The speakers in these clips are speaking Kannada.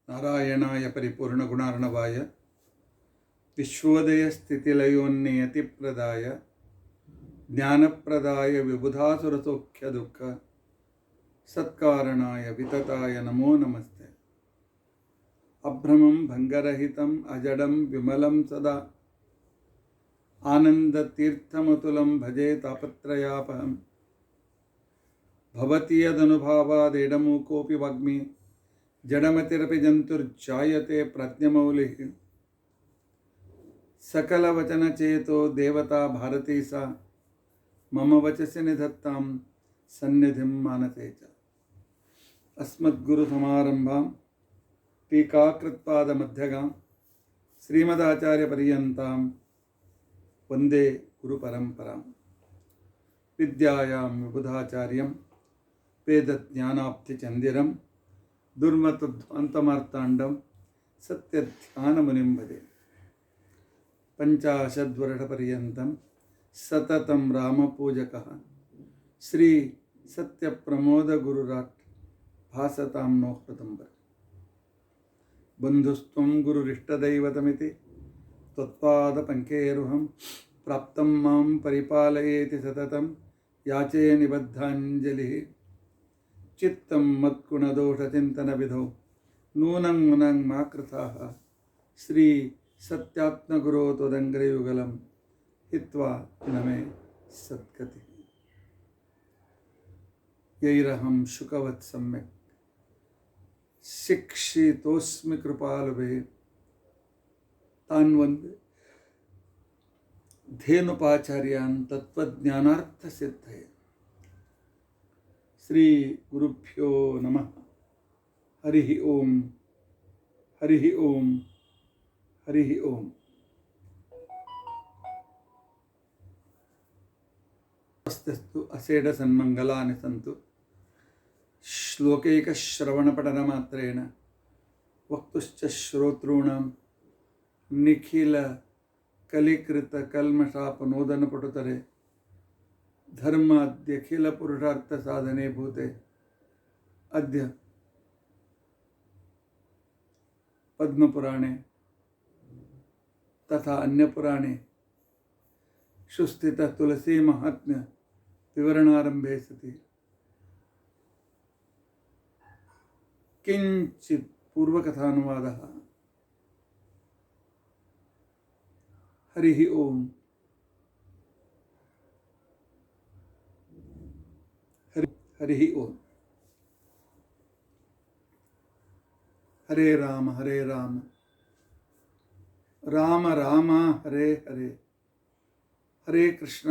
ನಾರಾಯಣಾಯ ಪರಿಪೂರ್ಣಗುಣಾರ್ಣವಾಯ ವಿಶ್ವೋದಯಸ್ಥಿತಿಲಯೋನ್ನಿಯತಿಪ್ರದಾಯ ಜ್ಞಾನಪ್ರದಾಯ ವಿಬುಧಾಸುರಸೌಖ್ಯದುಃಖ ಸತ್ಕಾರಣಾಯ ವಿತತಾಯ ನಮೋ ನಮಸ್ತೆ. ಅಭ್ರಮಂ ಭಂಗರಹಿತಂ ಅಜಡಂ ವಿಮಲಂ ಸದಾ ಆನಂದತೀರ್ಥಮತುಲಂ ಭಜೆ ತಾಪತ್ರಯಾಪಹಂ ಭವತಿ ಯದನುಭಾವಾದೇಡಮೂಕೋಪಿ ವಾಗ್ಮಿ ಜಡಮತಿರಪಿ ಜಂತುರ್ಜಾಯತೆ ಪ್ರಜ್ಞಮೌಲಿಃ ಸಕಲವಚನಚೇತೋ ದೇವತಾ ಭಾರತೀ ಸಾ ಮಮ ವಚಸಿ ನಿಧತ್ತಾಂ ಸನ್ನಿಧಿಂ ಮಾನಸೇ ಚ. ಅಸ್ಮದ್ಗುರುಸಮಾರಂಭಾಂ ಟೀಕಾಕೃತ್ಪಾದಮಧ್ಯಗಾಂ ಶ್ರೀಮದಾಚಾರ್ಯಪರ್ಯಂತಾಂ ವಂದೇ ಗುರುಪರಂಪರಾಂ. ವಿದ್ಯಾಯಾಂ ವಿಬುಧಾಚಾರ್ಯಂ ವೇದಜ್ಞಾನಾಬ್ಧಿಚಂದಿರಂ ದುರ್ಮತಧ್ವಾಂತಮಾರ್ತಾಂಡಂ ಸತ್ಯಧ್ಯಾನಮುನಿಂ ಭಜೆ. ಪಂಚಾಶದ್ವರ್ಷಪರ್ಯಂತಂ ಸತತಂ ರಾಮಪೂಜಕಃ ಶ್ರೀ ಸತ್ಯಪ್ರಮೋದಗುರುರಾಟ್ ಭಾಸತಾಂ ನೋ ಹೃದಂಬರ. ಬಂಧುಸ್ತ್ವಂ ಗುರುರಿಷ್ಟದೈವತಮಿತಿ ತ್ವತ್ಪಾದಪಂಕೇರುಹಂ ಪ್ರಾಪ್ತಂ ಮಾಂ ಪರಿಪಾಲಯೇತಿ ಸತತಂ ಯಾಚೇ ನಿಬದ್ಧಾಂಜಲಿಃ. ಚಿತ್ತಂ ಮತ್ಗುಣದೋಷಚಿಂತನವಿಧೌ ನೂನಂ ಮುನಂ ಮಾ ಕೃತಾಃ ಶ್ರೀ ಸತ್ಯಾತ್ಮಗುರೋ ತ್ವದಂಗ್ರಯುಗಲಂ ಹಿತ್ವಾ ನಮೇ ಸದ್ಗತಿ. ಯೈರಹಂ ಶುಕವತ್ ಸಮ್ಯಕ್ ಶಿಕ್ಷಿತೋಸ್ಮಿ ಕೃಪಾಲುಭೇ ತಾನ್ವಂದೇ ಧೇನುಪಾಚಾರ್ಯಾನ್ ತತ್ವಜ್ಞಾನಾರ್ಥಸಿದ್ಧಯೇ. ಶ್ರೀ ಗುರುಭ್ಯೋ ನಮಃ. ಹರಿ ಓಂ ಹರಿ ಓಂ ಹರಿ ಓಂ. ಸ್ವಸ್ತಿಸ್ತು ಅಸೇಢ ಸನ್ಮಂಗಲಾನಿ ಸಂತು. ಶ್ಲೋಕೈಕಶ್ರವಣಪಠನಮಾತ್ರೇಣ ವಕ್ತುಶ್ಚ ಶ್ರೋತॄಣಾಂ ನಿಖಿಲ ಕಲಿಕೃತ ಕಲ್ಮಷಾಪನೋದನಪಟುತರೆ ಧರ್ಮಾದ್ಯಖಿಲ ಪುರುಷಾರ್ಥ ಸಾಧನೆ ಭೂತೆ. ಅದ್ಯ ಪದ್ಮಪುರಾಣೆ ತಥಾ ಅನ್ಯಪುರಾಣೆ ಸುಸ್ಥಿತ ತುಳಸಿ ಮಹಾತ್ಮ್ಯ ವಿವರಣಾರಂಭೆ ಸತಿ ಕಿಂಚಿತ್ ಪೂರ್ವಕಥಾನುವಾದಃ. ಹರಿ ಓಂ. ಹರಿ ಓಂ. ಹರೇ ರಾಮ ಹರೇ ರಾಮ ರಾಮ ರಾಮ ಹರೇ ಹರೇ ಹರೇ ಕೃಷ್ಣ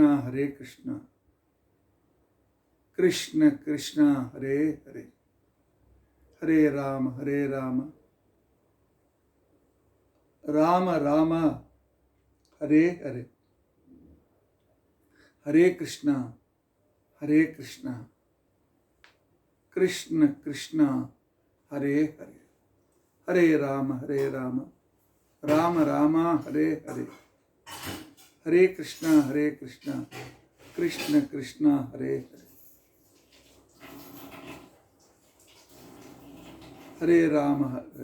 ಕೃಷ್ಣ ಕೃಷ್ಣ ಹರೇ ಹರೇ ಹರೇ ರಾಮ ರಾಮ ರಾಮ ಹರೇ ಹರೇ ಹರೇ ಕೃಷ್ಣ ಕೃಷ್ಣ ಕೃಷ್ಣ ಹರೇ ಹರೇ ಹರೇ ರಾಮ ರಾಮ ರಾಮ ಹರೇ ಹರೇ ಹರೇ ಕೃಷ್ಣ ಕೃಷ್ಣ ಕೃಷ್ಣ ಹರೇ ಹರೇ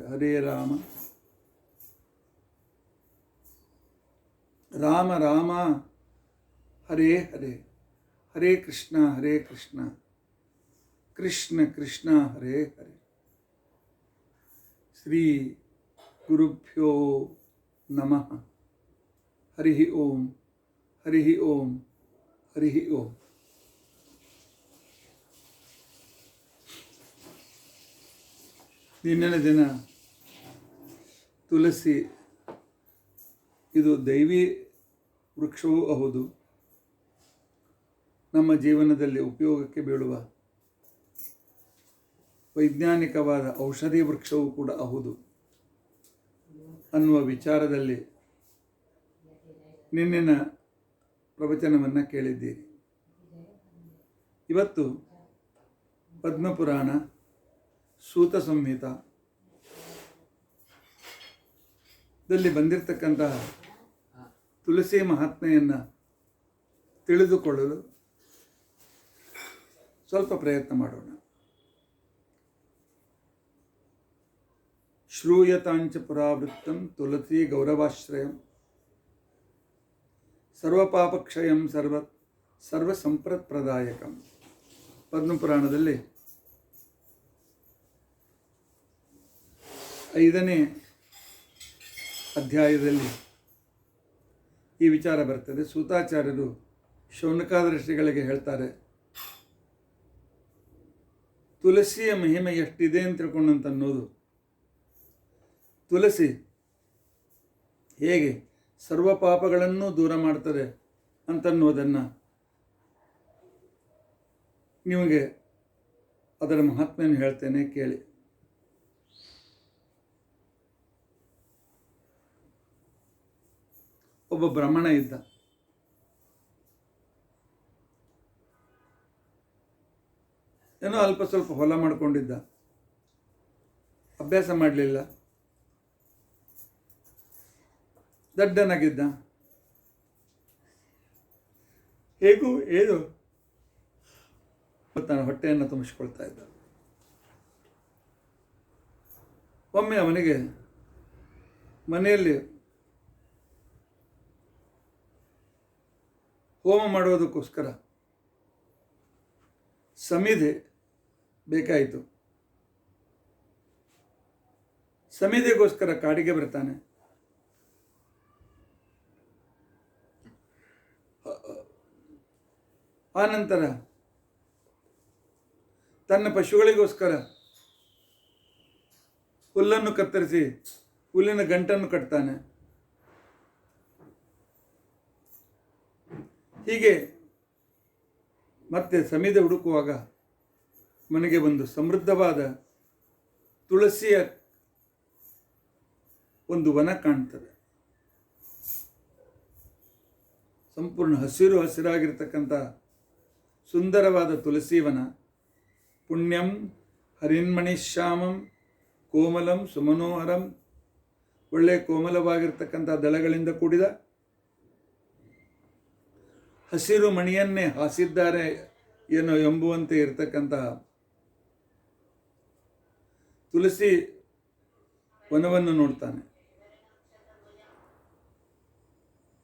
ಹರೇ ರಾಮ ರಾಮ ರಾಮ ಹರೇ ಹರೇ ಹರೇ ಕೃಷ್ಣ ಕೃಷ್ಣ ಕೃಷ್ಣ ಹರೇ ಹರೇ. ಶ್ರೀ ಗುರುಭ್ಯೋ ನಮಃ. ಹರಿ ಓಂ ಹರಿ ಓಂ ಹರಿ ಓಂ. ನಿನ್ನೆಯ ದಿನ ತುಳಸಿ ಇದು ದೈವಿ ವೃಕ್ಷವೂ ಹೌದು, ನಮ್ಮ ಜೀವನದಲ್ಲಿ ಉಪಯೋಗಕ್ಕೆ ಬೀಳುವ ವೈಜ್ಞಾನಿಕವಾದ ಔಷಧಿ ವೃಕ್ಷವೂ ಕೂಡ ಹೌದು ಅನ್ನುವ ವಿಚಾರದಲ್ಲಿ ನಿನ್ನಿನ ಪ್ರವಚನವನ್ನು ಕೇಳಿದ್ದೀರಿ. ಇವತ್ತು ಪದ್ಮಪುರಾಣ ಸೂತ ಸಂಹಿತದಲ್ಲಿ ಬಂದಿರತಕ್ಕಂತಹ ತುಳಸಿ ಮಹಾತ್ಮೆಯನ್ನು ತಿಳಿದುಕೊಳ್ಳಲು ಸ್ವಲ್ಪ ಪ್ರಯತ್ನ ಮಾಡೋಣ. ಶ್ರೂಯತಾಂಚ ಪುರಾವೃತ್ತಂ ತುಳಸಿ ಗೌರವಾಶ್ರಯಂ ಸರ್ವಪಾಪಕ್ಷಯಂ ಸರ್ವಸಂಪತ್ಪ್ರದಾಯಕಂ. ಪದ್ಮಪುರಾಣದಲ್ಲಿ 5ನೇ ಅಧ್ಯಾಯದಲ್ಲಿ ಈ ವಿಚಾರ ಬರ್ತದೆ. ಸೂತಾಚಾರ್ಯರು ಶೌನಕಾದಿ ಋಷಿಗಳಿಗೆ ಹೇಳ್ತಾರೆ, ತುಳಸಿಯ ಮಹಿಮೆ ಎಷ್ಟಿದೆ ಅಂತ ತಿಳ್ಕೊಂಡಂತ ಅನ್ನೋದು, ತುಳಸಿ ಹೇಗೆ ಸರ್ವ ಪಾಪಗಳನ್ನು ದೂರ ಮಾಡ್ತದೆ ಅಂತನ್ನೋದನ್ನು ನಿಮಗೆ ಅದರ ಮಹಾತ್ಮೆಯನ್ನು ಹೇಳ್ತೇನೆ, ಕೇಳಿ. ಒಬ್ಬ ಬ್ರಾಹ್ಮಣ ಇದ್ದ. ಏನೋ ಅಲ್ಪ ಸ್ವಲ್ಪ ಹೊಲ ಮಾಡಿಕೊಂಡಿದ್ದ, ಅಭ್ಯಾಸ ಮಾಡಲಿಲ್ಲ, ದಡ್ಡನಾಗಿದ್ದ. ಹೇಗೂ ಏನು ತನ್ನ ಹೊಟ್ಟೆಯನ್ನು ತುಂಬಿಸ್ಕೊಳ್ತಾ ಇದ್ದ. ಒಮ್ಮೆ ಅವನಿಗೆ ಮನೆಯಲ್ಲಿ ಹೋಮ ಮಾಡುವುದಕ್ಕೋಸ್ಕರ ಸಮಿಧೆ ಬೇಕಾಯಿತು. ಸಮಿಧೆಗೋಸ್ಕರ ಕಾಡಿಗೆ ಬರ್ತಾನೆ. ಆನಂತರ ತನ್ನ ಪಶುಗಳಿಗೋಸ್ಕರ ಹುಲ್ಲನ್ನು ಕತ್ತರಿಸಿ ಹುಲ್ಲಿನ ಗಂಟನ್ನು ಕಟ್ತಾನೆ. ಹೀಗೆ ಮತ್ತೆ ಸಮಿಧೆ ಹುಡುಕುವಾಗ ಮನೆಗೆ ಒಂದು ಸಮೃದ್ಧವಾದ ತುಳಸಿಯ ಒಂದು ವನ ಕಾಣ್ತದೆ. ಸಂಪೂರ್ಣ ಹಸಿರಾಗಿರ್ತಕ್ಕಂಥ ಸುಂದರವಾದ ತುಳಸಿ ವನ. ಪುಣ್ಯಂ ಹರಿನ್ಮಣಿಶ್ಯಾಮಂ ಕೋಮಲಂ ಸುಮನೋಹರಂ, ಒಳ್ಳೆಯ ಕೋಮಲವಾಗಿರ್ತಕ್ಕಂಥ ದಳಗಳಿಂದ ಕೂಡಿದ ಹಸಿರು ಮಣಿಯನ್ನೇ ಹಾಸಿದ್ದಾರೆ ಏನೋ ಎಂಬುವಂತೆ ಇರತಕ್ಕಂತಹ ತುಳಸಿ ವನವನ್ನು ನೋಡ್ತಾನೆ.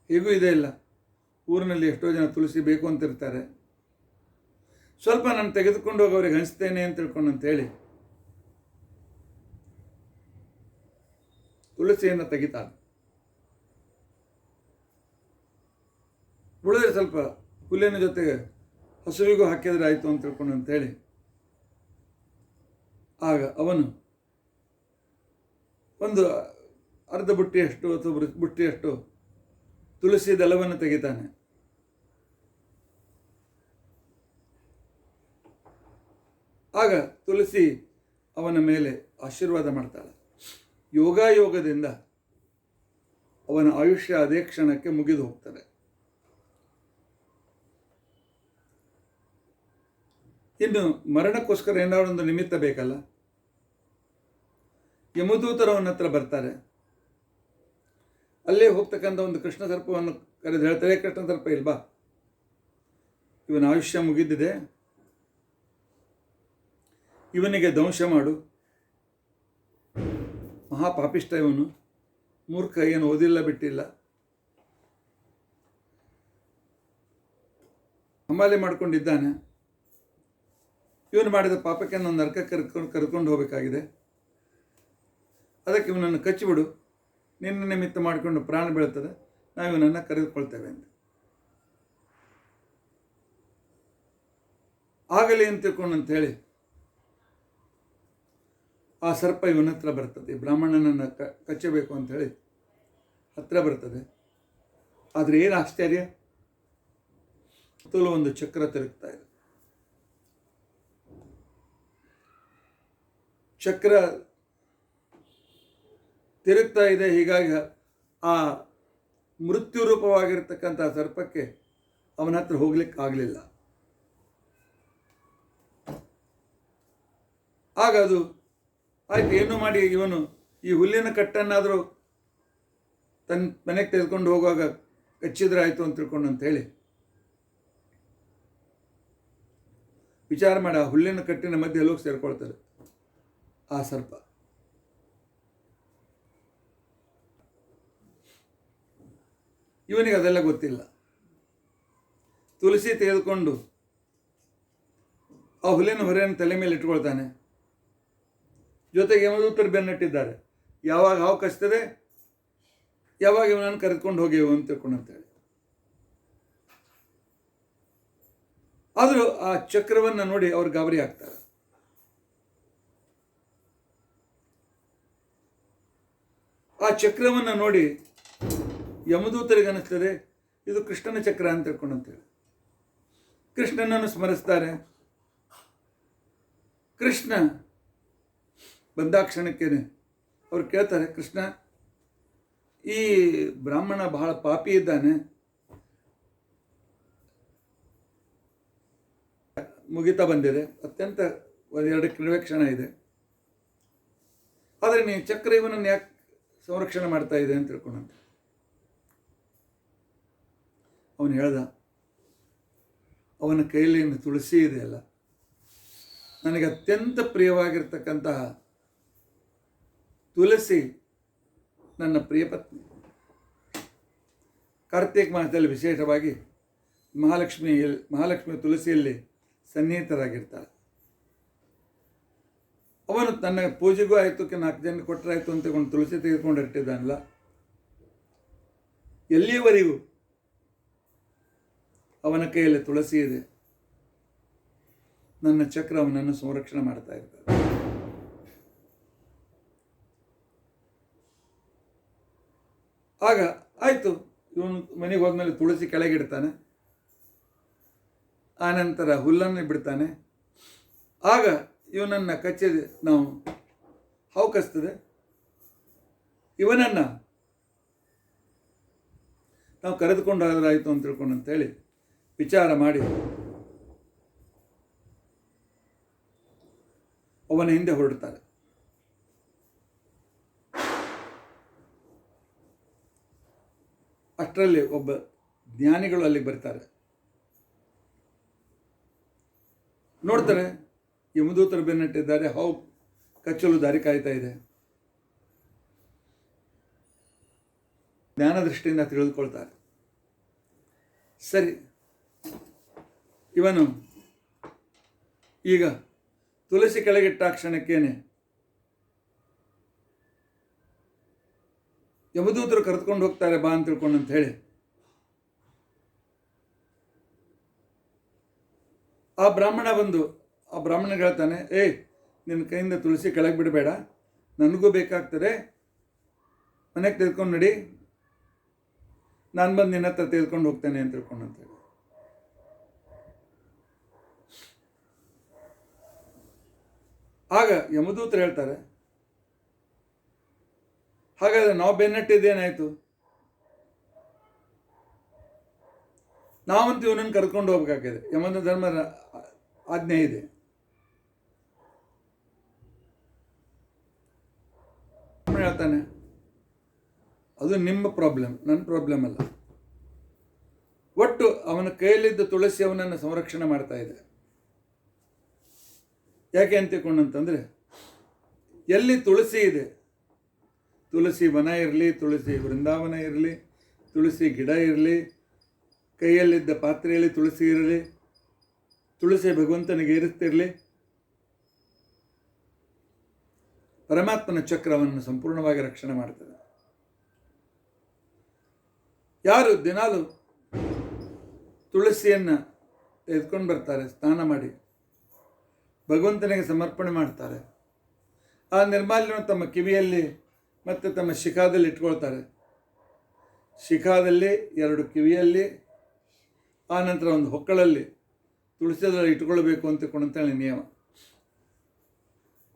ಹೇಗೂ ಇದೆ ಇಲ್ಲ, ಊರಿನಲ್ಲಿ ಎಷ್ಟೋ ಜನ ತುಳಸಿ ಬೇಕು ಅಂತಿರ್ತಾರೆ. ಸ್ವಲ್ಪ ನಾನು ತೆಗೆದುಕೊಂಡು ಹೋಗಿ ಅವ್ರಿಗೆ ಹಂಚ್ತೇನೆ ಅಂತ ತಿಳ್ಕೊಂಡಂತೇಳಿ ತುಳಸಿಯನ್ನು ತೆಗಿತಾನೆ. ಉಳಿದ್ರೆ ಸ್ವಲ್ಪ ಹುಲ್ಲಿನ ಜೊತೆಗೆ ಹಸುವಿಗೂ ಹಾಕಿದ್ರೆ ಆಯಿತು ಅಂತ ತಿಳ್ಕೊಂಡಂತೇಳಿ ಆಗ ಅವನು ಒಂದು ಅರ್ಧ ಬುಟ್ಟಿಯಷ್ಟು ಅಥವಾ ಬುಟ್ಟಿಯಷ್ಟು ತುಳಸಿ ದಳವನ್ನು ತೆಗಿತಾನೆ. ಆಗ ತುಳಸಿ ಅವನ ಮೇಲೆ ಆಶೀರ್ವಾದ ಮಾಡ್ತಾಳೆ. ಯೋಗದಿಂದ ಅವನ ಆಯುಷ್ಯ ಅದೇ ಕ್ಷಣಕ್ಕೆ ಮುಗಿದು ಹೋಗ್ತದೆ. ಇನ್ನು ಮರಣಕ್ಕೋಸ್ಕರ ಏನಾದ್ರು ಒಂದು ನಿಮಿತ್ತ ಬೇಕಲ್ಲ. ಯಮದೂತರು ಅವನ ಹತ್ರ ಬರ್ತಾರೆ. ಅಲ್ಲೇ ಹೋಗ್ತಕ್ಕಂಥ ಒಂದು ಕೃಷ್ಣ ಸರ್ಪವನ್ನು ಕರೆದು ಹೇಳ್ತಾರೆ, ಕೃಷ್ಣ ಸರ್ಪ ಇಲ್ವಾ, ಇವನ ಆಯುಷ್ಯ ಮುಗಿದಿದೆ, ಇವನಿಗೆ ಧ್ವಂಸ ಮಾಡು. ಮಹಾಪಾಪಿಷ್ಟ ಇವನು, ಮೂರ್ಖ, ಏನು ಓದಿಲ್ಲ ಬಿಟ್ಟಿಲ್ಲ, ಹಮಾಲಿ ಮಾಡಿಕೊಂಡಿದ್ದಾನೆ. ಇವನು ಮಾಡಿದ ಪಾಪಕ್ಕೆ ನಾನು ನರಕಕ್ಕೆ ಕರ್ಕೊಂಡು ಹೋಗಬೇಕಾಗಿದೆ. ಅದಕ್ಕೆ ಇವನನ್ನು ಕಚ್ಚಿಬಿಡು, ನಿನ್ನ ನಿಮಿತ್ತ ಮಾಡಿಕೊಂಡು ಪ್ರಾಣ ಬೀಳ್ತದೆ, ನಾವು ಇವನನ್ನು ಕರೆದುಕೊಳ್ತೇವೆ ಅಂತ. ಆಗಲಿ ಅಂತ ತಿಳ್ಕೊಂಡು ಹೇಳಿ ಆ ಸರ್ಪ ಇವನ ಹತ್ರ ಬರ್ತದೆ. ಬ್ರಾಹ್ಮಣನನ್ನು ಕಚ್ಚಬೇಕು ಅಂಥೇಳಿ ಹತ್ರ ಬರ್ತದೆ. ಆದರೆ ಏನು ಆಶ್ಚರ್ಯ, ಸುತ್ತಲೂ ಒಂದು ಚಕ್ರ ತಿರುಗ್ತಾ ಇದೆ. ಚಕ್ರ ತಿರುಗ್ತಾ ಇದೆ. ಹೀಗಾಗಿ ಆ ಮೃತ್ಯು ರೂಪವಾಗಿರ್ತಕ್ಕಂಥ ಸರ್ಪಕ್ಕೆ ಅವನ ಹತ್ರ ಹೋಗ್ಲಿಕ್ಕೆ ಆಗಲಿಲ್ಲ. ಆಗ ಅದು ಆಯ್ತು, ಏನು ಮಾಡಿ ಇವನು ಈ ಹುಲ್ಲಿನ ಕಟ್ಟನ್ನಾದರೂ ತನ್ನ ಮನೆಗೆ ತೆಗೆದುಕೊಂಡು ಹೋಗುವಾಗ ಕಚ್ಚಿದ್ರೆ ಆಯಿತು ಅಂತ ತಿಳ್ಕೊಂಡು ಅಂತೇಳಿ ವಿಚಾರ ಮಾಡಿ ಆ ಹುಲ್ಲಿನ ಕಟ್ಟಿನ ಮಧ್ಯೆ ಹೋಗಿ ಸೇರ್ಕೊಳ್ತಾರೆ ಆ ಸರ್ಪ. ಇವನಿಗೆ ಅದೆಲ್ಲ ಗೊತ್ತಿಲ್ಲ. ತುಳಸಿ ತೆಗೆದುಕೊಂಡು ಆ ಹುಲಿನ ಹೊರೆಯನ್ನು ತಲೆ ಮೇಲೆ ಇಟ್ಕೊಳ್ತಾನೆ. ಜೊತೆಗೆ ಯಮದೂತರು ಬೆನ್ನಟ್ಟಿದ್ದಾರೆ. ಯಾವಾಗ ಹಾವು ಕಚ್ತದೆ, ಯಾವಾಗ ಇವನನ್ನು ಕರೆದುಕೊಂಡು ಹೋಗ್ಯವು ಅಂತ ತಿಳ್ಕೊಂಡಂತೇಳಿ. ಆದರೂ ಆ ಚಕ್ರವನ್ನು ನೋಡಿ ಅವ್ರು ಗಾಬರಿ ಆಗ್ತಾರೆ. ಆ ಚಕ್ರವನ್ನು ನೋಡಿ ಯಮದೂತರಿಗೆ ಅನ್ನಿಸ್ತದೆ ಇದು ಕೃಷ್ಣನ ಚಕ್ರ ಅಂತ ತಿಳ್ಕೊಂಡಂತೇಳಿ. ಕೃಷ್ಣನನ್ನು ಸ್ಮರಿಸ್ತಾರೆ. ಕೃಷ್ಣ ಬಂದಾಕ್ಷಣಕ್ಕೇನೆ ಅವ್ರು ಕೇಳ್ತಾರೆ, ಕೃಷ್ಣ, ಈ ಬ್ರಾಹ್ಮಣ ಬಹಳ ಪಾಪಿ ಇದ್ದಾನೆ, ಮುಗಿತಾ ಬಂದಿದೆ, ಅತ್ಯಂತ ಒಂದೆರಡು ಕಿಲುವೆ ಇದೆ, ಆದರೆ ನೀನು ಚಕ್ರ ಇವನನ್ನು ಯಾಕೆ ಸಂರಕ್ಷಣೆ ಮಾಡ್ತಾ ಇದೆ ಅಂತ ತಿಳ್ಕೊಂಡಂತ. ಅವನು ಹೇಳ್ದ, ಅವನ ಕೈಯಲ್ಲಿ ತುಳಸಿ ಇದೆಯಲ್ಲ, ನನಗೆ ಅತ್ಯಂತ ಪ್ರಿಯವಾಗಿರ್ತಕ್ಕಂತಹ ತುಳಸಿ ನನ್ನ ಪ್ರಿಯ ಪತ್ನಿ. ಕಾರ್ತಿಕ ಮಾಸದಲ್ಲಿ ವಿಶೇಷವಾಗಿ ಮಹಾಲಕ್ಷ್ಮಿ ತುಳಸಿಯಲ್ಲಿ ಸನ್ನಿಹಿತರಾಗಿರ್ತಾಳೆ. ಅವನು ತನ್ನ ಪೂಜೆಗೂ ಆಯಿತು, 4 ಜನ ಕೊಟ್ಟರಾಯಿತು ಅಂತ ತಗೊಂಡು ತುಳಸಿ ತೆಗೆದುಕೊಂಡು ಇಟ್ಟಿದ್ದಾನಲ್ಲ, ಎಲ್ಲಿಯವರೆಗೂ ಅವನ ಕೈಯಲ್ಲಿ ತುಳಸಿ ಇದೆ, ನನ್ನ ಚಕ್ರ ಅವನನ್ನು ಸಂರಕ್ಷಣೆ ಮಾಡ್ತಾ ಇರ್ತದೆ. ಆಗ ಆಯಿತು, ಇವನು ಮನೆಗೆ ಹೋದ್ಮೇಲೆ ತುಳಸಿ ಕೆಳಗಿಡ್ತಾನೆ, ಆನಂತರ ಹುಲ್ಲನ್ನು ಬಿಡ್ತಾನೆ. ಆಗ ಇವನನ್ನು ಕಚ್ಚಿದೆ, ನಾವು ಹಾವು ಕಚ್ತದೆ, ಇವನನ್ನು ನಾವು ಕರೆದುಕೊಂಡು ಹೋದ್ರಾಯಿತು ಅಂತ ತಿಳ್ಕೊಂಡು ಅಂತೇಳಿ ವಿಚಾರ ಮಾಡಿ ಅವನ ಹಿಂದೆ ಹೊರಡ್ತಾರೆ. ಅಷ್ಟರಲ್ಲಿ ಒಬ್ಬ ಜ್ಞಾನಿಗಳು ಅಲ್ಲಿ ಬರ್ತಾರೆ. ನೋಡ್ತಾರೆ, ಯಮದೂತರು ಬೆನ್ನಟ್ಟಿದ್ದಾರೆ, ಹಾವು ಕಚ್ಚಲು ದಾರಿ ಕಾಯ್ತಾ ಇದೆ. ಜ್ಞಾನ ದೃಷ್ಟಿಯಿಂದ ತಿಳಿದುಕೊಳ್ತಾರೆ. ಸರಿ, ಇವನು ಈಗ ತುಳಸಿ ಕೆಳಗಿಟ್ಟ ಕ್ಷಣಕ್ಕೇನೆ ಯಮದೂತರು ಕರೆದುಕೊಂಡು ಹೋಗ್ತಾರೆ, ಬಾ ಅಂತ ತಿಳ್ಕೊಂಡು ಅಂತ ಹೇಳಿ ಆ ಬ್ರಾಹ್ಮಣ ಬಂದು ಆ ಬ್ರಾಹ್ಮಣ ಹೇಳ್ತಾನೆ, ನಿನ್ನ ಕೈಯಿಂದ ತುಳಸಿ ಕೆಳಗೆ ಬಿಡಬೇಡ, ನನಗೂ ಬೇಕಾಗ್ತದೆ, ಮನೆಗೆ ತೆಗೆದುಕೊಂಡು ನಡಿ, ನಾನು ಬಂದು ನಿನ್ನ ಹತ್ರ ತೆಗೆದುಕೊಂಡು ಹೋಗ್ತೇನೆ ಅಂತ ತಿಳ್ಕೊಂಡು ಅಂತೇಳಿ. ಆಗ ಯಮದೂತರು ಹೇಳ್ತಾರೆ, ಹಾಗಾದರೆ ನಾವು ಬೆನ್ನಟ್ಟಿದ್ದೇನಾಯಿತು, ನಾವಂತೂ ಇವನನ್ನು ಕರ್ಕೊಂಡು ಹೋಗ್ಬೇಕಾಗಿದೆ, ಯಮನ ಧರ್ಮದ ಆಜ್ಞೆ ಇದೆ. ಹೇಳ್ತಾನೆ, ಅದು ನಿಮ್ಮ ಪ್ರಾಬ್ಲಮ್, ನನ್ನ ಪ್ರಾಬ್ಲಮ್ ಅಲ್ಲ. ಒಟ್ಟು ಅವನ ಕೈಯಲ್ಲಿದ್ದ ತುಳಸಿ ಅವನನ್ನು ಸಂರಕ್ಷಣೆ ಮಾಡ್ತಾ ಇದೆ. ಯಾಕೆ ಅಂತ ತಿಳ್ಕೊಂಡಂತಂದರೆ, ಎಲ್ಲಿ ತುಳಸಿ ಇದೆ, ತುಳಸಿ ವನ ಇರಲಿ, ತುಳಸಿ ವೃಂದಾವನ ಇರಲಿ, ತುಳಸಿ ಗಿಡ ಇರಲಿ, ಕೈಯಲ್ಲಿದ್ದ ಪಾತ್ರೆಯಲ್ಲಿ ತುಳಸಿ ಇರಲಿ, ತುಳಸಿ ಭಗವಂತನಿಗೆ ಇರುತ್ತಿರಲಿ, ಪರಮಾತ್ಮನ ಚಕ್ರವನ್ನು ಸಂಪೂರ್ಣವಾಗಿ ರಕ್ಷಣೆ ಮಾಡ್ತದೆ. ಯಾರು ದಿನಾಲು ತುಳಸಿಯನ್ನು ಎತ್ಕೊಂಡು ಬರ್ತಾರೆ, ಸ್ನಾನ ಮಾಡಿ ಭಗವಂತನಿಗೆ ಸಮರ್ಪಣೆ ಮಾಡ್ತಾರೆ, ಆ ನಿರ್ಮಾಲ್ಯವನ್ನು ತಮ್ಮ ಕಿವಿಯಲ್ಲಿ ಮತ್ತು ತಮ್ಮ ಶಿಖಾದಲ್ಲಿ ಇಟ್ಕೊಳ್ತಾರೆ. ಶಿಖಾದಲ್ಲಿ, 2 ಕಿವಿಯಲ್ಲಿ, ಆ ನಂತರ ಒಂದು ಹೊಕ್ಕಳಲ್ಲಿ ತುಳಸಿಯಲ್ಲಿ ಇಟ್ಕೊಳ್ಬೇಕು ಅಂತೇಳಿ ನಿಯಮ.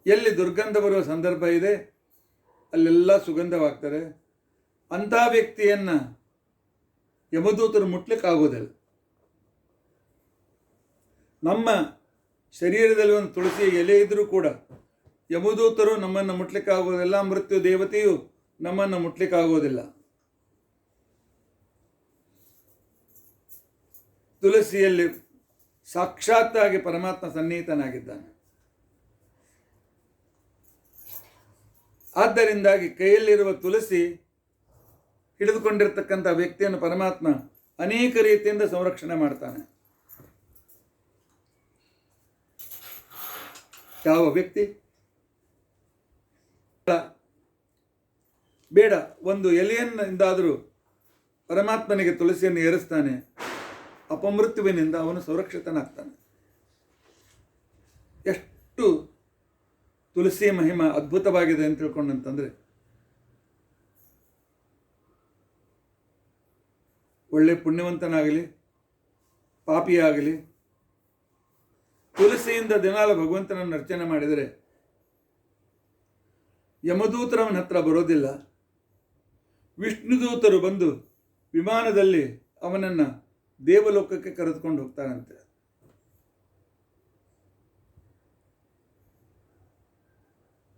ಎಲ್ಲಿ ದುರ್ಗಂಧ ಬರುವ ಸಂದರ್ಭ ಇದೆ ಅಲ್ಲೆಲ್ಲ ಸುಗಂಧವಾಗ್ತಾರೆ. ಅಂಥ ವ್ಯಕ್ತಿಯನ್ನು ಯಮದೂತರು ಮುಟ್ಲಿಕ್ಕೆ ಆಗೋದಿಲ್ಲ. ನಮ್ಮ ಶರೀರದಲ್ಲಿ ಒಂದು ತುಳಸಿ ಎಲೆ ಇದ್ದರೂ ಕೂಡ ಯಮದೂತರು ನಮ್ಮನ್ನು ಮುಟ್ಲಿಕ್ಕೆ ಆಗೋದಿಲ್ಲ, ಮೃತ್ಯು ದೇವತೆಯು ನಮ್ಮನ್ನು ಮುಟ್ಲಿಕ್ಕೆ ಆಗೋದಿಲ್ಲ. ತುಳಸಿಯಲ್ಲಿ ಸಾಕ್ಷಾತ್ತಾಗಿ ಪರಮಾತ್ಮ ಸನ್ನಿಹಿತನಾಗಿದ್ದಾನೆ. ಆದ್ದರಿಂದಾಗಿ ಕೈಯಲ್ಲಿರುವ ತುಳಸಿ ಹಿಡಿದುಕೊಂಡಿರ್ತಕ್ಕಂಥ ವ್ಯಕ್ತಿಯನ್ನು ಪರಮಾತ್ಮ ಅನೇಕ ರೀತಿಯಿಂದ ಸಂರಕ್ಷಣೆ ಮಾಡ್ತಾನೆ. ಯಾವ ವ್ಯಕ್ತಿ ಬೇಡ ಒಂದು ಎಲೆಯನ್ನಿಂದಾದರೂ ಪರಮಾತ್ಮನಿಗೆ ತುಳಸಿಯನ್ನು ಏರಿಸ್ತಾನೆ, ಅಪಮೃತ್ಯುವಿನಿಂದ ಅವನು ಸುರಕ್ಷಿತನಾಗ್ತಾನೆ. ಎಷ್ಟು ತುಳಸಿ ಮಹಿಮಾ ಅದ್ಭುತವಾಗಿದೆ ಅಂತ ತಿಳ್ಕೊಂಡಂತಂದರೆ, ಒಳ್ಳೆ ಪುಣ್ಯವಂತನಾಗಲಿ ಪಾಪಿಯಾಗಲಿ ತುಳಸಿಯಿಂದ ದಿನಾಲು ಭಗವಂತನನ್ನು ಅರ್ಚನೆ ಮಾಡಿದರೆ ಯಮದೂತರವನ ಹತ್ರ ಬರೋದಿಲ್ಲ, ವಿಷ್ಣುದೂತರು ಬಂದು ವಿಮಾನದಲ್ಲಿ ಅವನನ್ನು ದೇವಲೋಕಕ್ಕೆ ಕರೆದುಕೊಂಡು ಹೋಗ್ತಾರಂತೆ.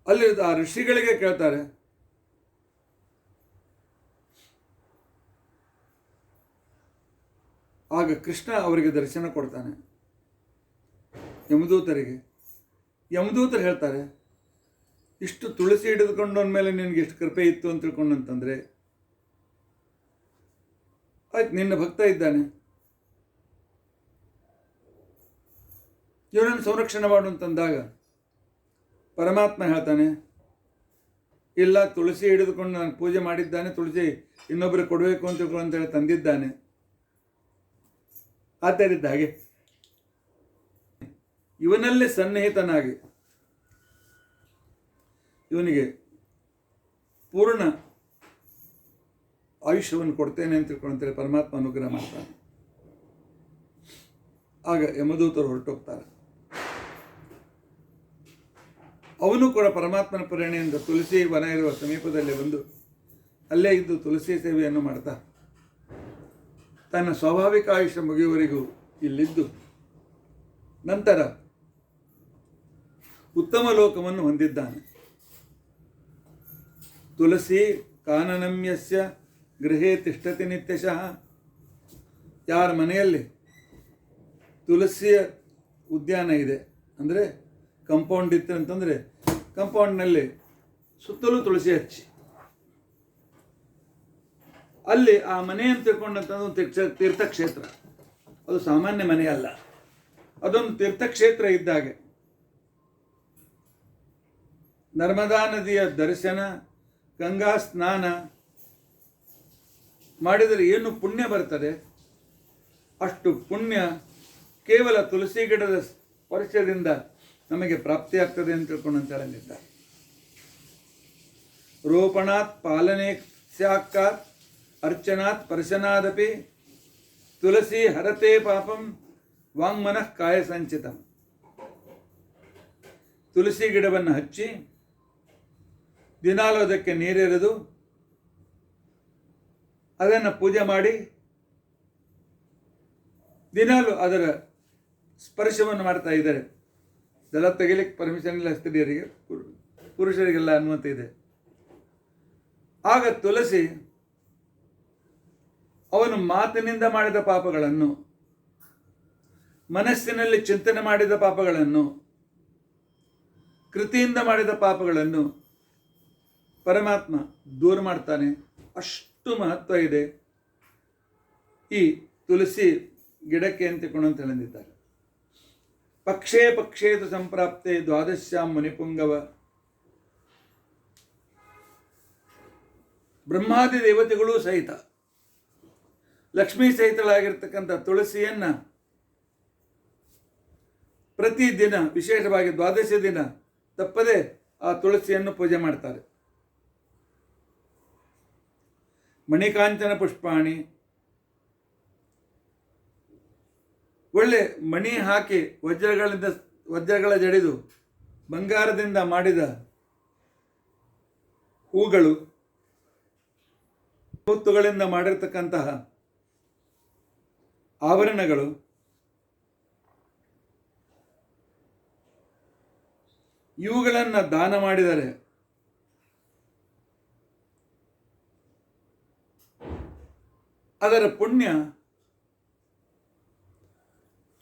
ಅಲ್ಲಿ ಆ ಋಷಿಗಳಿಗೆ ಕೇಳ್ತಾರೆ, ಆಗ ಕೃಷ್ಣ ಅವರಿಗೆ ದರ್ಶನ ಕೊಡ್ತಾನೆ ಯಮದೂತರಿಗೆ. ಯಮದೂತರು ಹೇಳ್ತಾರೆ, ಇಷ್ಟು ತುಳಸಿ ಹಿಡಿದುಕೊಂಡವನ ಮೇಲೆ ನಿನಗೆ ಎಷ್ಟು ಕೃಪೆ ಇತ್ತು ಅಂತ ತಿಳ್ಕೊಂಡಂತಂದರೆ, ಆಯ್ತು ನಿನ್ನ ಭಕ್ತ ಇದ್ದಾನೆ, ಇವನನ್ನು ಸಂರಕ್ಷಣೆ ಮಾಡು ಅಂತಂದಾಗ ಪರಮಾತ್ಮ ಹೇಳ್ತಾನೆ, ಇಲ್ಲ ತುಳಸಿ ಹಿಡಿದುಕೊಂಡು ನಾನು ಪೂಜೆ ಮಾಡಿದ್ದಾನೆ, ತುಳಸಿ ಇನ್ನೊಬ್ಬರಿಗೆ ಕೊಡಬೇಕು ಅಂತೇಳಿ ತಂದಿದ್ದಾನೆ. ಆದ್ದರಿಂದ ಹಾಗೆ ಇವನಲ್ಲೇ ಸನ್ನಿಹಿತನಾಗಿ ಇವನಿಗೆ ಪೂರ್ಣ ಆಯುಷ್ಯವನ್ನು ಕೊಡ್ತೇನೆ ಅಂತ ತಿಳ್ಕೊಂಡಂತೇಳಿ ಪರಮಾತ್ಮ ಅನುಗ್ರಹ ಮಾಡ್ತಾನೆ. ಆಗ ಯಮದೂತರು ಹೊರಟೋಗ್ತಾರೆ. ಅವನು ಕೂಡ ಪರಮಾತ್ಮನ ಪ್ರೇರಣೆಯಿಂದ ತುಳಸಿ ವನ ಇರುವ ಸಮೀಪದಲ್ಲಿ ಬಂದು ಅಲ್ಲೇ ಇದ್ದು ತುಳಸಿ ಸೇವೆಯನ್ನು ಮಾಡ್ತಾ ತನ್ನ ಸ್ವಾಭಾವಿಕ ಆಯುಷ್ಯ ಮುಗಿಯುವವರೆಗೂ ಇಲ್ಲಿದ್ದು ನಂತರ ಉತ್ತಮ ಲೋಕವನ್ನು ಹೊಂದಿದ್ದಾನೆ. ತುಳಸಿ ಕಾನನಮ್ಯಸ್ಯ ಗೃಹೇ ತಿಷ್ಠತಿ ನಿತ್ಯಶಃ. ಯಾರ ಮನೆಯಲ್ಲಿ ತುಳಸಿಯ ಉದ್ಯಾನ ಇದೆ ಅಂದರೆ ಕಂಪೌಂಡ್ ಇತ್ತು ಅಂತಂದರೆ ಕಂಪೌಂಡ್ನಲ್ಲಿ ಸುತ್ತಲೂ ತುಳಸಿ ಹಚ್ಚಿ ಅಲ್ಲಿ ಆ ಮನೆ ಅಂತ ತಿಳ್ಕೊಂಡಂಥದ್ದು ತೀರ್ಥಕ್ಷೇತ್ರ. ಅದು ಸಾಮಾನ್ಯ ಮನೆ ಅಲ್ಲ, ಅದೊಂದು ತೀರ್ಥಕ್ಷೇತ್ರ ಇದ್ದಾಗೆ. ನರ್ಮದಾ ನದಿಯ ದರ್ಶನ, ಗಂಗಾ ಸ್ನಾನ ಮಾಡಿದರೆ ಏನು ಪುಣ್ಯ ಬರ್ತದೆ, ಅಷ್ಟು ಪುಣ್ಯ ಕೇವಲ ತುಳಸಿ ಗಿಡದ ಸ್ಪರ್ಶದಿಂದ ನಮಗೆ ಪ್ರಾಪ್ತಿಯಾಗ್ತದೆ ಅಂತ ತಿಳ್ಕೊಂಡಂತ ಹೇಳಿದ್ದಾರೆ. ರೋಪಣಾತ್ ಪಾಲನೆ ಸ್ಯಾಕ್ಕಾತ್ ಅರ್ಚನಾತ್ ಪರ್ಶನಾದಪಿ ತುಳಸಿ ಹರತೆ ಪಾಪಂ ವಾಂಗ್ಮನಃ ಕಾಯ ಸಂಚಿತಂ. ತುಳಸಿ ಗಿಡವನ್ನು ಹಚ್ಚಿ ದಿನಾಲು ಅದಕ್ಕೆ ನೀರೆರೆದು ಅದನ್ನು ಪೂಜೆ ಮಾಡಿ ದಿನಾಲು ಅದರ ಸ್ಪರ್ಶವನ್ನು ಮಾಡ್ತಾ ಇದ್ದಾರೆ. ಜಲ ತೆಗಿಲಿಕ್ಕೆ ಪರ್ಮಿಷನ್ ಇಲ್ಲ ಸ್ತ್ರೀಯರಿಗೆ, ಪುರುಷರಿಗೆಲ್ಲ ಅನುಮತಿ ಇದೆ. ಆಗ ತುಳಸಿ ಅವನು ಮಾತಿನಿಂದ ಮಾಡಿದ ಪಾಪಗಳನ್ನು, ಮನಸ್ಸಿನಲ್ಲಿ ಚಿಂತನೆ ಮಾಡಿದ ಪಾಪಗಳನ್ನು, ಕೃತಿಯಿಂದ ಮಾಡಿದ ಪಾಪಗಳನ್ನು ಪರಮಾತ್ಮ ದೂರ ಮಾಡ್ತಾನೆ. ಅಷ್ಟು ಮಹತ್ವ ಇದೆ ಈ ತುಳಸಿ ಗಿಡಕ್ಕೆ ಅಂತ ಹೇಳಿದ್ದಾರೆ. ಪಕ್ಷೇ ಪಕ್ಷೇತು ಸಂಪ್ರಾಪ್ತೆ ದ್ವಾದಶ್ಯಾಂ ಮುನಿಪುಂಗವ. ಬ್ರಹ್ಮಾದಿ ದೇವತೆಗಳೂ ಸಹಿತ ಲಕ್ಷ್ಮೀ ಸಹಿತಳಾಗಿರ್ತಕ್ಕಂಥ ತುಳಸಿಯನ್ನು ಪ್ರತಿದಿನ, ವಿಶೇಷವಾಗಿ ದ್ವಾದಶಿ ದಿನ ತಪ್ಪದೆ ಆ ತುಳಸಿಯನ್ನು ಪೂಜೆ ಮಾಡ್ತಾರೆ. ಮಣಿಕಾಂಚನ ಪುಷ್ಪಾಣಿ, ಒಳ್ಳೆ ಮಣಿ ಹಾಕಿ ವಜ್ರಗಳ ಜಡಿದು ಬಂಗಾರದಿಂದ ಮಾಡಿದ ಹೂಗಳು, ಮುತ್ತುಗಳಿಂದ ಮಾಡಿರ್ತಕ್ಕಂತಹ ಆಭರಣಗಳು, ಇವುಗಳನ್ನು ದಾನ ಮಾಡಿದರೆ ಅದರ ಪುಣ್ಯ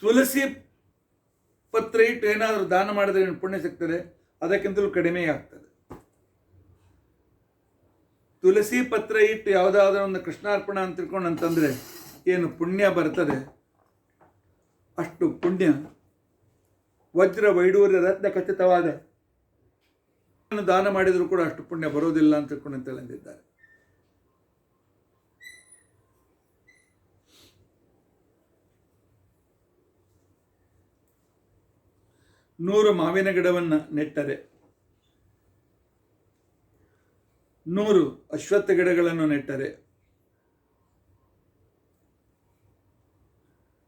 ತುಳಸಿ ಪತ್ರ ಇಟ್ಟು ಏನಾದರೂ ದಾನ ಮಾಡಿದರೆ ಪುಣ್ಯ ಸಿಗ್ತದೆ, ಅದಕ್ಕಿಂತಲೂ ಕಡಿಮೆ ಆಗ್ತದೆ. ತುಳಸಿ ಪತ್ರ ಇಟ್ಟು ಯಾವುದಾದ್ರೂ ಒಂದು ಕೃಷ್ಣಾರ್ಪಣ ಅಂತ ತಿಳ್ಕೊಂಡು ಅಂತಂದರೆ ಏನು ಪುಣ್ಯ ಬರ್ತದೆ, ಅಷ್ಟು ಪುಣ್ಯ ವಜ್ರ ವೈಡೂರ್ಯ ರತ್ನ ಖಚಿತವಾದ ದಾನ ಮಾಡಿದರೂ ಕೂಡ ಅಷ್ಟು ಪುಣ್ಯ ಬರೋದಿಲ್ಲ ಅಂತ ತಿಳ್ಕೊಂಡು ಅಂತ ಹೇಳಿದ್ದಾರೆ. ನೂರು ಮಾವಿನ ಗಿಡವನ್ನು ನೆಟ್ಟರೆ 100 ಅಶ್ವತ್ಥ ಗಿಡಗಳನ್ನು ನೆಟ್ಟರೆ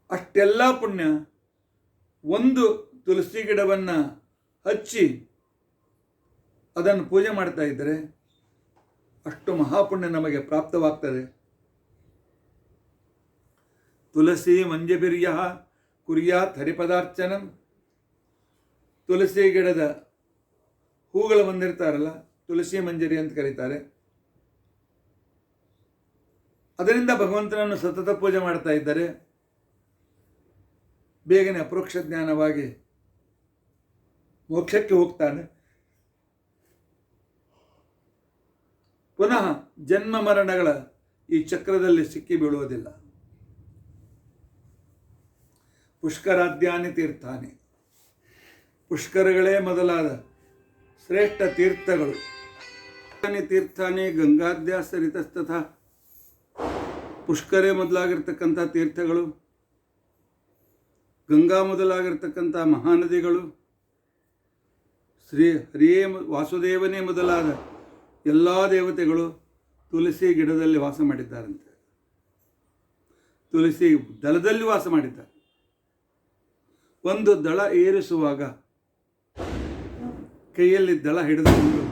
ಅಷ್ಟೆಲ್ಲ ಪುಣ್ಯ ಒಂದು ತುಳಸಿ ಗಿಡವನ್ನು ಹಚ್ಚಿ ಅದನ್ನು ಪೂಜೆ ಮಾಡ್ತಾ ಇದ್ದರೆ ಅಷ್ಟು ಮಹಾಪುಣ್ಯ ನಮಗೆ ಪ್ರಾಪ್ತವಾಗ್ತದೆ. ತುಳಸಿ ಮಂಜಬಿರ್ಯ ಕುರ್ಯಾತ್ ಹರಿಪದಾರ್ಚನಂ. ತುಳಸಿ ಗಿಡದ ಹೂಗಳು ಬಂದಿರ್ತಾರಲ್ಲ, ತುಳಸಿ ಮಂಜರಿ ಅಂತ ಕರೀತಾರೆ. ಅದರಿಂದ ಭಗವಂತನನ್ನು ಸತತ ಪೂಜೆ ಮಾಡ್ತಾ ಇದ್ದಾರೆ. ಬೇಗನೆ ಅಪರೋಕ್ಷ ಜ್ಞಾನವಾಗಿ ಮೋಕ್ಷಕ್ಕೆ ಹೋಗ್ತಾನೆ. ಪುನಃ ಜನ್ಮ ಮರಣಗಳ ಈ ಚಕ್ರದಲ್ಲಿ ಸಿಕ್ಕಿ ಬೀಳುವುದಿಲ್ಲ. ಪುಷ್ಕರಾದ್ಯಾನಿ ತೀರ್ಥಾನಿ, ಪುಷ್ಕರಗಳೇ ಮೊದಲಾದ ಶ್ರೇಷ್ಠ ತೀರ್ಥಗಳು. ತೀರ್ಥಾನಿ ಗಂಗಾದ್ಯ ಸರಿತಸ್ತಥ. ಪುಷ್ಕರೇ ಮೊದಲಾಗಿರ್ತಕ್ಕಂಥ ತೀರ್ಥಗಳು, ಗಂಗಾ ಮೊದಲಾಗಿರ್ತಕ್ಕಂಥ ಮಹಾನದಿಗಳು, ಶ್ರೀ ಹರಿಯೇ ವಾಸುದೇವನೇ ಮೊದಲಾದ ಎಲ್ಲ ದೇವತೆಗಳು ತುಳಸಿ ಗಿಡದಲ್ಲಿ ವಾಸ ಮಾಡಿದ್ದಾರಂತೆ. ತುಳಸಿ ದಳದಲ್ಲಿ ವಾಸ ಮಾಡಿದ್ದಾರೆ. ಒಂದು ದಳ ಏರಿಸುವಾಗ ಕೈಯಲ್ಲಿ ದಳ ಹಿಡಿದುಕೊಂಡು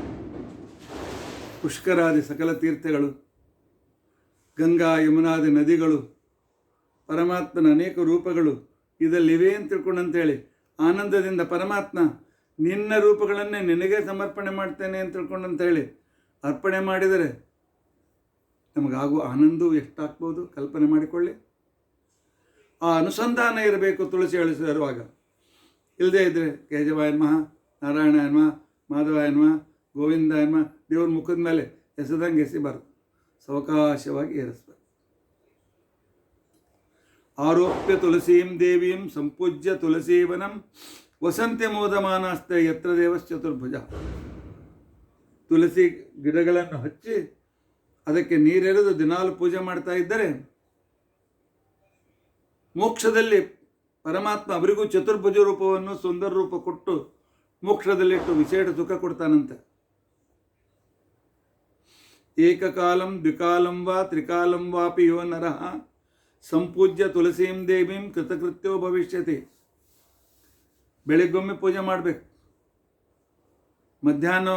ಪುಷ್ಕರಾದಿ ಸಕಲ ತೀರ್ಥಗಳು, ಗಂಗಾ ಯಮುನಾದಿ ನದಿಗಳು, ಪರಮಾತ್ಮನ ಅನೇಕ ರೂಪಗಳು ಇದಲ್ಲಿವೆ ಅಂತ ತಿಳ್ಕೊಂಡಂತೇಳಿ ಆನಂದದಿಂದ ಪರಮಾತ್ಮ ನಿನ್ನ ರೂಪಗಳನ್ನೇ ನಿನಗೆ ಸಮರ್ಪಣೆ ಮಾಡ್ತೇನೆ ಅಂತ ತಿಳ್ಕೊಂಡಂತೇಳಿ ಅರ್ಪಣೆ ಮಾಡಿದರೆ ನಮಗಾಗುವ ಆನಂದವು ಎಷ್ಟಾಗ್ಬೋದು ಕಲ್ಪನೆ ಮಾಡಿಕೊಳ್ಳಿ. ಆ ಅನುಸಂಧಾನ ಇರಬೇಕು ತುಳಸಿ ಅಳಿಸಿರುವಾಗ. ಇಲ್ಲದೇ ಇದ್ದರೆ ಕೇಶವಾಯ ನಮಃ, ನಾರಾಯಣಾಯ ನಮಃ, ಮಾಧವಾಯ ನಮಃ, ಗೋವಿಂದಾಯ ನಮಃ ದೇವ್ರ ಮುಖದ ಮೇಲೆ ಎಸೆದಂಗೆ ಎಸಿಬಾರ್ದು, ಸಾವಕಾಶವಾಗಿ ಏರಿಸ್ಬಾರ್ದು. ಆರೋಪ್ಯ ತುಳಸೀಂ ದೇವೀಂ ಸಂಪೂಜ್ಯ ತುಳಸೀವನಂ ವಸಂತೆ ಮೋದಮಾನಾಸ್ತೆ ಯತ್ರ ದೇವಶ್ಚತುರ್ಭುಜ. ತುಳಸಿ ಗಿಡಗಳನ್ನು ಹಚ್ಚಿ ಅದಕ್ಕೆ ನೀರೆರೆದು ದಿನಾಲು ಪೂಜೆ ಮಾಡ್ತಾ ಇದ್ದರೆ ಮೋಕ್ಷದಲ್ಲಿ ಪರಮಾತ್ಮ ಅವರಿಗೂ ಚತುರ್ಭುಜ ರೂಪವನ್ನು ಸುಂದರ ರೂಪ ಕೊಟ್ಟು ಮೋಕ್ಷದಲ್ಲಿಟ್ಟು ವಿಶೇಷ ಸುಖ ಕೊಡ್ತಾನಂತೆ. ಏಕಕಾಲಂ ದ್ವಿಕಾಲಂ ವಾ ತ್ರಿಕಾಲಂ ವಾಪಿ ಯೋ ನರಃ ಸಂಪೂಜ್ಯ ತುಳಸೀಂ ದೇವೀಂ ಕೃತಕೃತ್ಯೋ ಭವಿಷ್ಯತಿ. ಬೆಳಿಗ್ಗೊಮ್ಮೆ ಪೂಜೆ ಮಾಡಬೇಕು, ಮಧ್ಯಾಹ್ನ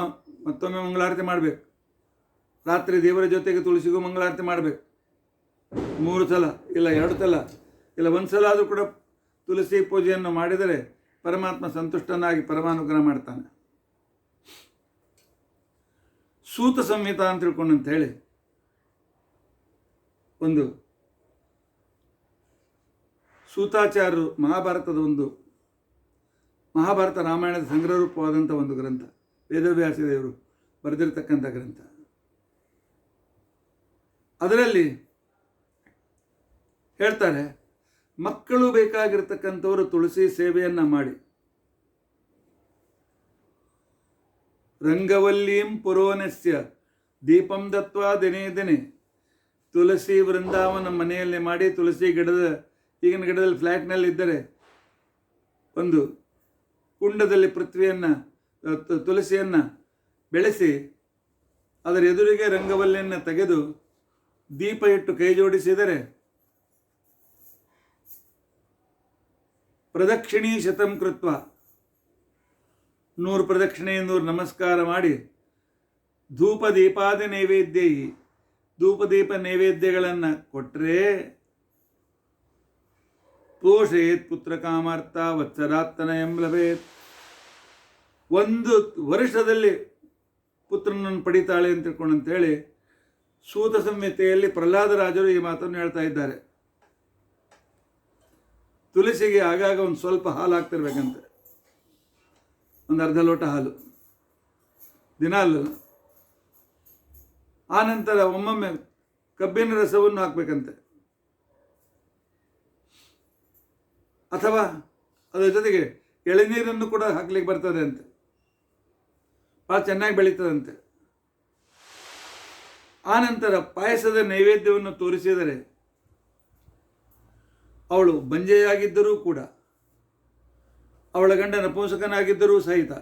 ಮತ್ತೊಮ್ಮೆ ಮಂಗಳಾರತಿ ಮಾಡಬೇಕು, ರಾತ್ರಿ ದೇವರ ಜೊತೆಗೆ ತುಳಸಿಗೂ ಮಂಗಳಾರತಿ ಮಾಡಬೇಕು. 3 ಸಲ ಇಲ್ಲ 2 ಸಲ ಇಲ್ಲ 1 ಸಲ ಆದರೂ ಕೂಡ ತುಳಸಿ ಪೂಜೆಯನ್ನು ಮಾಡಿದರೆ ಪರಮಾತ್ಮ ಸಂತುಷ್ಟನಾಗಿ ಪರಮಾನುಗ್ರಹ ಮಾಡ್ತಾನೆ. ಸೂತ ಸಂಹಿತ ಅಂತ ತಿಳ್ಕೊಂಡು ಅಂತ ಹೇಳಿ ಒಂದು ಸೂತಾಚಾರ್ಯರು ಮಹಾಭಾರತ ರಾಮಾಯಣದ ಸಂಗ್ರಹ ರೂಪವಾದಂಥ ಒಂದು ಗ್ರಂಥ, ವೇದವ್ಯಾಸ ದೇವರು ಬರೆದಿರ್ತಕ್ಕಂಥ ಗ್ರಂಥ. ಅದರಲ್ಲಿ ಹೇಳ್ತಾರೆ, ಮಕ್ಕಳು ಬೇಕಾಗಿರ್ತಕ್ಕಂಥವರು ತುಳಸಿ ಸೇವೆಯನ್ನು ಮಾಡಿ ರಂಗವಲ್ಲೀಂ ಪುರೋನಸ್ಯ ದೀಪಂ ದತ್ವಾ ದಿನೇ ದಿನೇ. ತುಳಸಿ ವೃಂದಾವನ ಮನೆಯಲ್ಲಿ ಮಾಡಿ, ತುಳಸಿ ಗಿಡದ ಈಗಿನ ಗಿಡದಲ್ಲಿ ಫ್ಲ್ಯಾಟ್ನಲ್ಲಿ ಇದ್ದರೆ ಒಂದು ಕುಂಡದಲ್ಲಿ ಪೃಥ್ವಿಯನ್ನು ತುಳಸಿಯನ್ನು ಬೆಳೆಸಿ ಅದರ ಎದುರಿಗೆ ರಂಗವಲ್ಲಿಯನ್ನು ತೆಗೆದು ದೀಪ ಇಟ್ಟು ಕೈ ಜೋಡಿಸಿದರೆ ಪ್ರದಕ್ಷಿಣೀ ಶತಂ ಕೃತ್ವ 100 ಪ್ರದಕ್ಷಿಣೆ 100 ನಮಸ್ಕಾರ ಮಾಡಿ ಧೂಪ ದೀಪಾದಿ ನೈವೇದ್ಯ ಧೂಪದೀಪ ನೈವೇದ್ಯಗಳನ್ನು ಕೊಟ್ಟರೆ ಪೋಷಯೇತ್ ಪುತ್ರ ಕಾಮಾರ್ಥ ವತ್ಸರಾತ್ತನಯಂ ಲಭೇತ್. 1 ವರ್ಷದಲ್ಲಿ ಪುತ್ರನನ್ನು ಪಡಿತಾಳೆ ಅಂತ ತಿಳ್ಕೊಂಡಂತೇಳಿ ಸೂತ ಸಂಹಿತೆಯಲ್ಲಿ ಪ್ರಹ್ಲಾದರಾಜರು ಈ ಮಾತನ್ನು ಹೇಳ್ತಾ ಇದ್ದಾರೆ. ತುಳಸಿಗೆ ಆಗಾಗ ಒಂದು ಸ್ವಲ್ಪ ಹಾಲು ಹಾಕ್ತಿರ್ಬೇಕಂತೆ, ಒಂದು ಅರ್ಧ ಲೋಟ ಹಾಲು ದಿನಾಲು. ಆನಂತರ ಒಮ್ಮೊಮ್ಮೆ ಕಬ್ಬಿನ ರಸವನ್ನು ಹಾಕಬೇಕಂತೆ, ಅಥವಾ ಅದರ ಜೊತೆಗೆ ಎಳೆನೀರನ್ನು ಕೂಡ ಹಾಕ್ಲಿಕ್ಕೆ ಬರ್ತದೆ ಅಂತೆ, ಭಾಳ ಚೆನ್ನಾಗಿ ಬೆಳೀತದಂತೆ. ಆನಂತರ ಪಾಯಸದ ನೈವೇದ್ಯವನ್ನು ತೋರಿಸಿದರೆ ಅವಳು ಬಂಜೆಯಾಗಿದ್ದರೂ ಕೂಡ, ಅವಳ ಗಂಡ ನಪುಂಸಕನಾಗಿದ್ದರೂ ಸಹಿತ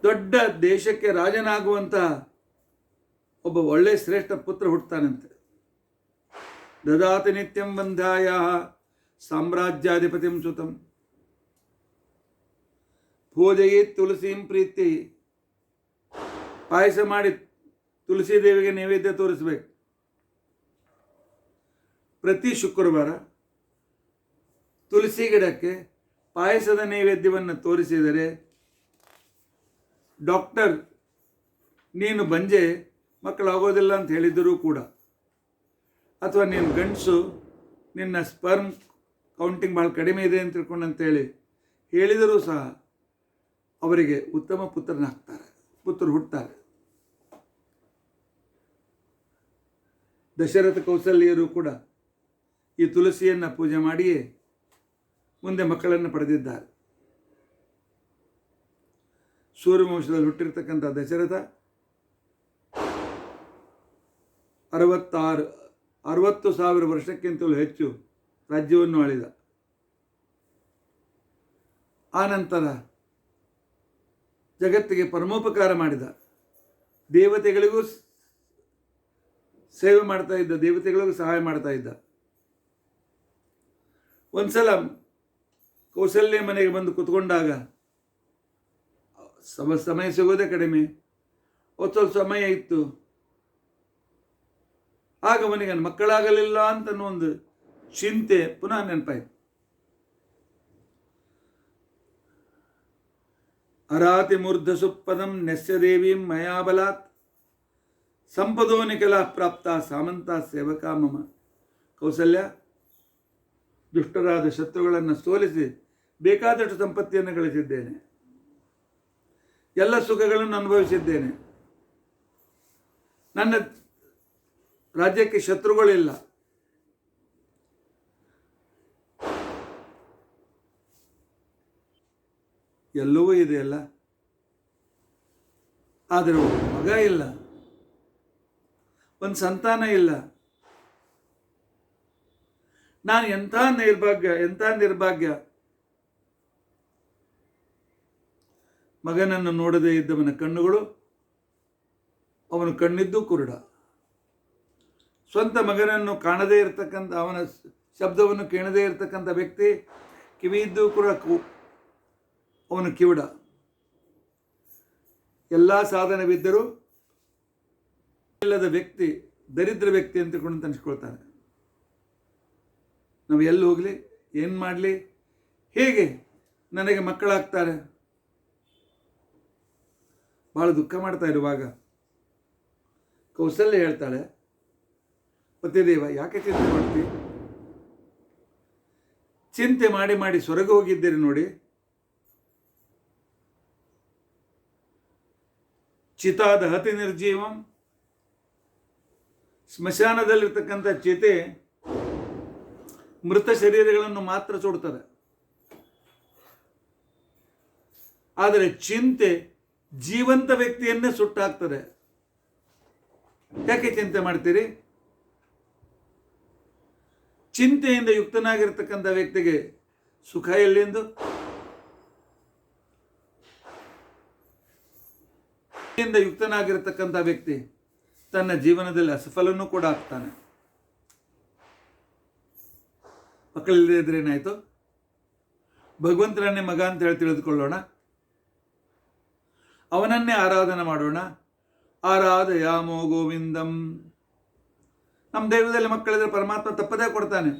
ದೊಡ್ಡ ದೇಶಕ್ಕೆ ರಾಜನಾಗುವಂತಹ ಒಬ್ಬ ಒಳ್ಳೆ ಶ್ರೇಷ್ಠ ಪುತ್ರ ಹುಟ್ಟುತ್ತಾನಂತೆ. ದದಾತಿ ನಿತ್ಯಂ ಬಂಧಾಯ ಸಾಮ್ರಾಜ್ಯಾಧಿಪತಿಂ ಸುತಂ ಭೋಜಯೇ ತುಳಸೀಂ ಪ್ರೀತಿ. ಪಾಯಸ ಮಾಡಿ ತುಳಸಿ ದೇವಿಗೆ ನೈವೇದ್ಯ ತೋರಿಸ್ಬೇಕು. ಪ್ರತಿ ಶುಕ್ರವಾರ ತುಳಸಿ ಗಿಡಕ್ಕೆ ಪಾಯಸದ ನೈವೇದ್ಯವನ್ನು ತೋರಿಸಿದರೆ ಡಾಕ್ಟರ್ ನೀನು ಬಂಜೆ ಮಕ್ಕಳಾಗೋದಿಲ್ಲ ಅಂತ ಹೇಳಿದರೂ ಕೂಡ, ಅಥವಾ ನೀನು ಗಂಡಸು ನಿನ್ನ ಸ್ಪರ್ಮ್ ಕೌಂಟಿಂಗ್ ಭಾಳ ಕಡಿಮೆ ಇದೆ ಅಂತ ತಿಳ್ಕೊಂಡಂತೇಳಿ ಹೇಳಿದರೂ ಸಹ ಅವರಿಗೆ ಉತ್ತಮ ಪುತ್ರರು ಹುಟ್ಟುತ್ತಾರೆ. ದಶರಥ ಕೌಸಲ್ಯರು ಕೂಡ ಈ ತುಳಸಿಯನ್ನು ಪೂಜೆ ಮಾಡಿಯೇ ಮುಂದೆ ಮಕ್ಕಳನ್ನು ಪಡೆದಿದ್ದಾರೆ. ಸೂರ್ಯವಂಶದಲ್ಲಿ ಹುಟ್ಟಿರ್ತಕ್ಕಂಥ ದಶರಥ 60,000 ವರ್ಷಕ್ಕಿಂತಲೂ ಹೆಚ್ಚು ರಾಜ್ಯವನ್ನು ಆಳಿದ. ಆನಂತರ ಜಗತ್ತಿಗೆ ಪರಮೋಪಕಾರ ಮಾಡಿದ. ದೇವತೆಗಳಿಗೂ ಸೇವೆ ಮಾಡ್ತಾ ಇದ್ದ, ದೇವತೆಗಳಿಗೂ ಸಹಾಯ ಮಾಡ್ತಾ ಇದ್ದ. ಒಂದ್ಸಲ ಕೌಸಲ್ಯ ಮನೆಗೆ ಬಂದು ಕೂತ್ಕೊಂಡಾಗ ಸಮಯ ಸಿಗೋದೇ ಕಡಿಮೆ, ಸ್ವಲ್ಪ ಸಮಯ ಇತ್ತು. ಆಗ ಅವನಿಗೆ ಮಕ್ಕಳಾಗಲಿಲ್ಲ ಅಂತ ಒಂದು ಚಿಂತೆ ಪುನಃ ನೆನಪಾಯಿತು. ಅರಾತಿ ಮೂರ್ಧ ಸುಪ್ಪದಂ ನೆಸ್ಯ ದೇವೀಂ ಮಯಾಬಲಾತ್ ಸಂಪದೋ ನಿಖಿಲ ಪ್ರಾಪ್ತ ಸಾಮಂತ ಸೇವಕ ಮಮ. ಕೌಸಲ್ಯ, ದುಷ್ಟರಾದ ಶತ್ರುಗಳನ್ನು ಸೋಲಿಸಿ ಬೇಕಾದಷ್ಟು ಸಂಪತ್ತಿಯನ್ನು ಗಳಿಸಿದ್ದೇನೆ, ಎಲ್ಲ ಸುಖಗಳನ್ನು ಅನುಭವಿಸಿದ್ದೇನೆ. ನನ್ನ ರಾಜ್ಯಕ್ಕೆ ಶತ್ರುಗಳಿಲ್ಲ. ಎಲ್ಲವೂ ಇದೆಯಲ್ಲ, ಆದರೆ ಮಗ ಇಲ್ಲ, ಒಂದು ಸಂತಾನ ಇಲ್ಲ. ನಾನು ಎಂಥ ನಿರ್ಭಾಗ್ಯ. ಮಗನನ್ನು ನೋಡದೇ ಇದ್ದವನ ಕಣ್ಣುಗಳು, ಅವನು ಕಣ್ಣಿದ್ದು ಕುರುಡ. ಸ್ವಂತ ಮಗನನ್ನು ಕಾಣದೇ ಇರತಕ್ಕಂಥ, ಅವನ ಶಬ್ದವನ್ನು ಕೇಳದೇ ಇರತಕ್ಕಂಥ ವ್ಯಕ್ತಿ, ಕಿವಿಯಿದ್ದು ಕೂಡ ಅವನು ಕಿವುಡ. ಎಲ್ಲ ಸಾಧನವಿದ್ದರೂ ಇಲ್ಲದ ವ್ಯಕ್ತಿ ದರಿದ್ರ ವ್ಯಕ್ತಿ ಅಂತ ಅನಿಸ್ಕೊಳ್ತಾನೆ. ನಾವು ಎಲ್ಲಿ ಹೋಗಲಿ, ಏನು ಮಾಡಲಿ, ಹೇಗೆ ನನಗೆ ಮಕ್ಕಳಾಗ್ತಾರೆ? ಭಾಳ ದುಃಖ ಮಾಡ್ತಾ ಇರುವಾಗ ಕೌಸಲ್ಯ ಹೇಳ್ತಾಳೆ, ಪತಿದೇವ ಯಾಕೆ ಚಿಂತೆ ಮಾಡ್ತಿ? ಚಿಂತೆ ಮಾಡಿ ಸ್ವರ್ಗ ಹೋಗಿದ್ದೀರಿ ನೋಡಿ. ಚಿತಾದ ಹತಿ ನಿರ್ಜೀವಂ, ಸ್ಮಶಾನದಲ್ಲಿರ್ತಕ್ಕಂಥ ಚಿತೆ ಮೃತ ಶರೀರಗಳನ್ನು ಮಾತ್ರ ಸುಡ್ತಾರೆ. ಆದರೆ ಚಿಂತೆ ಜೀವಂತ ವ್ಯಕ್ತಿಯನ್ನೇ ಸುಟ್ಟಾಕ್ತದೆ. ಯಾಕೆ ಚಿಂತೆ ಮಾಡ್ತೀರಿ? ಚಿಂತೆಯಿಂದ ಯುಕ್ತನಾಗಿರ್ತಕ್ಕಂಥ ವ್ಯಕ್ತಿಗೆ ಸುಖ ಎಲ್ಲಿಂದು? ಯುಕ್ತನಾಗಿರ್ತಕ್ಕಂಥ ವ್ಯಕ್ತಿ ತನ್ನ ಜೀವನದಲ್ಲಿ ಅಸಫಲನೂ ಕೂಡ ಆಗ್ತಾನೆ. ಮಕ್ಕಳಿಲ್ಲದೆ ಇದ್ರೆ ಏನಾಯ್ತು? ಭಗವಂತನನ್ನೇ ಮಗ ಅಂತ ಹೇಳಿ ತಿಳಿದುಕೊಳ್ಳೋಣ, ಅವನನ್ನೇ ಆರಾಧನೆ ಮಾಡೋಣ. ಆರಾಧಯಾಮೋ ಗೋವಿಂದಂ. ನಮ್ಮ ದೈವದಲ್ಲಿ ಮಕ್ಕಳಿದ್ರೆ ಪರಮಾತ್ಮ ತಪ್ಪದೇ ಕೊಡ್ತಾನೆ.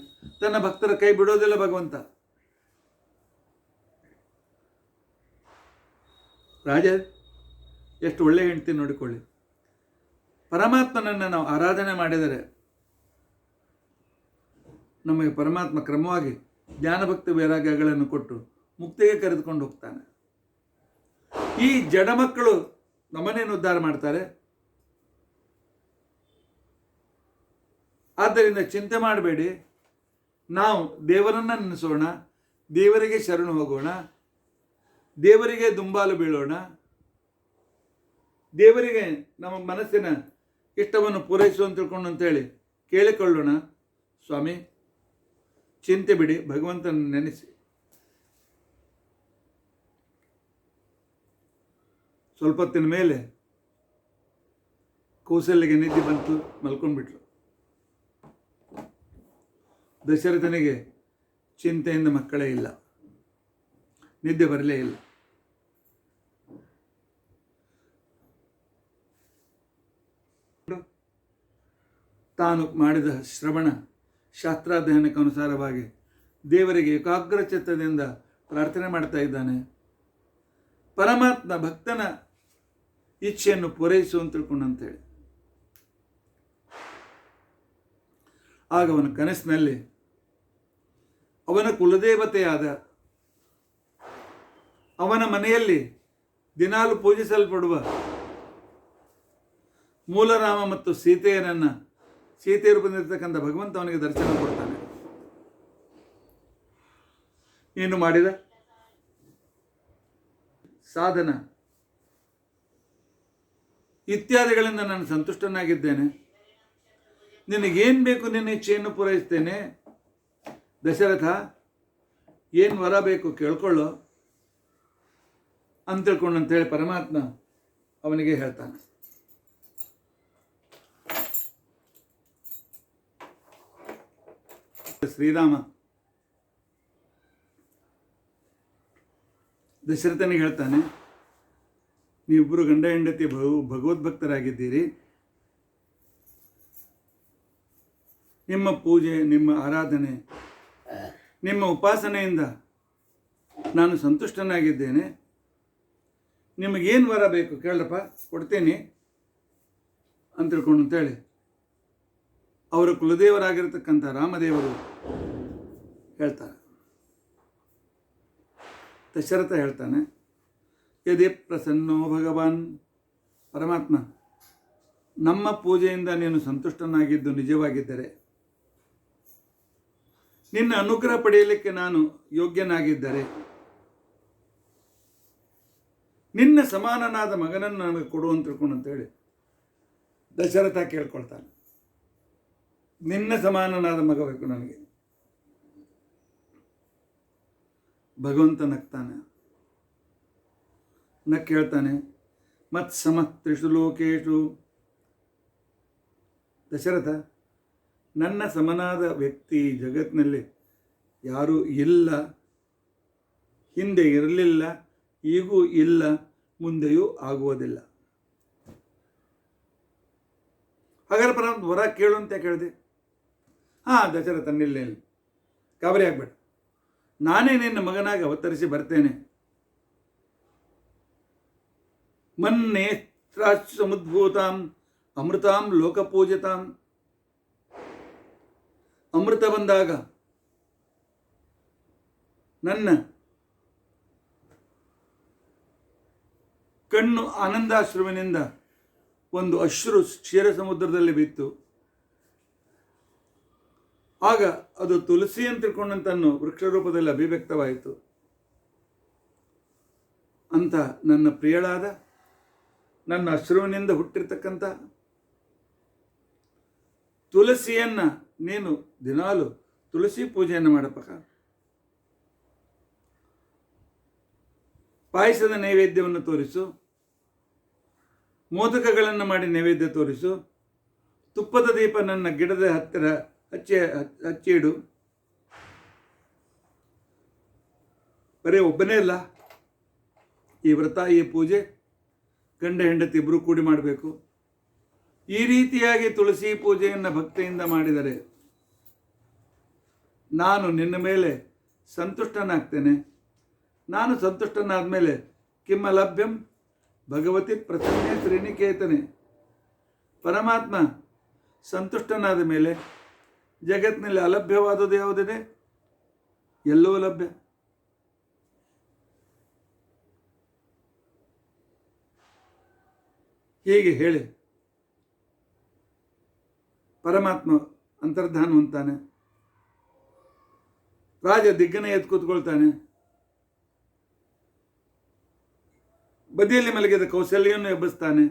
ತನ್ನ ಭಕ್ತರ ಕೈ ಬಿಡೋದಿಲ್ಲ ಭಗವಂತ. ರಾಜ ಎಷ್ಟು ಒಳ್ಳೆ ಹೆಂಡತಿ ನೋಡಿಕೊಳ್ಳಿ. ಪರಮಾತ್ಮನನ್ನು ನಾವು ಆರಾಧನೆ ಮಾಡಿದರೆ ನಮಗೆ ಪರಮಾತ್ಮ ಕ್ರಮವಾಗಿ ಜ್ಞಾನಭಕ್ತಿ ವೈರಾಗ್ಯಗಳನ್ನು ಕೊಟ್ಟು ಮುಕ್ತಿಗೆ ಕರೆದುಕೊಂಡು ಹೋಗ್ತಾನೆ. ಈ ಜಡ ಮಕ್ಕಳು ನಮ್ಮನ್ನೇನು ಉದ್ಧಾರ ಮಾಡ್ತಾರೆ? ಆದ್ದರಿಂದ ಚಿಂತೆ ಮಾಡಬೇಡಿ, ನಾವು ದೇವರನ್ನು ನೆನೆಸೋಣ, ದೇವರಿಗೆ ಶರಣು ಹೋಗೋಣ, ದೇವರಿಗೆ ದುಂಬಾಲು ಬೀಳೋಣ, ದೇವರಿಗೆ ನಮ್ಮ ಮನಸ್ಸಿನ ಇಷ್ಟವನ್ನು ಪೂರೈಸು ಅಂತ ತಿಳ್ಕೊಂಡು ಅಂತೇಳಿ ಕೇಳಿಕೊಳ್ಳೋಣ. ಸ್ವಾಮಿ, ಚಿಂತೆ ಬಿಡಿ, ಭಗವಂತನ ನೆನೆಸಿ. ಸ್ವಲ್ಪ ಹೊತ್ತಿನ ಮೇಲೆ ಕೌಸಲ್ಯಗೆ ನಿದ್ದೆ ಬಂತು, ಮಲ್ಕೊಂಡ್ಬಿಟ್ಲು. ದಶರಥನಿಗೆ ಚಿಂತೆಯಿಂದ ಮಕ್ಕಳೇ ಇಲ್ಲ, ನಿದ್ದೆ ಬರಲೇ ಇಲ್ಲ. ತಾನು ಮಾಡಿದ ಶ್ರವಣ ಶಾಸ್ತ್ರಾಧ್ಯಯನಕ್ಕೆ ಅನುಸಾರವಾಗಿ ದೇವರಿಗೆ ಏಕಾಗ್ರಚಿತ್ತದಿಂದ ಪ್ರಾರ್ಥನೆ ಮಾಡ್ತಾ ಇದ್ದಾನೆ. ಪರಮಾತ್ಮ ಭಕ್ತನ ಇಚ್ಛೆಯನ್ನು ಪೂರೈಸು ಅಂತ ತಿಳ್ಕೊಂಡಂತೇಳಿ. ಆಗ ಅವನ ಕನಸಿನಲ್ಲಿ ಅವನ ಕುಲದೇವತೆಯಾದ ಅವನ ಮನೆಯಲ್ಲಿ ದಿನಾಲು ಪೂಜಿಸಲ್ಪಡುವ ಮೂಲರಾಮ ಮತ್ತು ಸೀತೆ ರೂಪದಲ್ಲಿರ್ತಕ್ಕಂಥ ಭಗವಂತ ಅವನಿಗೆ ದರ್ಶನ ಕೊಡ್ತಾನೆ. ನೀನು ಮಾಡಿದ ಸಾಧನ ಇತ್ಯಾದಿಗಳಿಂದ ನಾನು ಸಂತುಷ್ಟನಾಗಿದ್ದೇನೆ. ನಿನಗೇನು ಬೇಕು ನಿನ್ನ ಇಚ್ಛೆಯನ್ನು ಪೂರೈಸ್ತೇನೆ. ದಶರಥ, ಏನು ವರ ಬೇಕು ಕೇಳ್ಕೊಳ್ಳೋ ಅಂತ ತಿಳ್ಕೊಂಡಂತೇಳಿ ಪರಮಾತ್ಮ ಅವನಿಗೆ ಹೇಳ್ತಾನೆ. ಶ್ರೀರಾಮ ದಶರಥನಿಗೆ ಹೇಳ್ತಾನೆ, ನೀವಿಬ್ಬರು ಗಂಡ ಹೆಂಡತಿ ಭಗವದ್ಭಕ್ತರಾಗಿದ್ದೀರಿ. ನಿಮ್ಮ ಪೂಜೆ, ನಿಮ್ಮ ಆರಾಧನೆ, ನಿಮ್ಮ ಉಪಾಸನೆಯಿಂದ ನಾನು ಸಂತುಷ್ಟನಾಗಿದ್ದೇನೆ. ನಿಮಗೇನು ವರ ಬೇಕು ಕೇಳಪ್ಪ, ಕೊಡ್ತೀನಿ ಅಂತ ತಿಳ್ಕೊಂಡು ಅಂತೇಳಿ ಅವರ ಕುಲದೇವರಾಗಿರ್ತಕ್ಕಂಥ ರಾಮದೇವರು ಹೇಳ್ತಾರೆ. ದಶರಥ ಹೇಳ್ತಾನೆ, ಯದಿ ಪ್ರಸನ್ನೋ ಭಗವಾನ್, ಪರಮಾತ್ಮ ನಮ್ಮ ಪೂಜೆಯಿಂದ ನೀನು ಸಂತುಷ್ಟನಾಗಿದ್ದು ನಿಜವಾಗಿದ್ದರೆ, ನಿನ್ನ ಅನುಗ್ರಹ ಪಡೆಯಲಿಕ್ಕೆ ನಾನು ಯೋಗ್ಯನಾಗಿದ್ದರೆ, ನಿನ್ನ ಸಮಾನನಾದ ಮಗನನ್ನು ನನಗೆ ಕೊಡು ಅಂತ ತಿಳ್ಕೊಂಡು ಅಂತೇಳಿ ದಶರಥ ಕೇಳ್ಕೊಳ್ತಾನೆ. ನಿನ್ನ ಸಮಾನನಾದ ಮಗ ಬೇಕು ನನಗೆ. ಭಗವಂತ ನಗ್ತಾನೆ. ನಕ್ ಹೇಳ್ತಾನೆ, ಮತ್ ಸಮ ತ್ರಿಷು ಲೋಕೇಶು. ದಶರಥ, ನನ್ನ ಸಮನಾದ ವ್ಯಕ್ತಿ ಜಗತ್ತಿನಲ್ಲಿ ಯಾರೂ ಇಲ್ಲ, ಹಿಂದೆ ಇರಲಿಲ್ಲ, ಈಗೂ ಇಲ್ಲ, ಮುಂದೆಯೂ ಆಗುವುದಿಲ್ಲ. ಹಾಗಾದ್ರೆ ಪರಮಾತ್ಮ ವರ ಕೇಳು ಅಂತ ಕೇಳಿದೆ. ದಶರಥ, ನಿಲ್ಲ, ಗಾಬರಿ ಆಗ್ಬೇಡ, ನಾನೇ ನಿನ್ನ ಮಗನಾಗಿ ಅವತರಿಸಿ ಬರ್ತೇನೆ. ಮನ್ನೇ ಸಮುದ್ಭೂತಾಂ ಅಮೃತಾಂ ಲೋಕಪೂಜಿತಾಂ. ಅಮೃತ ಬಂದಾಗ ನನ್ನ ಕಣ್ಣು ಆನಂದಾಶ್ರುವಿನಿಂದ ಒಂದು ಅಶ್ರು ಕ್ಷೀರ ಸಮುದ್ರದಲ್ಲಿ ಬಿತ್ತು. ಆಗ ಅದು ತುಳಸಿ ಅಂತ ತಿಳ್ಕೊಂಡಂತನ್ನು ವೃಕ್ಷ ರೂಪದಲ್ಲಿ ಅಭಿವ್ಯಕ್ತವಾಯಿತು. ಅಂತ ನನ್ನ ಪ್ರಿಯಳಾದ, ನನ್ನ ಅಶ್ರುವಿನಿಂದ ಹುಟ್ಟಿರ್ತಕ್ಕಂಥ ತುಳಸಿಯನ್ನು ನೀನು ದಿನಾಲು ತುಳಸಿ ಪೂಜೆಯನ್ನು ಮಾಡಪ್ಪ. ಪಾಯಸದ ನೈವೇದ್ಯವನ್ನು ತೋರಿಸು, ಮೋದಕಗಳನ್ನು ಮಾಡಿ ನೈವೇದ್ಯ ತೋರಿಸು, ತುಪ್ಪದ ದೀಪ ನನ್ನ ಗಿಡದ ಹತ್ತಿರ ಹಚ್ಚಿಡು. ಬರೀ ಒಬ್ಬನೇ ಅಲ್ಲ, ಈ ವ್ರತ, ಈ ಪೂಜೆ ಗಂಡ ಹೆಂಡತಿ ಇಬ್ಬರು ಕೂಡಿ ಮಾಡಬೇಕು. ಈ ರೀತಿಯಾಗಿ ತುಳಸಿ ಪೂಜೆಯನ್ನು ಭಕ್ತಿಯಿಂದ ಮಾಡಿದರೆ ನಾನು ನಿನ್ನ ಮೇಲೆ ಸಂತುಷ್ಟನಾಗ್ತೇನೆ. ನಾನು ಸಂತುಷ್ಟನಾದ ಮೇಲೆ ಕಿಮ್ಮ ಲಭ್ಯಂ ಭಗವತಿ ಪ್ರಸನ್ನೆ ಶ್ರೀನಿಕೇತನೆ. ಪರಮಾತ್ಮ ಸಂತುಷ್ಟನಾದ ಮೇಲೆ ಜಗತ್ತಿನಲ್ಲಿ ಅಲಭ್ಯವಾದುದು ಯಾವುದಿದೆ? ಎಲ್ಲವೂ ಲಭ್ಯ. ಹೀಗೆ ಹೇಳಿ ಪರಮಾತ್ಮ ಅಂತರ್ಧಾನ ಹೊಂದ್ತಾನೆ. ರಾಜ ದಿಗ್ಗನೆ ಎದ್ದು ಕೂತ್ಕೊಳ್ತಾನೆ. ಬದಿಯಲ್ಲಿ ಮಲಗಿದ ಕೌಸಲ್ಯನ್ನು ಎಬ್ಬಿಸ್ತಾನೆ.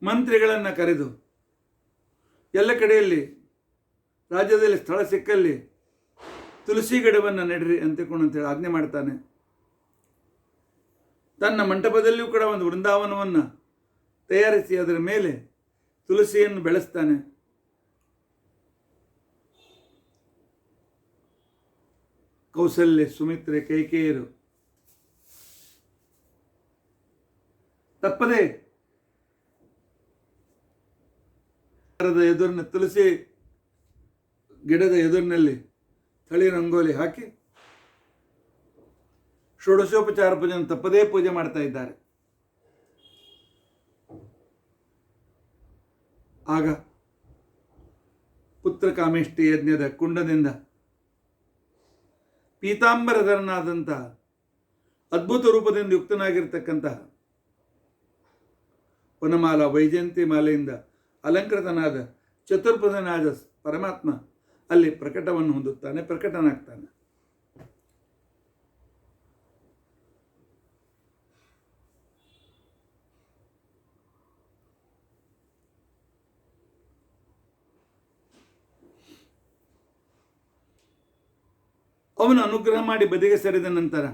ಮಂತ್ರಿಗಳನ್ನು ಕರೆದು ಎಲ್ಲ ಕಡೆಯಲ್ಲಿ ರಾಜ್ಯದಲ್ಲಿ ಸ್ಥಳ ಸಿಕ್ಕಲ್ಲಿ ತುಳಸಿ ಗಿಡವನ್ನು ನೆಡ್ರಿ ಅಂತೇಳಿ ಆಜ್ಞೆ ಮಾಡ್ತಾನೆ. ತನ್ನ ಮಂಟಪದಲ್ಲಿಯೂ ಕೂಡ ಒಂದು ವೃಂದಾವನವನ್ನು ತಯಾರಿಸಿ ಅದರ ಮೇಲೆ ತುಳಸಿಯನ್ನು ಬೆಳೆಸ್ತಾನೆ. ಕೌಸಲ್ಯ, ಸುಮಿತ್ರೆ, ಕೈಕೇಯರು ತಪ್ಪದೆ ಎದುರಿನ ತುಳಸಿ ಗಿಡದ ಎದುರಿನಲ್ಲಿ ಥಳಿ ರಂಗೋಲಿ ಹಾಕಿ ಷೋಡಶೋಪಚಾರ ಪೂಜೆಯನ್ನು ತಪ್ಪದೇ ಪೂಜೆ ಮಾಡ್ತಾ ಇದ್ದಾರೆ. ಆಗ ಪುತ್ರ ಕಾಮೇಷ್ಟಿ ಯಜ್ಞದ ಕುಂಡದಿಂದ ಪೀತಾಂಬರಧರನಾದಂತಹ ಅದ್ಭುತ ರೂಪದಿಂದ ಯುಕ್ತನಾಗಿರ್ತಕ್ಕಂತಹ ವನಮಾಲ ವೈಜಯಂತಿ ಮಾಲೆಯಿಂದ ಅಲಂಕೃತನಾದ ಚತುರ್ಪದನಾದ ಪರಮಾತ್ಮ ಅಲ್ಲಿ ಪ್ರಕಟವನ್ನು ಹೊಂದುತ್ತಾನೆ, ಪ್ರಕಟನಾಗ್ತಾನೆ. ಅವನು ಅನುಗ್ರಹ ಮಾಡಿ ಬದಿಗೆ ಸರಿದ ನಂತರ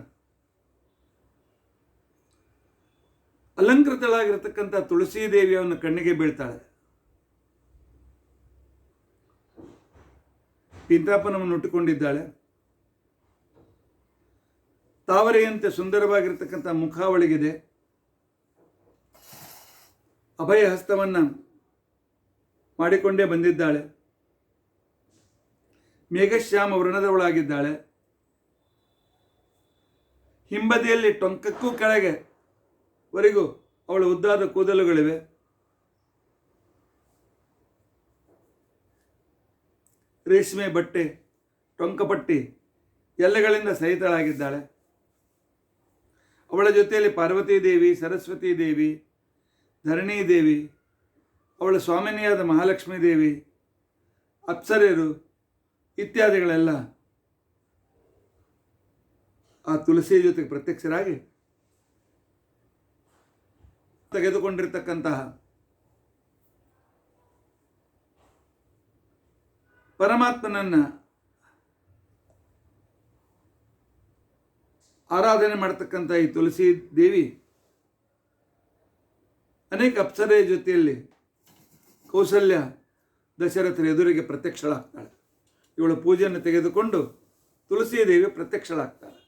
ಅಲಂಕೃತಳಾಗಿರ್ತಕ್ಕಂಥ ತುಳಸೀದೇವಿ ಅವನ ಕಣ್ಣಿಗೆ ಬೀಳ್ತಾಳೆ. ಪಿಂತಾಪನವನ್ನು ಉಟ್ಟುಕೊಂಡಿದ್ದಾಳೆ. ತಾವರೆಯಂತೆ ಸುಂದರವಾಗಿರ್ತಕ್ಕಂಥ ಮುಖ ಅವಳಿಗಿದೆ. ಅಭಯ ಹಸ್ತವನ್ನು ಮಾಡಿಕೊಂಡೇ ಬಂದಿದ್ದಾಳೆ. ಮೇಘಶ್ಯಾಮ ವರ್ಣದವಳಾಗಿದ್ದಾಳೆ. ಹಿಂಬದಿಯಲ್ಲಿ ಟೊಂಕಕ್ಕೂ ಕೆಳಗೆ ವರೆಗೂ ಅವಳ ಉದ್ದಾದ ಕೂದಲುಗಳಿವೆ. ರೇಷ್ಮೆ ಬಟ್ಟೆ, ಟೊಂಕಪಟ್ಟಿ ಎಲ್ಲಗಳಿಂದ ಸಹಿತಳಾಗಿದ್ದಾಳೆ. ಅವಳ ಜೊತೆಯಲ್ಲಿ ಪಾರ್ವತೀ ದೇವಿ, ಸರಸ್ವತೀ ದೇವಿ, ಧರಣೀ ದೇವಿ, ಅವಳ ಸ್ವಾಮಿನಿಯಾದ ಮಹಾಲಕ್ಷ್ಮೀ ದೇವಿ, ಅಪ್ಸರೆಯರು ಇತ್ಯಾದಿಗಳೆಲ್ಲ ಆ ತುಳಸಿ ಜೊತೆಗೆ ಪ್ರತ್ಯಕ್ಷರಾಗಿ ತೆಗೆದುಕೊಂಡಿರ್ತಕ್ಕಂತಹ ಪರಮಾತ್ಮನನ್ನ ಆರಾಧನೆ ಮಾಡತಕ್ಕಂಥ ಈ ತುಳಸಿ ದೇವಿ ಅನೇಕ ಅಪ್ಸರೆಯ ಜೊತೆಯಲ್ಲಿ ಕೌಸಲ್ಯ ದಶರಥರ ಎದುರಿಗೆ ಪ್ರತ್ಯಕ್ಷಳಾಗ್ತಾಳೆ. ಇವಳ ಪೂಜೆಯನ್ನು ತೆಗೆದುಕೊಂಡು ತುಳಸಿ ದೇವಿ ಪ್ರತ್ಯಕ್ಷಳಾಗ್ತಾಳೆ.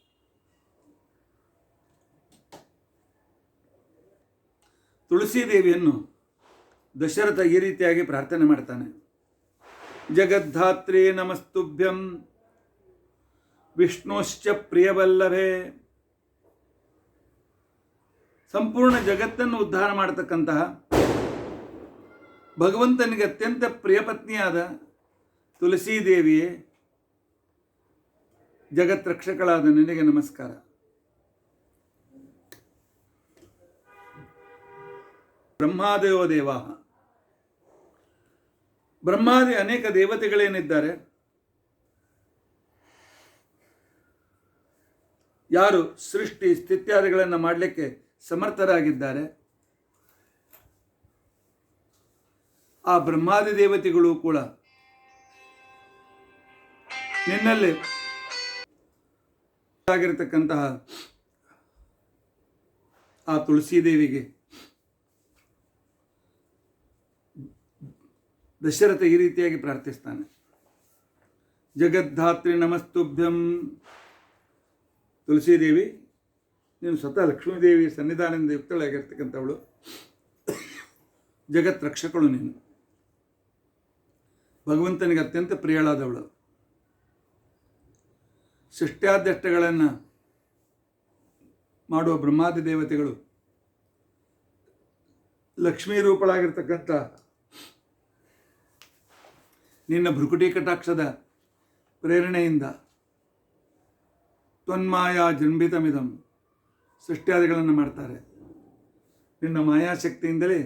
ತುಳಸಿ ದೇವಿಯನ್ನು ದಶರಥ ಈ ರೀತಿಯಾಗಿ ಪ್ರಾರ್ಥನೆ ಮಾಡ್ತಾನೆ. ಜಗದ್ಧಾತ್ರಿ ನಮಸ್ತುಭ್ಯಂ ವಿಷ್ಣುಶ್ಚ ಪ್ರಿಯವಲ್ಲಭೆ. ಸಂಪೂರ್ಣ ಜಗತ್ತನ್ನು ಉದ್ಧಾರ ಮಾಡತಕ್ಕಂತಹ ಭಗವಂತನಿಗೆ ಅತ್ಯಂತ ಪ್ರಿಯಪತ್ನಿಯಾದ ತುಳಸಿ ದೇವಿಯೇ, ಜಗತ್ ರಕ್ಷಕಳಾದ ನಿನಗೆ ನಮಸ್ಕಾರ. ಬ್ರಹ್ಮಾದೇವೋ ದೇವ. ಬ್ರಹ್ಮಾದಿ ಅನೇಕ ದೇವತೆಗಳೇನಿದ್ದಾರೆ, ಯಾರು ಸೃಷ್ಟಿ ಸ್ಥಿತ್ಯಾದಿಗಳನ್ನು ಮಾಡಲಿಕ್ಕೆ ಸಮರ್ಥರಾಗಿದ್ದಾರೆ, ಆ ಬ್ರಹ್ಮಾದಿ ದೇವತೆಗಳು ಕೂಡ ನಿನ್ನಲ್ಲಿ ಆಗಿರತಕ್ಕಂತಹ ಆ ತುಳಸಿ ದೇವಿಗೆ ದಶರಥ ಈ ರೀತಿಯಾಗಿ ಪ್ರಾರ್ಥಿಸ್ತಾನೆ. ಜಗದ್ಧಾತ್ರಿ ನಮಸ್ತುಭ್ಯಂ. ತುಳಸೀದೇವಿ, ನೀನು ಸ್ವತಃ ಲಕ್ಷ್ಮೀದೇವಿ ಸನ್ನಿಧಾನದಿಂದ ಯುಕ್ತಳಾಗಿರ್ತಕ್ಕಂಥವಳು, ಜಗತ್ ರಕ್ಷಕಳು ನೀನು, ಭಗವಂತನಿಗೆ ಅತ್ಯಂತ ಪ್ರಿಯಳಾದವಳು. ಸೃಷ್ಟ್ಯಾದ್ಯಷ್ಟಗಳನ್ನು ಮಾಡುವ ಬ್ರಹ್ಮಾದಿ ದೇವತೆಗಳು ಲಕ್ಷ್ಮೀ ರೂಪಳಾಗಿರ್ತಕ್ಕಂಥ ನಿನ್ನ ಭೃಕುಟಿ ಕಟಾಕ್ಷದ ಪ್ರೇರಣೆಯಿಂದ ತ್ವನ್ಮಾಯಾ ಜನ್ಭಿತಮಿದಂ ಸೃಷ್ಟ್ಯಾದಿಗಳನ್ನು ಮಾಡ್ತಾರೆ. ನಿನ್ನ ಮಾಯಾಶಕ್ತಿಯಿಂದಲೇ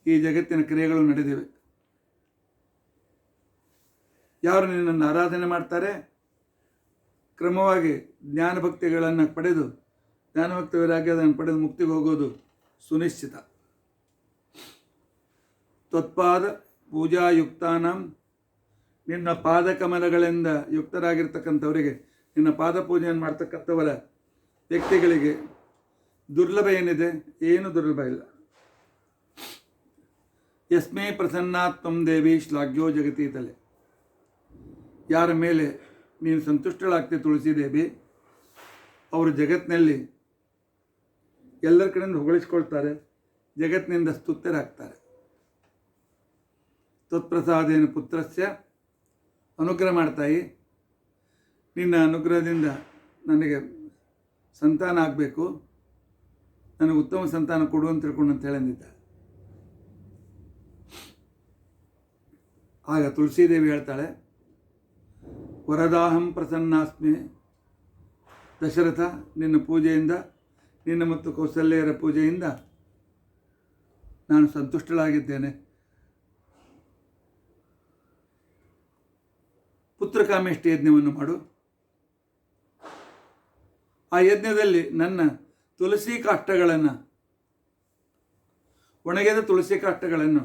ಈ ಜಗತ್ತಿನ ಕ್ರಿಯೆಗಳು ನಡೆದಿವೆ. ಯಾರು ನಿನ್ನನ್ನು ಆರಾಧನೆ ಮಾಡ್ತಾರೆ ಕ್ರಮವಾಗಿ ಜ್ಞಾನಭಕ್ತಿಗಳನ್ನು ಪಡೆದು ಜ್ಞಾನಭಕ್ತಿ ವೈರಾಗ್ಯಗಳನ್ನು ಪಡೆದು ಮುಕ್ತಿಗೆ ಹೋಗೋದು ಸುನಿಶ್ಚಿತ. ತ್ವತ್ಪಾದ ಪೂಜಾಯುಕ್ತಾನಾಂ, ನಿನ್ನ ಪಾದಕಮಲಗಳಿಂದ ಯುಕ್ತರಾಗಿರ್ತಕ್ಕಂಥವರಿಗೆ, ನಿನ್ನ ಪಾದ ಪೂಜೆಯನ್ನು ಮಾಡ್ತಕ್ಕಂಥವರ ವ್ಯಕ್ತಿಗಳಿಗೆ ದುರ್ಲಭ ಏನಿದೆ? ಏನು ದುರ್ಲಭ ಇಲ್ಲ. ಯಸ್ಮೇ ಪ್ರಸನ್ನಾತ್ಮಂ ದೇವಿ ಶ್ಲಾಘ್ಯೋ ಜಗತಿ ತಲೆ. ಯಾರ ಮೇಲೆ ನೀನು ಸಂತುಷ್ಟಳಾಗ್ತಿ ತುಳಸಿದೇವಿ, ಅವರು ಜಗತ್ತಿನಲ್ಲಿ ಎಲ್ಲರ ಕಡೆಯಿಂದ ಹೊಗಳಿಸ್ಕೊಳ್ತಾರೆ, ಜಗತ್ತಿನಿಂದ ಸ್ತುತ್ಯರಾಗ್ತಾರೆ. ತ್ವತ್ಪ್ರಸಾದೇನ ಪುತ್ರಸ್ಯ, ಅನುಗ್ರಹ ಮಾಡ್ತಾಯಿ, ನಿನ್ನ ಅನುಗ್ರಹದಿಂದ ನನಗೆ ಸಂತಾನ ಆಗಬೇಕು, ನನಗೆ ಉತ್ತಮ ಸಂತಾನ ಕೊಡು ಅಂತ ತಿಳ್ಕೊಂಡು ಅಂತ ಹೇಳಂದಿದ್ದ. ಆಗ ತುಳಸೀದೇವಿ ಹೇಳ್ತಾಳೆ, ವರದಾಹಂ ಪ್ರಸನ್ನಾಸ್ಮಿ ದಶರಥ, ನಿನ್ನ ಪೂಜೆಯಿಂದ, ನಿನ್ನ ಮತ್ತು ಕೌಸಲ್ಯರ ಪೂಜೆಯಿಂದ ನಾನು ಸಂತುಷ್ಟಳಾಗಿದ್ದೇನೆ. ಪುತ್ರಕಾಮೇಷ್ಟಿ ಯಜ್ಞವನ್ನು ಮಾಡು. ಆ ಯಜ್ಞದಲ್ಲಿ ನನ್ನ ತುಳಸಿ ಕಾಷ್ಟಗಳನ್ನು, ಒಣಗಿದ ತುಳಸಿ ಕಾಷ್ಟಗಳನ್ನು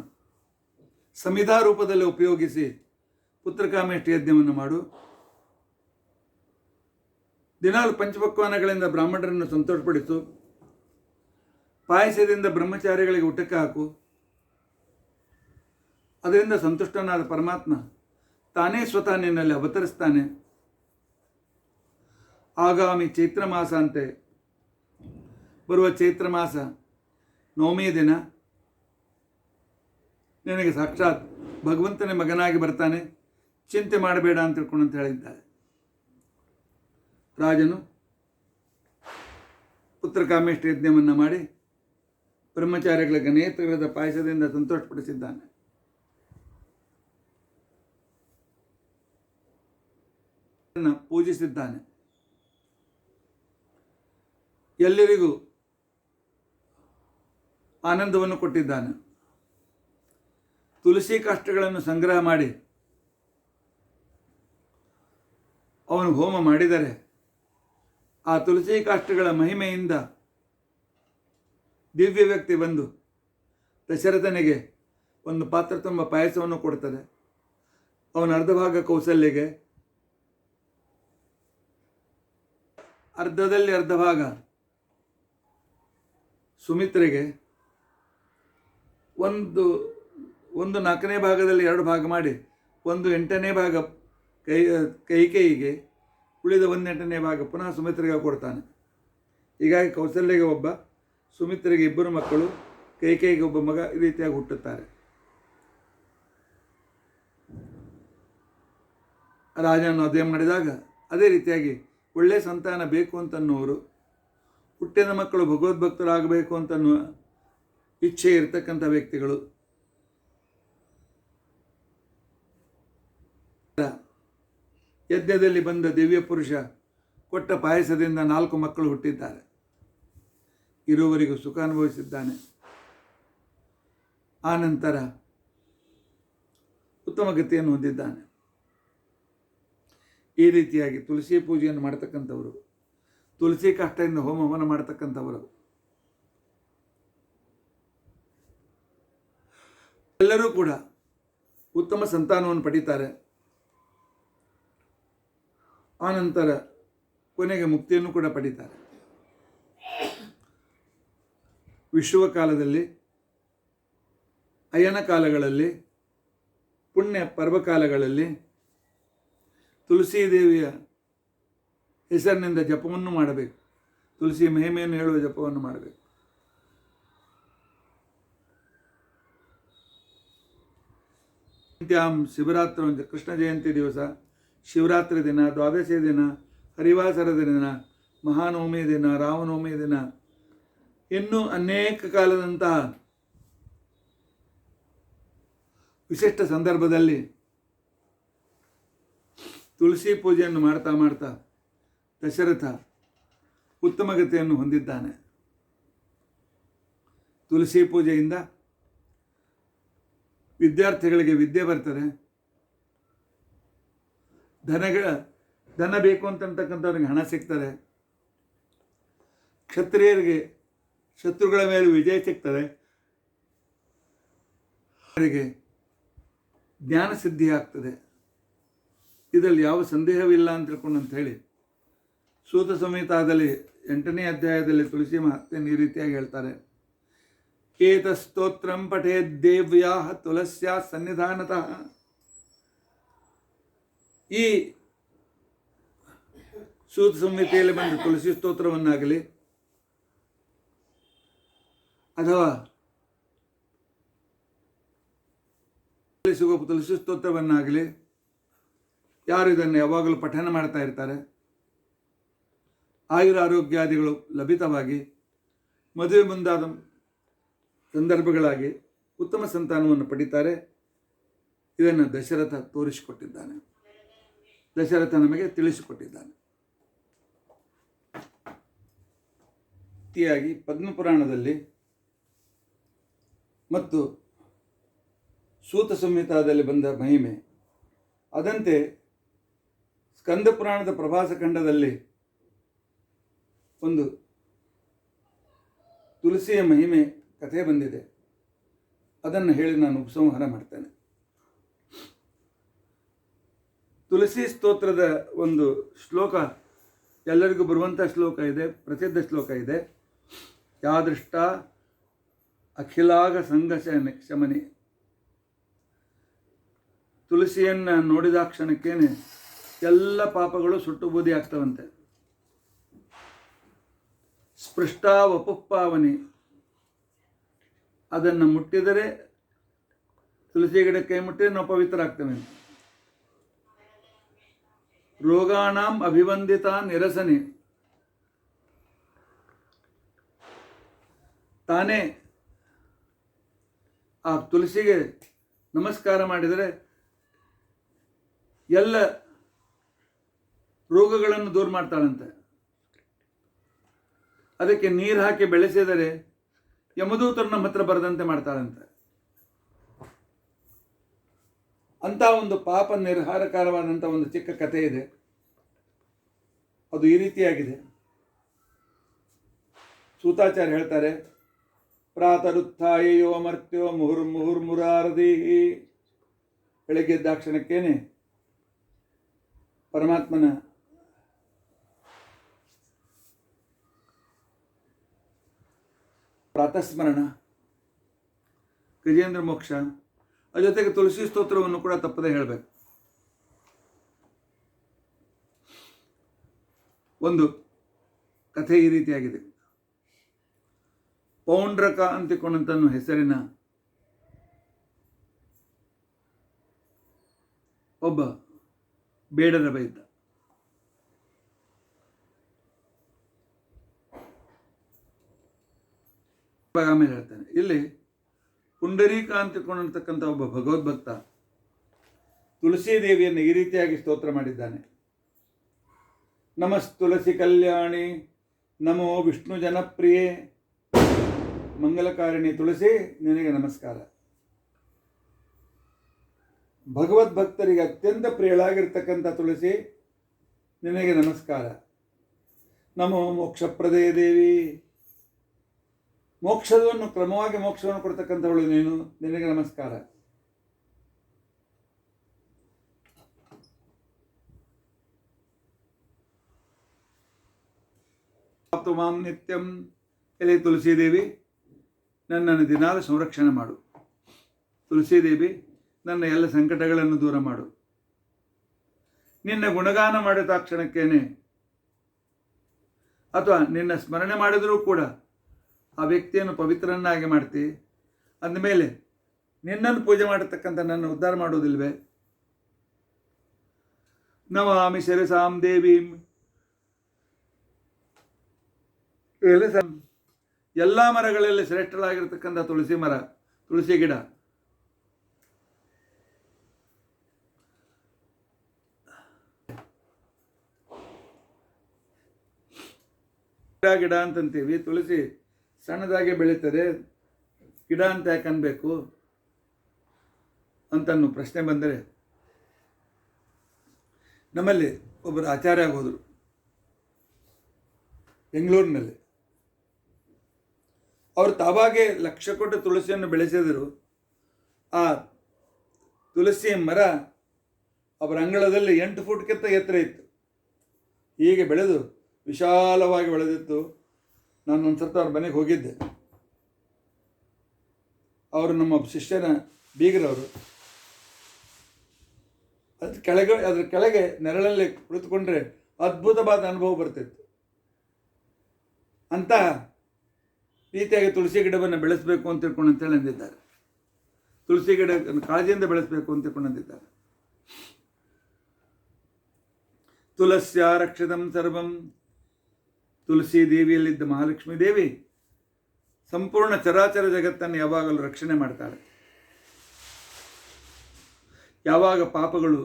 ಸಮಿಧಾ ರೂಪದಲ್ಲಿ ಉಪಯೋಗಿಸಿ ಪುತ್ರಕಾಮೇಷ್ಟಿ ಯಜ್ಞವನ್ನು ಮಾಡು. ದಿನಾಲು ಪಂಚಪಕ್ವಾನಗಳಿಂದ ಬ್ರಾಹ್ಮಣರನ್ನು ಸಂತೋಷಪಡಿಸು. ಪಾಯಸದಿಂದ ಬ್ರಹ್ಮಚಾರಿಗಳಿಗೆ ಊಟಕ್ಕೆ ಹಾಕು. ಅದರಿಂದ ಸಂತುಷ್ಟನಾದ ಪರಮಾತ್ಮ ತಾನೇ ಸ್ವತಃ ನಿನ್ನಲ್ಲಿ ಅವತರಿಸ್ತಾನೆ. ಆಗಾಮಿ ಚೈತ್ರ ಮಾಸ ಅಂತೆ ಬರುವ ಚೈತ್ರ ಮಾಸ ನವಮಿ ದಿನ ನಿನಗೆ ಸಾಕ್ಷಾತ್ ಭಗವಂತನೇ ಮಗನಾಗಿ ಬರ್ತಾನೆ, ಚಿಂತೆ ಮಾಡಬೇಡ ಅಂತ ತಿಳ್ಕೊಂಡು ಅಂತ ಹೇಳಿದ್ದಾರೆ. ರಾಜನು ಪುತ್ರಕಾಮೇಷ್ಟಿ ಯಜ್ಞವನ್ನು ಮಾಡಿ ಬ್ರಹ್ಮಚಾರಿಗಳಿಗೆ ನೇತ್ರಗಳ ಪಾಯಸದಿಂದ ಸಂತೋಷಪಡಿಸಿದ್ದಾನೆ. ಪೂಜಿಸಿದ್ದಾನೆ. ಎಲ್ಲರಿಗೂ ಆನಂದವನ್ನು ಕೊಟ್ಟಿದ್ದಾನೆ. ತುಳಸಿ ಕಾಷ್ಟಗಳನ್ನು ಸಂಗ್ರಹ ಮಾಡಿ ಅವನು ಹೋಮ ಮಾಡಿದರೆ ಆ ತುಳಸಿ ಕಾಷ್ಟಗಳ ಮಹಿಮೆಯಿಂದ ದಿವ್ಯ ವ್ಯಕ್ತಿ ಬಂದು ದಶರಥನಿಗೆ ಒಂದು ಪಾತ್ರ ತುಂಬ ಪಾಯಸವನ್ನು ಕೊಡ್ತದೆ. ಅವನ ಅರ್ಧ ಭಾಗ ಕೌಸಲ್ಯಗೆ, ಅರ್ಧದಲ್ಲಿ ಅರ್ಧ ಭಾಗ ಸುಮಿತ್ರೆಗೆ, ಒಂದು ನಾಲ್ಕನೇ ಭಾಗದಲ್ಲಿ 2 ಭಾಗ ಮಾಡಿ 1/8ನೇ ಭಾಗ ಕೈಕೇಯಿಗೆ, ಉಳಿದ 1/8ನೇ ಭಾಗ ಪುನಃ ಸುಮಿತ್ರೆಗೆ ಕೊಡ್ತಾನೆ. ಹೀಗಾಗಿ ಕೌಸಲ್ಯಗೆ ಒಬ್ಬ, ಸುಮಿತ್ರೆಗೆ 2 ಮಕ್ಕಳು, ಕೈಕೇಯಿಗೆ ಒಬ್ಬ ಮಗ, ಈ ರೀತಿಯಾಗಿ ಹುಟ್ಟುತ್ತಾರೆ. ರಾಜನನ್ನು ಅಧ್ಯಯನ ಮಾಡಿದಾಗ ಅದೇ ರೀತಿಯಾಗಿ ಒಳ್ಳೆಯ ಸಂತಾನ ಬೇಕು ಅಂತನ್ನುವರು, ಹುಟ್ಟಿದ ಮಕ್ಕಳು ಭಗವದ್ಭಕ್ತರಾಗಬೇಕು ಅಂತನ್ನುವ ಇಚ್ಛೆ ಇರತಕ್ಕಂಥ ವ್ಯಕ್ತಿಗಳು ಯಜ್ಞದಲ್ಲಿ ಬಂದ ದಿವ್ಯ ಪುರುಷ ಕೊಟ್ಟ ಪಾಯಸದಿಂದ 4 ಮಕ್ಕಳು ಹುಟ್ಟಿದ್ದಾರೆ. ಇರುವವರೆಗೂ ಸುಖ ಅನುಭವಿಸಿದ್ದಾನೆ. ಆ ನಂತರ ಉತ್ತಮ ಗತಿಯನ್ನು ಹೊಂದಿದ್ದಾನೆ. ಈ ರೀತಿಯಾಗಿ ತುಳಸಿ ಪೂಜೆಯನ್ನು ಮಾಡತಕ್ಕಂಥವರು, ತುಳಸಿ ಕಾಷ್ಟದಿಂದ ಹೋಮ ಹವನ ಮಾಡತಕ್ಕಂಥವರು ಎಲ್ಲರೂ ಕೂಡ ಉತ್ತಮ ಸಂತಾನವನ್ನು ಪಡೀತಾರೆ. ಆನಂತರ ಕೊನೆಗೆ ಮುಕ್ತಿಯನ್ನು ಕೂಡ ಪಡೀತಾರೆ. ವಿಷುವ ಕಾಲದಲ್ಲಿ, ಅಯನ ಕಾಲಗಳಲ್ಲಿ, ಪುಣ್ಯ ಪರ್ವಕಾಲಗಳಲ್ಲಿ ತುಳಸಿ ದೇವಿಯ ಹೆಸರಿನಿಂದ ಜಪವನ್ನು ಮಾಡಬೇಕು. ತುಳಸಿ ಮಹಿಮೆಯನ್ನು ಹೇಳುವ ಜಪವನ್ನು ಮಾಡಬೇಕು. ಶಿವರಾತ್ರಿ, ಕೃಷ್ಣ ಜಯಂತಿ ದಿವಸ, ಶಿವರಾತ್ರಿ ದಿನ, ದ್ವಾದಶಿ ದಿನ, ಹರಿವಾಸರದ ದಿನ, ಮಹಾನವಮಿ ದಿನ, ರಾಮನವಮಿ ದಿನ, ಇನ್ನೂ ಅನೇಕ ಕಾಲದಂತಹ ವಿಶಿಷ್ಟ ಸಂದರ್ಭದಲ್ಲಿ ತುಳಸಿ ಪೂಜೆಯನ್ನು ಮಾಡ್ತಾ ಮಾಡ್ತಾ ದಶರಥ ಉತ್ತಮ ಗತಿಯನ್ನು ಹೊಂದಿದ್ದಾನೆ. ತುಳಸಿ ಪೂಜೆಯಿಂದ ವಿದ್ಯಾರ್ಥಿಗಳಿಗೆ ವಿದ್ಯೆ ಬರ್ತದೆ. ಧನ ಬೇಕು ಅಂತಕ್ಕಂಥವ್ರಿಗೆ ಹಣ ಸಿಗ್ತದೆ. ಕ್ಷತ್ರಿಯರಿಗೆ ಶತ್ರುಗಳ ಮೇಲೆ ವಿಜಯ ಸಿಗ್ತದೆ. ಅವರಿಗೆ ಜ್ಞಾನ ಸಿದ್ಧಿ ಆಗ್ತದೆ. ಇದರಲ್ಲಿ ಯಾವ ಸಂದೇಹವಿಲ್ಲ ಅಂತ ತಿಳ್ಕೊಂಡು ಅಂತ ಹೇಳಿ ಸೂತ ಸಂಹಿತಾದಲ್ಲಿ 8ನೇ ಅಧ್ಯಾಯದಲ್ಲಿ ತುಳಸಿ ಮಹಾತ್ಮೆಯನ್ನು ಈ ರೀತಿಯಾಗಿ ಹೇಳ್ತಾರೆ. ಏತ ಸ್ತೋತ್ರಂ ಪಠೇದ್ ದೇವ್ಯಾ ತುಳಸ್ಯಾ ಸನ್ನಿಧಾನತಃ. ಈ ಸೂತ ಸಂಹಿತೆಯಲ್ಲಿ ಬಂದ ತುಳಸಿ ಸ್ತೋತ್ರವನ್ನಾಗಲಿ ಅಥವಾ ಸಿಗುವ ತುಳಸಿ ಸ್ತೋತ್ರವನ್ನಾಗಲಿ ಯಾರು ಇದನ್ನು ಯಾವಾಗಲೂ ಪಠನ ಮಾಡ್ತಾ ಇರ್ತಾರೆ, ಆಯುರಾರೋಗ್ಯಾದಿಗಳು ಲಭಿತವಾಗಿ ಮದುವೆ ಮುಂದಾದ ಸಂದರ್ಭಗಳಾಗಿ ಉತ್ತಮ ಸಂತಾನವನ್ನು ಪಡಿತಾರೆ. ಇದನ್ನು ದಶರಥ ತೋರಿಸಿಕೊಟ್ಟಿದ್ದಾನೆ, ದಶರಥ ನಮಗೆ ತಿಳಿಸಿಕೊಟ್ಟಿದ್ದಾನೆ. ರೀತಿಯಾಗಿ ಪದ್ಮಪುರಾಣದಲ್ಲಿ ಮತ್ತು ಸೂತ ಸಂಹಿತಾದಲ್ಲಿ ಬಂದ ಮಹಿಮೆ, ಅದಂತೆ ಸ್ಕಂದ ಪುರಾಣದ ಪ್ರಭಾಸ ಖಂಡದಲ್ಲಿ ಒಂದು ತುಳಸಿಯ ಮಹಿಮೆ ಕಥೆ ಬಂದಿದೆ. ಅದನ್ನು ಹೇಳಿ ನಾನು ಉಪಸಂಹಾರ ಮಾಡ್ತೇನೆ. ತುಳಸಿ ಸ್ತೋತ್ರದ ಒಂದು ಶ್ಲೋಕ ಎಲ್ಲರಿಗೂ ಬರುವಂಥ ಶ್ಲೋಕ ಇದೆ, ಪ್ರಸಿದ್ಧ ಶ್ಲೋಕ ಇದೆ. ಯಾದೃಷ್ಟ ಅಖಿಲಾಗ ಸಂಘ ಶಮನಿ. ತುಳಸಿಯನ್ನು ನೋಡಿದ ಕ್ಷಣಕ್ಕೇನೆ ಎಲ್ಲ ಪಾಪಗಳು ಸುಟ್ಟು ಬೂದಿ ಆಗ್ತವಂತೆ. ಸ್ಪೃಷ್ಟ ವಪುಪ್ಪಾವನಿ. ಅದನ್ನು ಮುಟ್ಟಿದರೆ, ತುಳಸಿ ಗಿಡಕ್ಕೆ ಕೈ ಮುಟ್ಟಿದರೆ ನಾವು ಪವಿತ್ರ ಆಗ್ತೇವೆ. ರೋಗಾಣಾಂ ಅಭಿವಂದಿತ ನಿರಸನಿ. ತಾನೇ ಆ ತುಳಸಿಗೆ ನಮಸ್ಕಾರ ಮಾಡಿದರೆ ಎಲ್ಲ ರೋಗಗಳನ್ನು ದೂರ ಮಾಡ್ತಾಳಂತೆ. ಅದಕ್ಕೆ ನೀರು ಹಾಕಿ ಬೆಳೆಸಿದರೆ ಯಮದೂತರು ನಮ್ಮ ಹತ್ರ ಬರದಂತೆ ಮಾಡ್ತಾಳಂತೆ. ಅಂತ ಒಂದು ಪಾಪ ನಿರ್ಹಾರಕಾರವಾದಂಥ ಒಂದು ಚಿಕ್ಕ ಕಥೆ ಇದೆ. ಅದು ಈ ರೀತಿಯಾಗಿದೆ. ಸೂತಾಚಾರ್ಯ ಹೇಳ್ತಾರೆ, ಪ್ರಾತರುತ್ಥಾಯೋ ಮರ್ತ್ಯೋ ಮುಹುರ್ಮುಹುರ್ಮುರಾರದೀಹಿ. ಬೆಳಗ್ಗೆ ಎದ್ದಾಕ್ಷಣಕ್ಕೇನೆ ಪರಮಾತ್ಮನ ಪ್ರಾತಸ್ಮರಣ, ಗಜೇಂದ್ರ ಮೋಕ್ಷ, ಅದ್ರ ಜೊತೆಗೆ ತುಳಸಿ ಸ್ತೋತ್ರವನ್ನು ಕೂಡ ತಪ್ಪದೆ ಹೇಳಬೇಕು. ಒಂದು ಕಥೆ ಈ ರೀತಿಯಾಗಿದೆ. ಪೌಂಡ್ರಕ ಅಂತಿಕೊಂಡಂತ ಹೆಸರಿನ ಒಬ್ಬ ಬೇಡರ ಬೈತ. ಆಮೇಲೆ ಹೇಳ್ತಾನೆ, ಇಲ್ಲಿ ಪುಂಡರೀಕ ಅಂತಿಕೊಂಡಿರ್ತಕ್ಕಂಥ ಒಬ್ಬ ಭಗವದ್ಭಕ್ತ ತುಳಸಿ ದೇವಿಯನ್ನು ಈ ರೀತಿಯಾಗಿ ಸ್ತೋತ್ರ ಮಾಡಿದ್ದಾನೆ. ನಮಸ್ತುಳಸಿ ಕಲ್ಯಾಣಿ, ನಮೋ ವಿಷ್ಣು ಜನಪ್ರಿಯೆ, ಮಂಗಲಕಾರಿಣಿ ತುಳಸಿ ನಿನಗೆ ನಮಸ್ಕಾರ. ಭಗವದ್ಭಕ್ತರಿಗೆ ಅತ್ಯಂತ ಪ್ರಿಯಳಾಗಿರ್ತಕ್ಕಂಥ ತುಳಸಿ ನಿನಗೆ ನಮಸ್ಕಾರ. ನಮೋ ಮೋಕ್ಷಪ್ರದೇ ದೇವಿ, ಮೋಕ್ಷವನ್ನು ಕ್ರಮವಾಗಿ ಮೋಕ್ಷವನ್ನು ಕೊಡ್ತಕ್ಕಂಥವಳು ನೀನು, ನಿನಗೆ ನಮಸ್ಕಾರ. ಮಾಂ ನಿತ್ಯಂ, ಎಲೆ ತುಳಸಿದೇವಿ ನನ್ನನ್ನು ದಿನಾಲು ಸಂರಕ್ಷಣೆ ಮಾಡು. ತುಳಸಿದೇವಿ ನನ್ನ ಎಲ್ಲ ಸಂಕಟಗಳನ್ನು ದೂರ ಮಾಡು. ನಿನ್ನ ಗುಣಗಾನ ಮಾಡಿದ ಕ್ಷಣಕ್ಕೇನೆ ಅಥವಾ ನಿನ್ನ ಸ್ಮರಣೆ ಮಾಡಿದರೂ ಕೂಡ ಆ ವ್ಯಕ್ತಿಯನ್ನು ಪವಿತ್ರನಾಗಿ ಮಾಡ್ತಿ. ಅಂದಮೇಲೆ ನಿನ್ನನ್ನು ಪೂಜೆ ಮಾಡತಕ್ಕಂಥ ನನ್ನ ಉದ್ಧಾರ ಮಾಡೋದಿಲ್ವೇ? ನಮಾಮಿ ಶಿರಸಾಂ ದೇವೀಂ, ಎಲ್ಲ ಮರಗಳಲ್ಲಿ ಶ್ರೇಷ್ಠಳಾಗಿರ್ತಕ್ಕಂಥ ತುಳಸಿ ಮರ, ತುಳಸಿ ಗಿಡ. ಗಿಡ ಅಂತಂತೀವಿ, ತುಳಸಿ ಸಣ್ಣದಾಗೆ ಬೆಳೀತದೆ, ಗಿಡ ಅಂತ ಯಾಕೆ ಅನ್ಬೇಕು ಅಂತನ್ನು ಪ್ರಶ್ನೆ ಬಂದರೆ, ನಮ್ಮಲ್ಲಿ ಒಬ್ಬರು ಆಚಾರ್ಯ ಆಗೋದ್ರು ಬೆಂಗಳೂರಿನಲ್ಲಿ. ಅವರು ತಾವಾಗೇ ಲಕ್ಷ ಕೊಟ್ಟು ತುಳಸಿಯನ್ನು ಬೆಳೆಸಿದರು. ಆ ತುಳಸಿ ಮರ ಅವರ ಅಂಗಳದಲ್ಲಿ 8 ಫೂಟ್ಗಿಂತ ಎತ್ತರ ಇತ್ತು. ಹೀಗೆ ಬೆಳೆದು ವಿಶಾಲವಾಗಿ ಬೆಳೆದಿತ್ತು. ನಾನು ಒಂದು ಸರ್ತಿ ಅವ್ರ ಮನೆಗೆ ಹೋಗಿದ್ದೆ. ಅವರು ನಮ್ಮ ಶಿಷ್ಯನ ಬೀಗರವರು. ಅದ್ರ ಕೆಳಗೆ ನೆರಳಲ್ಲಿ ಕುಳಿತುಕೊಂಡ್ರೆ ಅದ್ಭುತವಾದ ಅನುಭವ ಬರ್ತಿತ್ತು. ಅಂತಹ ರೀತಿಯಾಗಿ ತುಳಸಿ ಗಿಡವನ್ನು ಬೆಳೆಸಬೇಕು ಅಂತ ತಿಳ್ಕೊಂಡು ಅಂದಿದ್ದಾರೆ. ತುಳಸಿ ಗಿಡ ಕಾಳಜಿಯಿಂದ ಬೆಳೆಸಬೇಕು ಅಂತ ತಿಳ್ಕೊಂಡು ಅಂದಿದ್ದಾರೆ. ತುಳಸ್ಯ ರಕ್ಷಿತಂ ಸರ್ವಂ. ತುಳಸಿ ದೇವಿಯಲ್ಲಿದ್ದ ಮಹಾಲಕ್ಷ್ಮೀ ದೇವಿ ಸಂಪೂರ್ಣ ಚರಾಚರ ಜಗತ್ತನ್ನು ಯಾವಾಗಲೂ ರಕ್ಷಣೆ ಮಾಡ್ತಾಳೆ. ಯಾವಾಗ ಪಾಪಗಳು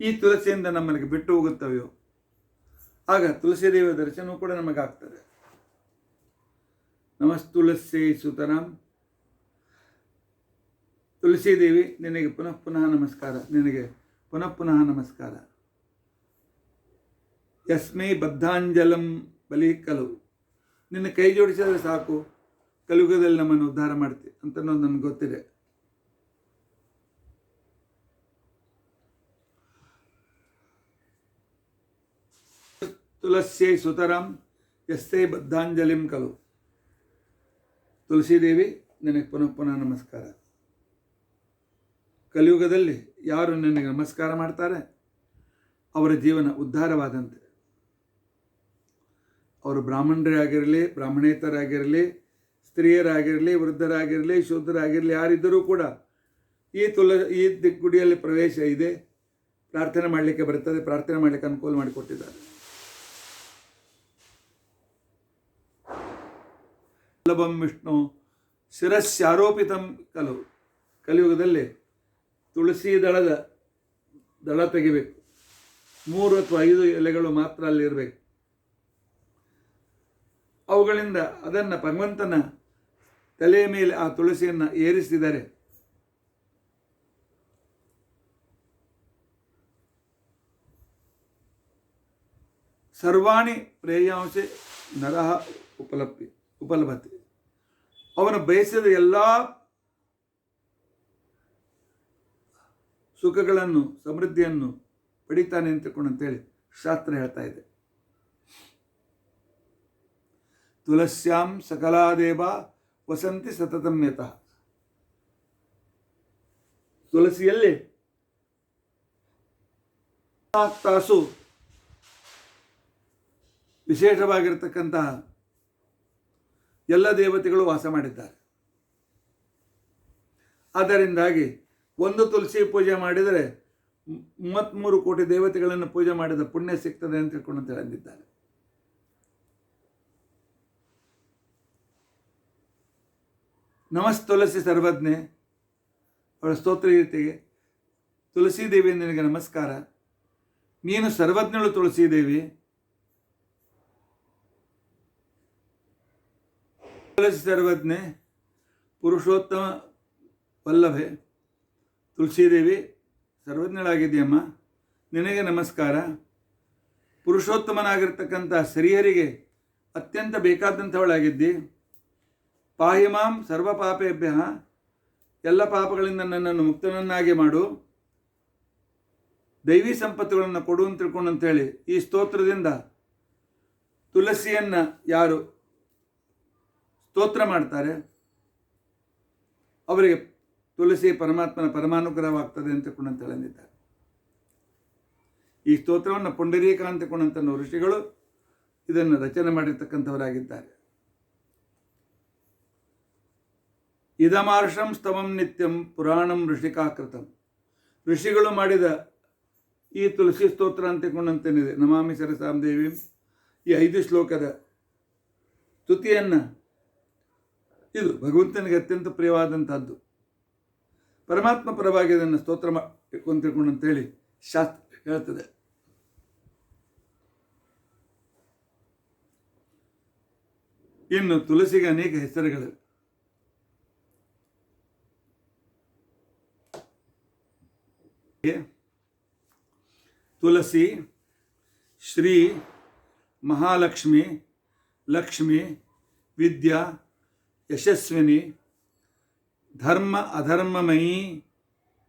ಈ ತುಳಸಿಯಿಂದ ನಮ್ಮನಿಗೆ ಬಿಟ್ಟು ಹೋಗುತ್ತವೆಯೋ ಆಗ ತುಳಸಿ ದೇವಿಯ ದರ್ಶನವೂ ಕೂಡ ನಮಗಾಗ್ತದೆ. ನಮಸ್ತುಳಸ್ಯೈ ಸುತರಾಂ. ತುಳಸಿ ದೇವಿ ನಿನಗೆ ಪುನಃ ಪುನಃ ನಮಸ್ಕಾರ, ನಿನಗೆ ಪುನಃ ಪುನಃ ನಮಸ್ಕಾರ. ಯಸ್ಮೈ ಬದ್ಧಾಂಜಲಂ ಬಲಿ ಕಲು. ನಿನ್ನ ಕೈ ಜೋಡಿಸಿದರೆ ಸಾಕು, ಕಲಿಯುಗದಲ್ಲಿ ನಮ್ಮನ್ನು ಉದ್ಧಾರ ಮಾಡ್ತಿ ಅಂತ ನನಗೆ ಗೊತ್ತಿದೆ. ತುಳಸ್ಯೈ ಸುತರಾಂ ಯಸ್ಸೈ ಬದ್ಧಾಂಜಲಿಂ ಕಲು. ತುಳಸಿದೇವಿ ನಿನಗೆ ಪುನಃ ಪುನಃ ನಮಸ್ಕಾರ. ಕಲಿಯುಗದಲ್ಲಿ ಯಾರು ನಿನಗೆ ನಮಸ್ಕಾರ ಮಾಡ್ತಾರೆ ಅವರ ಜೀವನ ಉದ್ಧಾರವಾದಂತೆ. ಅವರು ಬ್ರಾಹ್ಮಣರೇ ಆಗಿರಲಿ, ಬ್ರಾಹ್ಮಣೇತರಾಗಿರಲಿ, ಸ್ತ್ರೀಯರಾಗಿರಲಿ, ವೃದ್ಧರಾಗಿರಲಿ, ಶೂದ್ರರಾಗಿರಲಿ, ಯಾರಿದ್ದರೂ ಕೂಡ ಈ ಗುಡಿಯಲ್ಲಿ ಪ್ರವೇಶ ಇದೆ, ಪ್ರಾರ್ಥನೆ ಮಾಡಲಿಕ್ಕೆ ಬರ್ತದೆ, ಪ್ರಾರ್ಥನೆ ಮಾಡಲಿಕ್ಕೆ ಅನುಕೂಲ ಮಾಡಿಕೊಟ್ಟಿದ್ದಾರೆ. ವಲ್ಲಭಂ ವಿಷ್ಣು ಶಿರಸ್ಯಾರೋಪಿತಂ ಕಲು. ಕಲಿಯುಗದಲ್ಲಿ ತುಳಸಿ ದಳ ತೆಗಿಬೇಕು. 3 ಅಥವಾ 5 ಎಲೆಗಳು ಮಾತ್ರ ಅಲ್ಲಿರಬೇಕು. ಅವುಗಳಿಂದ ಅದನ್ನು ಭಗವಂತನ ತಲೆಯ ಮೇಲೆ ಆ ತುಳಸಿಯನ್ನು ಏರಿಸಿದರೆ ಸರ್ವಾಣಿ ಪ್ರೇಯಾಂಶೆ ನರಹ ಉಪಲಭತೆ. ಅವನು ಬಯಸಿದ ಎಲ್ಲ ಸುಖಗಳನ್ನು, ಸಮೃದ್ಧಿಯನ್ನು ಪಡಿತಾನೆ ಅಂತೇಳಿ ಶಾಸ್ತ್ರ ಹೇಳ್ತಾ ಇದೆ. ತುಳಸ್ಯಾಂ ಸಕಲಾದೇವ ವಸಂತಿ ಸತತಂ ಯತಃ. ತುಳಸಿಯಲ್ಲಿ 4 ತಾಸು ವಿಶೇಷವಾಗಿರ್ತಕ್ಕಂತಹ ಎಲ್ಲ ದೇವತೆಗಳು ವಾಸ ಮಾಡಿದ್ದಾರೆ. ಆದ್ದರಿಂದಾಗಿ ಒಂದು ತುಳಸಿ ಪೂಜೆ ಮಾಡಿದರೆ 33 ಕೋಟಿ ದೇವತೆಗಳನ್ನು ಪೂಜೆ ಮಾಡಿದ ಪುಣ್ಯ ಸಿಗ್ತದೆ ಅಂತ ತಿಳ್ಕೊಂಡು ಅಂದಿದ್ದಾರೆ. ನಮಸ್ತುಳಸಿ ಸರ್ವಜ್ಞೆ. ಅವಳ ಸ್ತೋತ್ರ ರೀತಿಗೆ ತುಳಸಿ ದೇವಿ ನಿನಗೆ ನಮಸ್ಕಾರ, ನೀನು ಸರ್ವಜ್ಞಳು ತುಳಸಿ ದೇವಿ. ತುಳಸಿ ಸರ್ವಜ್ಞೆ ಪುರುಷೋತ್ತಮ ವಲ್ಲಭೆ. ತುಳಸೀದೇವಿ ಸರ್ವಜ್ಞಳಾಗಿದೆಯಮ್ಮ, ನಿನಗೆ ನಮಸ್ಕಾರ. ಪುರುಷೋತ್ತಮನಾಗಿರ್ತಕ್ಕಂಥ ಶ್ರೀಹರಿಗೆ ಅತ್ಯಂತ ಬೇಕಾದಂಥವಳಾಗಿದ್ದಿ. ಪಾಹಿಮಾಂ ಸರ್ವ ಪಾಪೇಭ್ಯ. ಎಲ್ಲ ಪಾಪಗಳಿಂದ ನನ್ನನ್ನು ಮುಕ್ತನನ್ನಾಗಿ ಮಾಡು. ದೈವಿ ಸಂಪತ್ತುಗಳನ್ನು ಕೊಡು ಅಂತ ತಿಳ್ಕೊಂಡು ಅಂತೇಳಿ ಈ ಸ್ತೋತ್ರದಿಂದ ತುಳಸಿಯನ್ನು ಯಾರು ಸ್ತೋತ್ರ ಮಾಡ್ತಾರೆ ಅವರಿಗೆ ತುಳಸಿ ಪರಮಾತ್ಮನ ಪರಮಾನುಗ್ರಹವಾಗ್ತದೆ ಅಂತ ತಿಳ್ಕೊಂಡು ಅಂದಿದ್ದಾರೆ. ಈ ಸ್ತೋತ್ರವನ್ನು ಪುಂಡರೀಕ ಅಂತ ತಿಳ್ಕೊಂಡಂಥ ಋಷಿಗಳು ಇದನ್ನು ರಚನೆ ಮಾಡಿರ್ತಕ್ಕಂಥವರಾಗಿದ್ದಾರೆ. ಇದಮಾರ್ಷಂ ಸ್ತವಂ ನಿತ್ಯಂ ಪುರಾಣಂ ಋಷಿಕಾಕೃತಂ. ಋಷಿಗಳು ಮಾಡಿದ ಈ ತುಳಸಿ ಸ್ತೋತ್ರ ಅಂತ ತಿಳ್ಕೊಂಡಂತೇನಿದೆ, ನಮಾಮಿ ಸರಸಾಂ ದೇವಿ, ಈ 5 ಶ್ಲೋಕದ ಸ್ತುತಿಯನ್ನು ಇದು ಭಗವಂತನಿಗೆ ಅತ್ಯಂತ ಪ್ರಿಯವಾದಂಥದ್ದು. ಪರಮಾತ್ಮ ಪರವಾಗಿ ಇದನ್ನು ಸ್ತೋತ್ರ ಮಾಡಬೇಕು ಅಂತ ತಿಳ್ಕೊಂಡಂತೇಳಿ ಶಾಸ್ತ್ರ ಹೇಳ್ತದೆ. ಇನ್ನು ತುಳಸಿಗೆ ಅನೇಕ ಹೆಸರುಗಳು. ತುಳಸಿ ಶ್ರೀ ಮಹಾಲಕ್ಷ್ಮಿ, ಲಕ್ಷ್ಮಿ, ವಿದ್ಯಾ, ಯಶಸ್ವಿನಿ, ಧರ್ಮ ಅಧರ್ಮಮಯೀ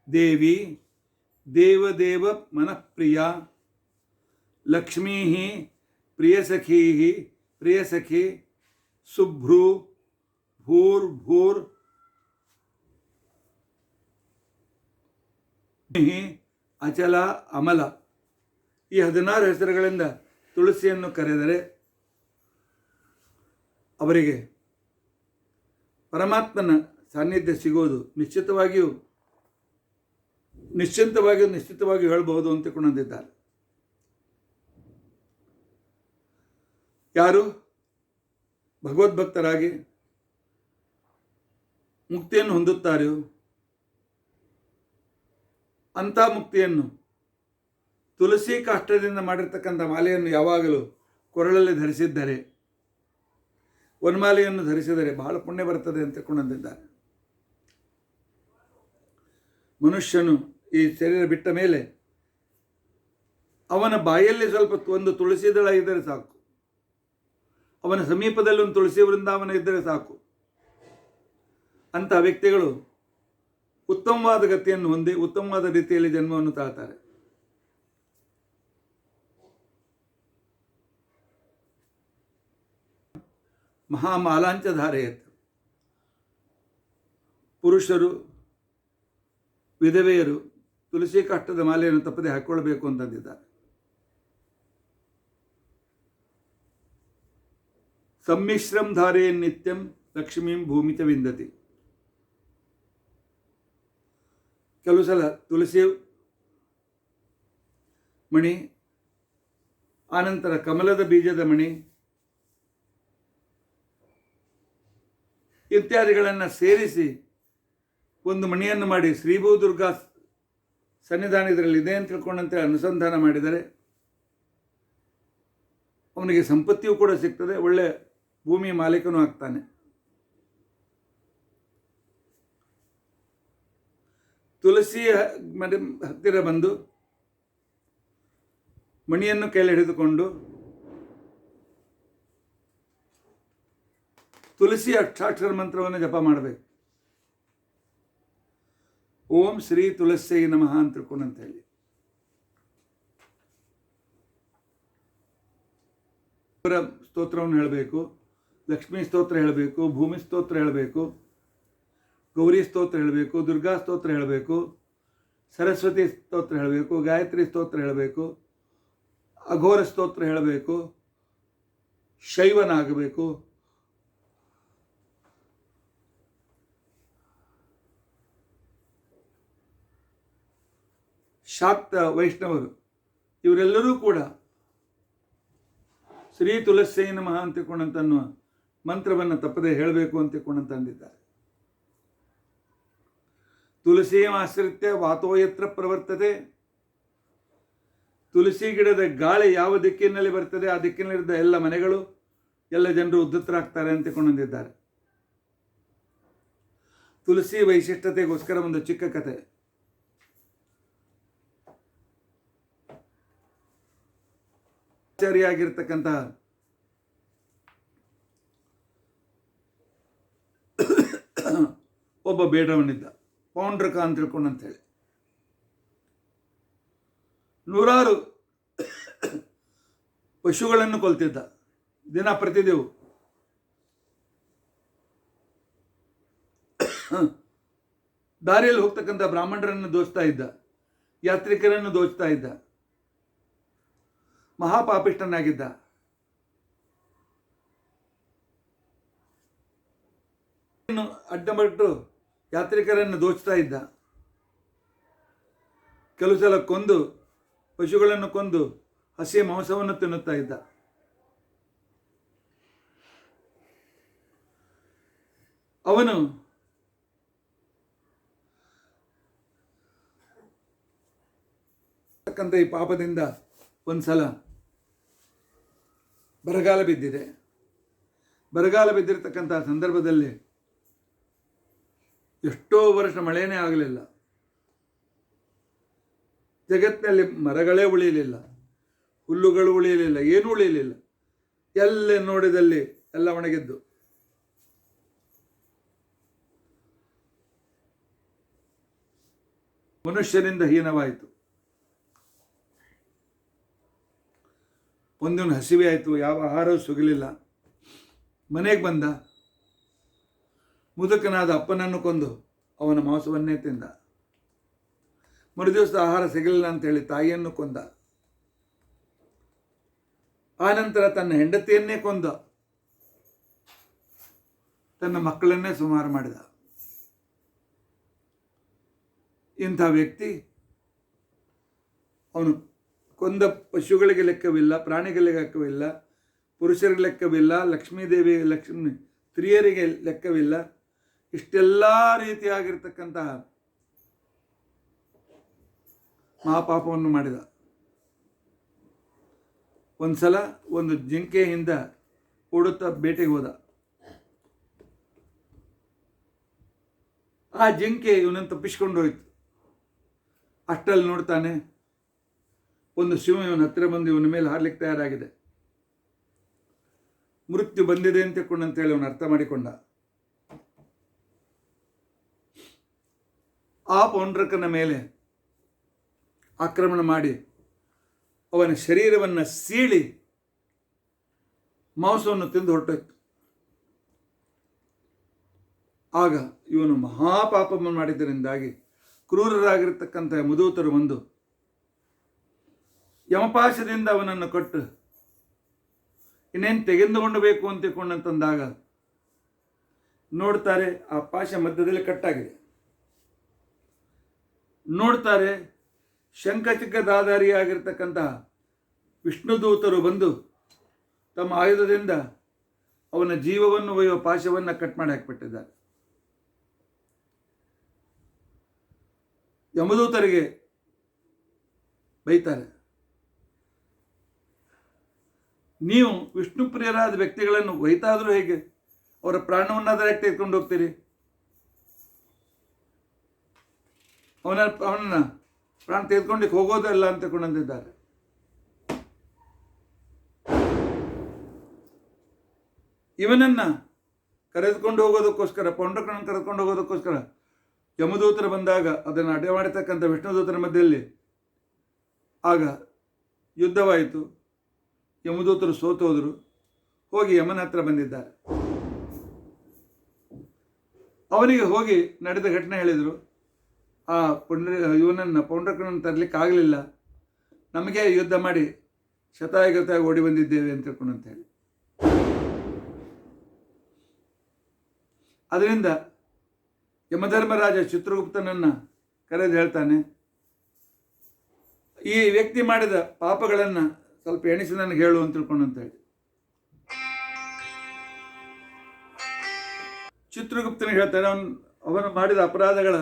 ದೇವಿ, ದೇವದೇವ ಮನಃಪ್ರಿಯ, ಲಕ್ಷ್ಮೀ ಪ್ರಿಯಸಖಿ, ಸುಭ್ರೂ ಭೂರ್ ಅಚಲ ಅಮಲ. ಈ 16 ಹೆಸರುಗಳಿಂದ ತುಳಸಿಯನ್ನು ಕರೆದರೆ ಅವರಿಗೆ ಪರಮಾತ್ಮನ ಸಾನ್ನಿಧ್ಯ ಸಿಗೋದು ನಿಶ್ಚಿತವಾಗಿಯೂ ಹೇಳಬಹುದು ಅಂತ ಕೊಂಡಂದಿದ್ದಾರೆ. ಯಾರು ಭಗವದ್ಭಕ್ತರಾಗಿ ಮುಕ್ತಿಯನ್ನು ಹೊಂದುತ್ತಾರೆಯೋ ಅಂಥ ಮುಕ್ತಿಯನ್ನು ತುಳಸಿ ಕಾಷ್ಟದಿಂದ ಮಾಡಿರ್ತಕ್ಕಂಥ ಮಾಲೆಯನ್ನು ಯಾವಾಗಲೂ ಕೊರಳಲ್ಲಿ ಧರಿಸಿದ್ದರೆ, ವನಮಾಲೆಯನ್ನು ಧರಿಸಿದರೆ ಬಹಳ ಪುಣ್ಯ ಬರ್ತದೆ ಅಂತ ಕೊಂಡಂದಿದ್ದಾರೆ. ಮನುಷ್ಯನು ಈ ಶರೀರ ಬಿಟ್ಟ ಮೇಲೆ ಅವನ ಬಾಯಲ್ಲಿ ಸ್ವಲ್ಪ ಒಂದು ತುಳಸಿ ದಳ ಇದ್ದರೆ ಸಾಕು, ಅವನ ಸಮೀಪದಲ್ಲಿ ಒಂದು ತುಳಸಿ ವೃಂದಾವನ ಇದ್ದರೆ ಸಾಕು. ಅಂತಹ ವ್ಯಕ್ತಿಗಳು ಉತ್ತಮವಾದ ಗತಿಯನ್ನು ಹೊಂದಿ ಉತ್ತಮವಾದ ರೀತಿಯಲ್ಲಿ ಜನ್ಮವನ್ನು ತಾಳ್ತಾರೆ. ಮಹಾಮಾಲಾಂಚಧಾರೆಯತ್. ಪುರುಷರು, ವಿಧವೆಯರು ತುಳಸಿ ಕಾಷ್ಟದ ಮಾಲೆಯನ್ನು ತಪ್ಪದೆ ಹಾಕಿಕೊಳ್ಳಬೇಕು ಅಂತಂದಿದ್ದಾರೆ. ಸಮ್ಮಿಶ್ರಂ ಧಾರೆ ನಿತ್ಯಂ ಲಕ್ಷ್ಮೀಂ ಭೂಮಿತ ವಿಂದತಿ. ಕೆಲವು ಸಲ ತುಳಸಿ ಮಣಿ, ಆನಂತರ ಕಮಲದ ಬೀಜದ ಮಣಿ ಇತ್ಯಾದಿಗಳನ್ನು ಸೇರಿಸಿ ಒಂದು ಮಣಿಯನ್ನು ಮಾಡಿ ಶ್ರೀಭೂ ದುರ್ಗಾ ಸನ್ನಿಧಾನ ಇದರಲ್ಲಿ ಇದೆ ಅಂತ ತಿಳ್ಕೊಂಡಂತೆ ಅನುಸಂಧಾನ ಮಾಡಿದರೆ ಅವನಿಗೆ ಸಂಪತ್ತಿಯೂ ಕೂಡ ಸಿಗ್ತದೆ, ಒಳ್ಳೆ ಭೂಮಿಯ ಮಾಲೀಕನೂ ಆಗ್ತಾನೆ. ತುಳಸಿಯ ಹತ್ತಿರ ಬಂದು ಮಣಿಯನ್ನು ಕೈಯಲ್ಲಿ ಹಿಡಿದುಕೊಂಡು ತುಳಸಿ ಅಷ್ಟಾಕ್ಷರ ಮಂತ್ರವನ್ನು ಜಪ ಮಾಡಬೇಕು. ಓಂ ಶ್ರೀ ತುಳಸಿ ನಮಃ ಅಂತ ತಿಳ್ಕೊಂಡಂತ ಹೇಳಿ ಸ್ತೋತ್ರವನ್ನು ಹೇಳಬೇಕು, ಲಕ್ಷ್ಮೀ ಸ್ತೋತ್ರ ಹೇಳಬೇಕು, ಭೂಮಿ ಸ್ತೋತ್ರ ಹೇಳಬೇಕು, ಗೌರಿ ಸ್ತೋತ್ರ ಹೇಳಬೇಕು, ದುರ್ಗಾ ಸ್ತೋತ್ರ ಹೇಳಬೇಕು, ಸರಸ್ವತಿ ಸ್ತೋತ್ರ ಹೇಳಬೇಕು, ಗಾಯತ್ರಿ ಸ್ತೋತ್ರ ಹೇಳಬೇಕು, ಅಘೋರ ಸ್ತೋತ್ರ ಹೇಳಬೇಕು, ಶೈವನಾಗಬೇಕು, ಶಾಕ್ತ ವೈಷ್ಣವರು ಇವರೆಲ್ಲರೂ ಕೂಡ ಶ್ರೀ ತುಳಸಿ ನಮಃ ಅಂತಿಕೊಂಡಂತನ್ನುವ ಮಂತ್ರವನ್ನು ತಪ್ಪದೆ ಹೇಳಬೇಕು ಅಂತಿಕೊಂಡಂತ ಅಂದಿದ್ದಾರೆ. ತುಳಸಿಯ ಆಶ್ರಿತ್ಯ ವಾತೋಯತ್ರ ಪ್ರವರ್ತತೆ. ತುಳಸಿ ಗಿಡದ ಗಾಳಿ ಯಾವ ದಿಕ್ಕಿನಲ್ಲಿ ಬರ್ತದೆ ಆ ದಿಕ್ಕಿನಲ್ಲಿದ್ದ ಎಲ್ಲ ಮನೆಗಳು, ಎಲ್ಲ ಜನರು ಉದ್ಧತರಾಗ್ತಾರೆ ಅಂತಿಕೊಂಡಿದ್ದಾರೆ. ತುಳಸಿ ವೈಶಿಷ್ಟ್ಯತೆಗೋಸ್ಕರ ಒಂದು ಚಿಕ್ಕ ಕಥೆ. ಆಚಾರ್ಯಾಗಿರ್ತಕ್ಕಂತಹ ಒಬ್ಬ ಬೇಡವನಿದ್ದ, ಪೌಂಡ್ರಕ ಅಂತ ತಿಳ್ಕೊಂಡಂತ ಹೇಳಿ. ನೂರಾರು ಪಶುಗಳನ್ನು ಕೊಲ್ತಿದ್ದ ದಿನ ಪ್ರತಿದಿನವೂ. ದಾರಿಯಲ್ಲಿ ಹೋಗ್ತಕ್ಕಂಥ ಬ್ರಾಹ್ಮಣರನ್ನು ದೋಚ್ತಾ ಇದ್ದ, ಯಾತ್ರಿಕರನ್ನು ದೋಚ್ತಾ ಇದ್ದ, ಮಹಾಪಾಪಿಷ್ಟನಾಗಿದ್ದ. ಅಡ್ಡಮಟ್ಟು ಯಾತ್ರಿಕರನ್ನು ದೋಚ್ತಾ ಇದ್ದ. ಕೆಲವು ಸಲ ಪಶುಗಳನ್ನು ಕೊಂದು ಹಸಿ ಮಾಂಸವನ್ನು ತಿನ್ನುತ್ತಾ ಇದ್ದ. ಅವನು ಈ ಪಾಪದಿಂದ ಒಂದ್ಸಲ ಬರಗಾಲ ಬಿದ್ದಿದೆ. ಬರಗಾಲ ಬಿದ್ದಿರತಕ್ಕಂತಹ ಸಂದರ್ಭದಲ್ಲಿ ಎಷ್ಟೋ ವರ್ಷ ಮಳೆನೇ ಆಗಲಿಲ್ಲ. ಜಗತ್ತಿನಲ್ಲಿ ಮರಗಳೇ ಉಳಿಯಲಿಲ್ಲ, ಹುಲ್ಲುಗಳು ಉಳಿಯಲಿಲ್ಲ, ಏನೂ ಉಳಿಯಲಿಲ್ಲ. ಎಲ್ಲೇ ನೋಡಿದಲ್ಲಿ ಎಲ್ಲ ಒಣಗಿದ್ದು. ಮನುಷ್ಯನಿಂದ ಹೀನವಾಯಿತು. ಒಂದಿನ ಹಸಿವೆ ಆಯಿತು, ಯಾವ ಆಹಾರವೂ ಸಿಗಲಿಲ್ಲ. ಮನೆಗೆ ಬಂದ. ಮುದುಕನಾದ ಅಪ್ಪನನ್ನು ಕೊಂದು ಅವನ ಮಾಂಸವನ್ನೇ ತಿಂದ. ಮರುದಿವಸ ಆಹಾರ ಸಿಗಲಿಲ್ಲ ಅಂತೇಳಿ ತಾಯಿಯನ್ನು ಕೊಂದ. ಆನಂತರ ತನ್ನ ಹೆಂಡತಿಯನ್ನೇ ಕೊಂದ. ತನ್ನ ಮಕ್ಕಳನ್ನೇ ಸುಮಾರು ಮಾಡಿದ. ಇಂಥ ವ್ಯಕ್ತಿ, ಅವನು ಕೊಂದ ಪಶುಗಳಿಗೆ ಲೆಕ್ಕವಿಲ್ಲ, ಪ್ರಾಣಿಗಳಿಗೆ ಲೆಕ್ಕವಿಲ್ಲ, ಪುರುಷರಿಗೆ ಲೆಕ್ಕವಿಲ್ಲ, ಲಕ್ಷ್ಮೀದೇವಿ ಲಕ್ಷ್ಮಿ ಸ್ತ್ರೀಯರಿಗೆ ಲೆಕ್ಕವಿಲ್ಲ. ಇಷ್ಟೆಲ್ಲ ರೀತಿಯಾಗಿರ್ತಕ್ಕಂತಹ ಮಹಾಪಾಪವನ್ನು ಮಾಡಿದ. ಒಂದು ಸಲ ಒಂದು ಜಿಂಕೆಯಿಂದ ಓಡುತ್ತಾ ಬೇಟೆಗೆ ಹೋದ. ಆ ಜಿಂಕೆ ಇವನನ್ನು ತಪ್ಪಿಸ್ಕೊಂಡು ಹೋಯ್ತು. ಅಷ್ಟರಲ್ಲಿ ನೋಡ್ತಾನೆ, ಒಂದು ಸಿಂಹ ಇವನ ಹತ್ತಿರ ಬಂದು ಇವನ ಮೇಲೆ ಹಾರ್ಲಿಕ್ಕೆ ತಯಾರಾಗಿದೆ. ಮೃತ್ಯು ಬಂದಿದೆ ಅಂತ ತಿಳ್ಕೊಂಡಂತೇಳಿ ಅವನು ಅರ್ಥ ಮಾಡಿಕೊಂಡ. ಆ ಪೌಂಡ್ರಕನ ಮೇಲೆ ಆಕ್ರಮಣ ಮಾಡಿ ಅವನ ಶರೀರವನ್ನು ಸೀಳಿ ಮಾಂಸವನ್ನು ತಿಂದು ಹೊರಟೋಯ್ತು. ಆಗ ಇವನು ಮಹಾಪಾಪವನ್ನು ಮಾಡಿದ್ದರಿಂದಾಗಿ ಕ್ರೂರರಾಗಿರ್ತಕ್ಕಂಥ ಮುದೂತರು ಬಂದು ಯಮಪಾಶದಿಂದ ಅವನನ್ನು ಕೊಟ್ಟು ಇನ್ನೇನು ತೆಗೆದುಕೊಂಡು ಬೇಕು ಅಂತ ತಿಳ್ಕೊಂಡಂತಂದಾಗ ನೋಡ್ತಾರೆ, ಆ ಪಾಶ ಮಧ್ಯದಲ್ಲಿ ಕಟ್ಟಾಗಿದೆ. ನೋಡ್ತಾರೆ, ಶಂಖಚಿಕ್ಕದಾಧಾರಿಯಾಗಿರ್ತಕ್ಕಂತಹ ವಿಷ್ಣುದೂತರು ಬಂದು ತಮ್ಮ ಆಯುಧದಿಂದ ಅವನ ಜೀವವನ್ನು ಒಯ್ಯುವ ಪಾಶವನ್ನು ಕಟ್ ಮಾಡಿ ಹಾಕಿಬಿಟ್ಟಿದ್ದಾರೆ. ಯಮದೂತರಿಗೆ ಬೈತಾರೆ, ನೀವು ವಿಷ್ಣು ಪ್ರಿಯರಾದ ವ್ಯಕ್ತಿಗಳನ್ನು ಒಯ್ತಾದರೂ ಹೇಗೆ? ಅವರ ಪ್ರಾಣವನ್ನಾದರೂ ಯಾಕೆ ತೆಗೆದುಕೊಂಡು ಹೋಗ್ತೀರಿ? ಅವನನ್ನ ಪ್ರಾಣ ತೆಗೆದುಕೊಂಡು ಹೋಗೋದಲ್ಲ ಅಂತ ತಿಳ್ಕೊಂಡಂತಿದ್ದಾರೆ. ಇವನನ್ನ ಕರೆದುಕೊಂಡು ಹೋಗೋದಕ್ಕೋಸ್ಕರ, ಪೌಂಡ್ರಕನನ್ನು ಕರೆದುಕೊಂಡು ಹೋಗೋದಕ್ಕೋಸ್ಕರ ಯಮದೂತರು ಬಂದಾಗ ಅದನ್ನು ಅಡ್ಡ ಮಾಡಿರ್ತಕ್ಕಂಥ ವಿಷ್ಣುದೂತರ ಮಧ್ಯದಲ್ಲಿ ಆಗ ಯುದ್ಧವಾಯಿತು. ಯಮದೂತರು ಸೋತೋದ್ರು. ಹೋಗಿ ಯಮನ ಹತ್ರ ಬಂದಿದ್ದಾರೆ. ಅವನಿಗೆ ಹೋಗಿ ನಡೆದ ಘಟನೆ ಹೇಳಿದರು. ಆ ಇವನನ್ನು ಪೌಂಡ್ರಕನನ್ನು ತರಲಿಕ್ಕೆ ಆಗಲಿಲ್ಲ, ನಮಗೆ ಯುದ್ಧ ಮಾಡಿ ಶತಾಯುಗತಾಗಿ ಓಡಿ ಬಂದಿದ್ದೇವೆ ಅಂತ ಹೇಳಿ. ಅದರಿಂದ ಯಮಧರ್ಮರಾಜ ಚಿತ್ರಗುಪ್ತನನ್ನು ಕರೆದು ಹೇಳ್ತಾನೆ, ಈ ವ್ಯಕ್ತಿ ಮಾಡಿದ ಪಾಪಗಳನ್ನು ಸ್ವಲ್ಪ ಎಣಿಸಿ ನನಗೆ ಹೇಳು ಅಂತ ಹೇಳಿ. ಚಿತ್ರಗುಪ್ತನಿಗೆ ಹೇಳ್ತಾನೆ, ಅವನು ಮಾಡಿದ ಅಪರಾಧಗಳ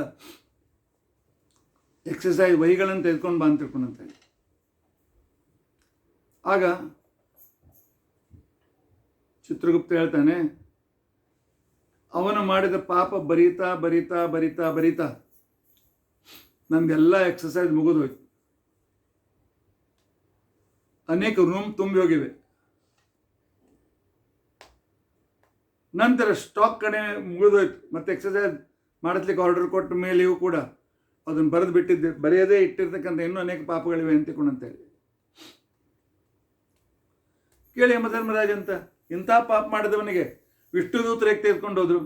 ಎಕ್ಸಸೈಸ್ ವಹಿಗಳನ್ನು ತೆಗೆದುಕೊಂಡು ಬಾ ಅಂತ ಹೇಳಿ. ಆಗ ಚಿತ್ರಗುಪ್ತ ಹೇಳ್ತಾನೆ, ಅವನು ಮಾಡಿದ ಪಾಪ ಬರೀತಾ ಬರೀತಾ ಬರೀತಾ ಬರೀತಾ ನಮಗೆಲ್ಲ ಎಕ್ಸಸೈಸ್ ಮುಗಿದೋಯ್ತು. ಅನೇಕ ರೂಮ್ ತುಂಬಿ ಹೋಗಿವೆ. ನಂತರ ಸ್ಟಾಕ್ ಕಡೆ ಮುಗಿದೋಯ್ತು. ಮತ್ತೆ ಎಕ್ಸಸೈಸ್ ಮಾಡಿಸ್ಲಿಕ್ಕೆ ಆರ್ಡರ್ ಕೊಟ್ಟ ಮೇಲೆಯೂ ಕೂಡ ಅದನ್ನು ಬರೆದು ಬಿಟ್ಟಿದ್ದೆ, ಬರೆಯದೇ ಇಟ್ಟಿರ್ತಕ್ಕಂಥ ಇನ್ನೂ ಅನೇಕ ಪಾಪಗಳಿವೆ ಅಂತೇಳಿ ಕೇಳಿ ಯಮಧರ್ಮರಾಜ ಅಂತ, ಇಂಥ ಪಾಪ ಮಾಡಿದವನಿಗೆ ವಿಷ್ಣುದೂತರು ಹೇಗೆ ತೆಗೆದುಕೊಂಡು ಹೋದ್ರು?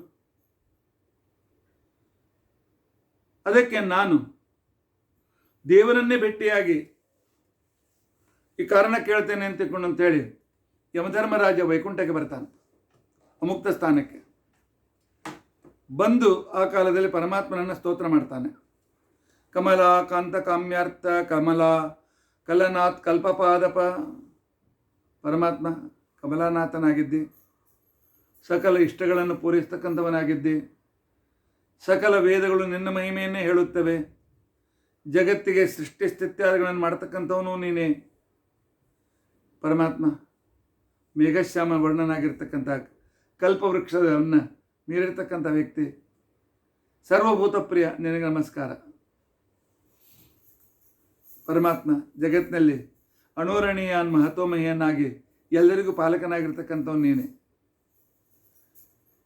ಅದಕ್ಕೆ ನಾನು ದೇವರನ್ನೇ ಭೇಟಿಯಾಗಿ ಈ ಕಾರಣ ಕೇಳ್ತೇನೆ ಅಂತೇಳಿ ಯಮಧರ್ಮರಾಜ ವೈಕುಂಠಕ್ಕೆ ಬರ್ತಾನೆ, ಅಮುಕ್ತ ಸ್ಥಾನಕ್ಕೆ ಬಂದು ಆ ಕಾಲದಲ್ಲಿ ಪರಮಾತ್ಮನನ್ನು ಸ್ತೋತ್ರ ಮಾಡ್ತಾನೆ. ಕಮಲ ಕಾಂತ ಕಾಮ್ಯಾರ್ಥ ಕಮಲ ಕಲನಾಥ್ ಕಲ್ಪಪಾದಪ. ಪರಮಾತ್ಮ ಕಮಲಾನಾಥನಾಗಿದ್ದಿ, ಸಕಲ ಇಷ್ಟಗಳನ್ನು ಪೂರೈಸ್ತಕ್ಕಂಥವನಾಗಿದ್ದಿ, ಸಕಲ ವೇದಗಳು ನಿನ್ನ ಮಹಿಮೆಯನ್ನೇ ಹೇಳುತ್ತವೆ, ಜಗತ್ತಿಗೆ ಸೃಷ್ಟಿ ಸ್ಥಿತ್ಯಾದಿಗಳನ್ನು ಮಾಡ್ತಕ್ಕಂಥವನು ನೀನೇ. ಪರಮಾತ್ಮ ಮೇಘಶ್ಯಾಮ ವರ್ಣನಾಗಿರ್ತಕ್ಕಂಥ ಕಲ್ಪವೃಕ್ಷವನ್ನು ಮೀರಿರ್ತಕ್ಕಂಥ ವ್ಯಕ್ತಿ, ಸರ್ವಭೂತ ಪ್ರಿಯ, ನಿನಗೆ ನಮಸ್ಕಾರ. ಪರಮಾತ್ಮ ಜಗತ್ತಿನಲ್ಲಿ ಅಣೋರಣೀಯಾನ್ ಮಹತ್ವಮಹಿಯನ್ನಾಗಿ ಎಲ್ಲರಿಗೂ ಪಾಲಕನಾಗಿರ್ತಕ್ಕಂಥವ್ನು ನೀನೆ.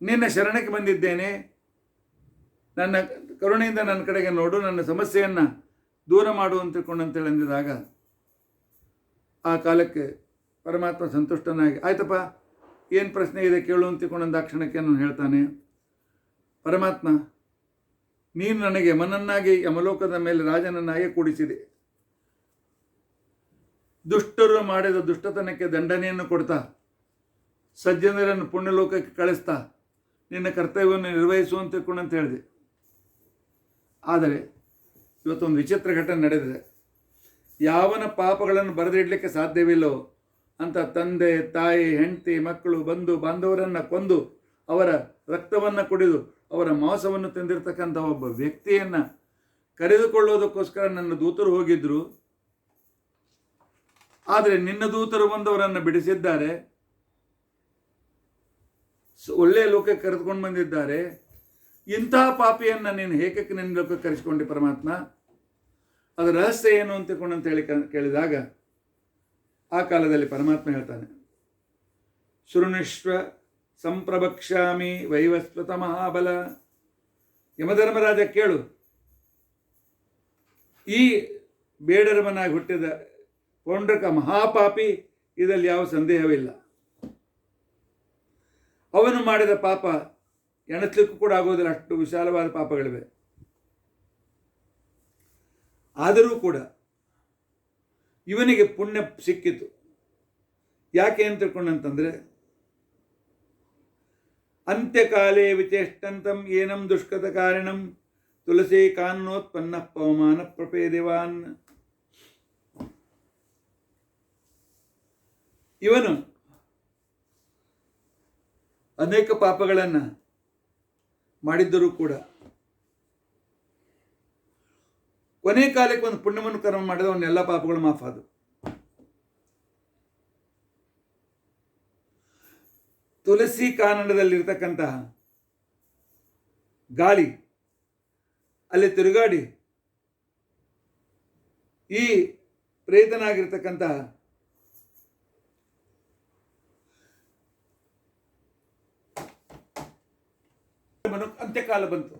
ನಿನ್ನ ಶರಣಕ್ಕೆ ಬಂದಿದ್ದೇನೆ, ನನ್ನ ಕರುಣೆಯಿಂದ ನನ್ನ ಕಡೆಗೆ ನೋಡು, ನನ್ನ ಸಮಸ್ಯೆಯನ್ನು ದೂರ ಮಾಡು ಅಂತ ತಿಳ್ಕೊಂಡಂತೇಳಿ ಅಂದಿದಾಗ ಆ ಕಾಲಕ್ಕೆ ಪರಮಾತ್ಮ ಸಂತುಷ್ಟನಾಗಿ ಆಯ್ತಪ್ಪ ಏನು ಪ್ರಶ್ನೆ ಇದೆ ಕೇಳು ಅಂತ ತಿಳ್ಕೊಂಡಂದ ಆ ಕ್ಷಣಕ್ಕೆ ನಾನು ಹೇಳ್ತಾನೆ, ಪರಮಾತ್ಮ ನೀನು ನನಗೆ ಮನನ್ನಾಗಿ ಯಮಲೋಕದ ಮೇಲೆ ರಾಜನನ್ನಾಗಿ ಕೂಡಿಸಿದೆ. ದುಷ್ಟರು ಮಾಡಿದ ದುಷ್ಟತನಕ್ಕೆ ದಂಡನೆಯನ್ನು ಕೊಡ್ತಾ ಸಜ್ಜನರನ್ನು ಪುಣ್ಯಲೋಕಕ್ಕೆ ಕಳಿಸ್ತಾ ನಿನ್ನ ಕರ್ತವ್ಯವನ್ನು ನಿರ್ವಹಿಸುವಂತ ತಿಳ್ಕೊಂಡಂತ ಹೇಳಿದೆ. ಆದರೆ ಇವತ್ತೊಂದು ವಿಚಿತ್ರ ಘಟನೆ ನಡೆದಿದೆ. ಯಾವನ ಪಾಪಗಳನ್ನು ಬರೆದಿಡಲಿಕ್ಕೆ ಸಾಧ್ಯವಿಲ್ಲವೋ ಅಂತ ತಂದೆ ತಾಯಿ ಹೆಂಡತಿ ಮಕ್ಕಳು ಬಂಧು ಬಾಂಧವರನ್ನು ಕೊಂದು ಅವರ ರಕ್ತವನ್ನು ಕುಡಿದು ಅವರ ಮಾಂಸವನ್ನು ತಿಂದಿರ್ತಕ್ಕಂಥ ಒಬ್ಬ ವ್ಯಕ್ತಿಯನ್ನು ಕರೆದುಕೊಳ್ಳೋದಕ್ಕೋಸ್ಕರ ನನ್ನ ದೂತರು ಹೋಗಿದ್ದರು. ಆದರೆ ನಿನ್ನ ದೂತರು ಬಂದವರನ್ನು ಬಿಡಿಸಿದ್ದಾರೆ, ಒಳ್ಳೆಯ ಲೋಕಕ್ಕೆ ಕರೆದುಕೊಂಡು ಬಂದಿದ್ದಾರೆ. ಇಂತಹ ಪಾಪಿಯನ್ನು ನೀನು ಏಕಕ್ಕೆ ನಿನ್ನ ಲೋಕಕ್ಕೆ ಕರೆಸಿಕೊಂಡೆ ಪರಮಾತ್ಮ, ಅದರ ರಹಸ್ಯ ಏನು ಅಂತ ಹೇಳಿ ಕೇಳಿದಾಗ ಆ ಕಾಲದಲ್ಲಿ ಪರಮಾತ್ಮ ಹೇಳ್ತಾನೆ, ಶೃಣುಷ್ವ ಸಂಪ್ರಭಕ್ಷ್ಯಾಮಿ ವೈವಸ್ವತ ಮಹಾಬಲ. ಯಮಧರ್ಮರಾಜ ಕೇಳು, ಈ ಬೇಡರವನಾಗಿ ಹುಟ್ಟಿದ ಪೌಂಡ್ರಕ ಮಹಾಪಾಪಿ, ಇದರಲ್ಲಿ ಯಾವ ಸಂದೇಹವಿಲ್ಲ. ಅವನು ಮಾಡಿದ ಪಾಪ ಎಣಸ್ಲಿಕ್ಕೂ ಕೂಡ ಆಗೋದಿಲ್ಲ, ಅಷ್ಟು ವಿಶಾಲವಾದ ಪಾಪಗಳಿವೆ. ಆದರೂ ಕೂಡ ಇವನಿಗೆ ಪುಣ್ಯ ಸಿಕ್ಕಿತು. ಯಾಕೆ ಅಂತ ತಿಳ್ಕೊಂಡಂತಂದರೆ, ಅಂತ್ಯಕಾಲೇ ವಿಚೇಷ್ಟಂತಂ ಏನಂ ದುಷ್ಕೃತ ಕಾರಣಂ ತುಳಸಿ ಕಾನನೋತ್ಪನ್ನ ಪವಮಾನ ಪ್ರಪೇದಿವಾನ್. ಇವನು ಅನೇಕ ಪಾಪಗಳನ್ನು ಮಾಡಿದ್ದರೂ ಕೂಡ ಕೊನೆ ಕಾಲಕ್ಕೆ ಒಂದು ಪುಣ್ಯವನ್ನು ಕರ್ಮ ಮಾಡಿದ ಅವನ್ನೆಲ್ಲ ಪಾಪಗಳು ಮಾಫಾದವು. ತುಳಸಿ ಕಾನನದಲ್ಲಿರ್ತಕ್ಕಂತಹ ಗಾಳಿ ಅಲ್ಲಿ ತಿರುಗಾಡಿ ಈ ಪ್ರೇತನಾಗಿರ್ತಕ್ಕಂತಹ ಅಂತ್ಯಕಾಲ ಬಂತು,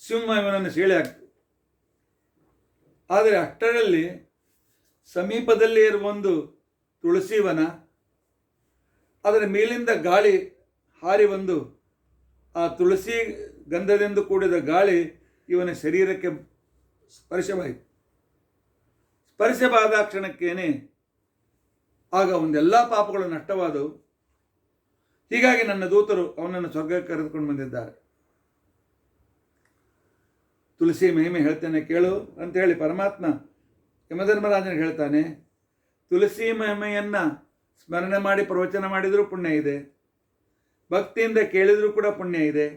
ಸಿಂಹ ಇವನನ್ನು ಸೆಳೆ ಹಾಕ್ತು. ಆದರೆ ಅಷ್ಟರಲ್ಲಿ ಸಮೀಪದಲ್ಲಿ ಇರುವ ಒಂದು ತುಳಸಿ ವನ, ಅದರ ಮೇಲಿಂದ ಗಾಳಿ ಹಾರಿ ಬಂದು ಆ ತುಳಸಿ ಗಂಧದಿಂದ ಕೂಡಿದ ಗಾಳಿ ಇವನ ಶರೀರಕ್ಕೆ ಸ್ಪರ್ಶವಾಯಿತು. ಸ್ಪರ್ಶವಾದ ಕ್ಷಣಕ್ಕೇನೆ ಆಗ ಒಂದೆಲ್ಲ ಪಾಪಗಳು ನಷ್ಟವಾದವು. ಹೀಗಾಗಿ ನನ್ನ ದೂತರು ಅವನನ್ನು ಸ್ವರ್ಗಕ್ಕೆ ಕರೆದುಕೊಂಡು ಬಂದಿದ್ದಾರೆ. ತುಳಸಿ ಮಹಿಮೆ ಹೇಳ್ತೇನೆ ಕೇಳು ಅಂತ ಹೇಳಿ ಪರಮಾತ್ಮ ಯಮಧರ್ಮರಾಜನಿಗೆ ಹೇಳ್ತಾನೆ. ತುಳಸಿ ಮಹಿಮೆಯನ್ನು ಸ್ಮರಣೆ ಮಾಡಿ ಪ್ರವಚನ ಮಾಡಿದರೂ ಪುಣ್ಯ ಇದೆ, ಭಕ್ತಿಯಿಂದ ಕೇಳಿದರೂ ಕೂಡ ಪುಣ್ಯ ಇದೆ.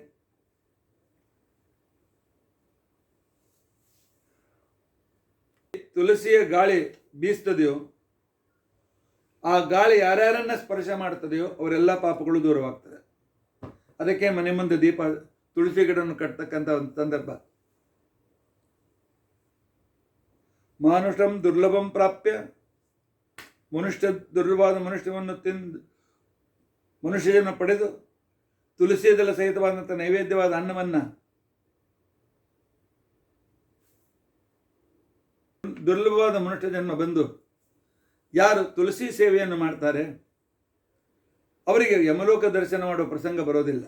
ತುಳಸಿಯ ಗಾಳಿ ಬೀಸ್ತದೆಯೋ, ಆ ಗಾಳಿ ಯಾರ್ಯಾರನ್ನ ಸ್ಪರ್ಶ ಮಾಡ್ತದೆಯೋ ಅವರೆಲ್ಲ ಪಾಪಗಳು ದೂರವಾಗ್ತದೆ. ಅದಕ್ಕೆ ಮನೆ ಮುಂದೆ ದೀಪ ತುಳಸಿ ಗಿಡವನ್ನು ಕಟ್ತಕ್ಕಂಥ ಒಂದು ಸಂದರ್ಭ. ಮಾನುಷಂ ದುರ್ಲಭಂ ಪ್ರಾಪ್ಯ, ಮನುಷ್ಯ ದುರ್ಲಭವಾದ ಮನುಷ್ಯವನ್ನು ತಿಂದು ಮನುಷ್ಯನ ಪಡೆದು ತುಳಸಿದಲ ಸಹಿತವಾದಂಥ ನೈವೇದ್ಯವಾದ ಅನ್ನವನ್ನು ದುರ್ಲಭವಾದ ಮನುಷ್ಯ ಜನ್ಮ ಬಂದು ಯಾರು ತುಳಸಿ ಸೇವೆಯನ್ನು ಮಾಡ್ತಾರೆ ಅವರಿಗೆ ಯಮಲೋಕ ದರ್ಶನ ಮಾಡುವ ಪ್ರಸಂಗ ಬರೋದಿಲ್ಲ.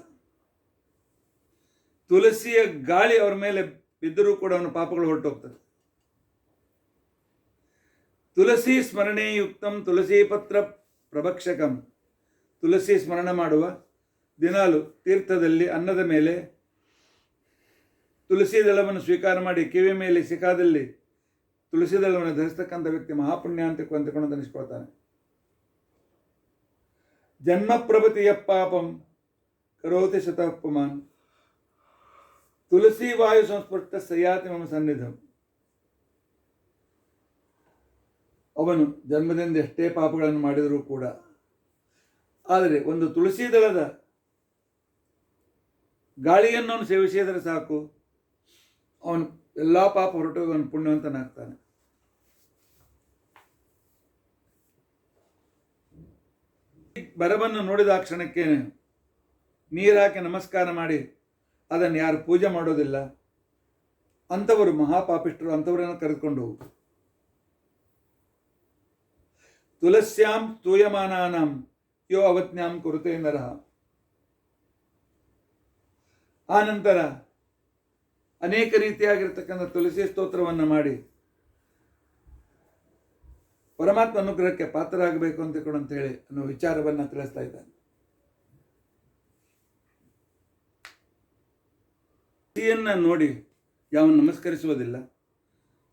ತುಳಸಿಯ ಗಾಳಿ ಅವರ ಮೇಲೆ ಬಿದ್ದರೂ ಕೂಡ ಅವನ ಪಾಪಗಳು ಹೊರಟೋಗ್ತದೆ. ತುಳಸಿ ಸ್ಮರಣೆಯುಕ್ತಂ ತುಳಸಿ ಪತ್ರ ಪ್ರಭಕ್ಷಕಂ. ತುಳಸಿ ಸ್ಮರಣ ಮಾಡುವ ದಿನಾಲು ತೀರ್ಥದಲ್ಲಿ ಅನ್ನದ ಮೇಲೆ ತುಳಸಿ ದಳವನ್ನು ಸ್ವೀಕಾರ ಮಾಡಿ ಕಿವಿ ಮೇಲೆ ಶಿಖಾದಲ್ಲಿ ತುಳಸಿ ದಳವನ್ನು ಧರಿಸ್ತಕ್ಕಂಥ ವ್ಯಕ್ತಿ ಮಹಾಪುಣ್ಯ ಅಂತ ಅಂದುಕೊಂಡು ಅನಿಸ್ಕೊಳ್ತಾನೆ. ಜನ್ಮ ಪ್ರಭೃತಿಯ ಪಾಪಂ ಕರೋತಿ ಶತಪುಮಾನ್ ತುಳಸಿ ವಾಯು ಸಂಸ್ಪೃಷ್ಟ ಸಯಾತಿ ಮಮ ಸನ್ನಿಧಂ. ಅವನು ಜನ್ಮದಿಂದ ಎಷ್ಟೇ ಪಾಪಗಳನ್ನು ಮಾಡಿದರೂ ಕೂಡ, ಆದರೆ ಒಂದು ತುಳಸಿ ದಳದ ಗಾಳಿಯನ್ನು ಅವನು ಸೇವಿಸಿದರೆ ಸಾಕು, ಅವನು ಎಲ್ಲ ಪಾಪ ಹೊರಟು ಅವನು ಪುಣ್ಯವಂತನಾಗ್ತಾನೆ. ಮರವನ್ನು ನೋಡಿದ ಆ ಕ್ಷಣಕ್ಕೆ ನೀರು ಹಾಕಿ ನಮಸ್ಕಾರ ಮಾಡಿ ಅದನ್ನು ಯಾರು ಪೂಜೆ ಮಾಡೋದಿಲ್ಲ ಅಂಥವರು ಮಹಾಪಾಪಿಷ್ಠರು, ಅಂಥವರನ್ನು ಕರೆದುಕೊಂಡು ಹೋಗು. ತುಳಸ್ಯಾಂ ಸ್ತೂಯಮಾನಾನಾಂ ಯೋ ಅವಜ್ಞಾಂ ಕುರುತೆ ನರಃ. ಆ ನಂತರ ಅನೇಕ ರೀತಿಯಾಗಿರ್ತಕ್ಕಂಥ ತುಳಸಿ ಸ್ತೋತ್ರವನ್ನು ಮಾಡಿ ಪರಮಾತ್ಮ ಅನುಗ್ರಹಕ್ಕೆ ಪಾತ್ರರಾಗಬೇಕು ಅಂತ ಹೇಳಿ ಅನ್ನೋ ವಿಚಾರವನ್ನು ತಿಳಿಸ್ತಾ ಇದ್ದಾನೆ. ತುಳಸಿಯನ್ನು ನೋಡಿ ಯಾವನು ನಮಸ್ಕರಿಸುವುದಿಲ್ಲ,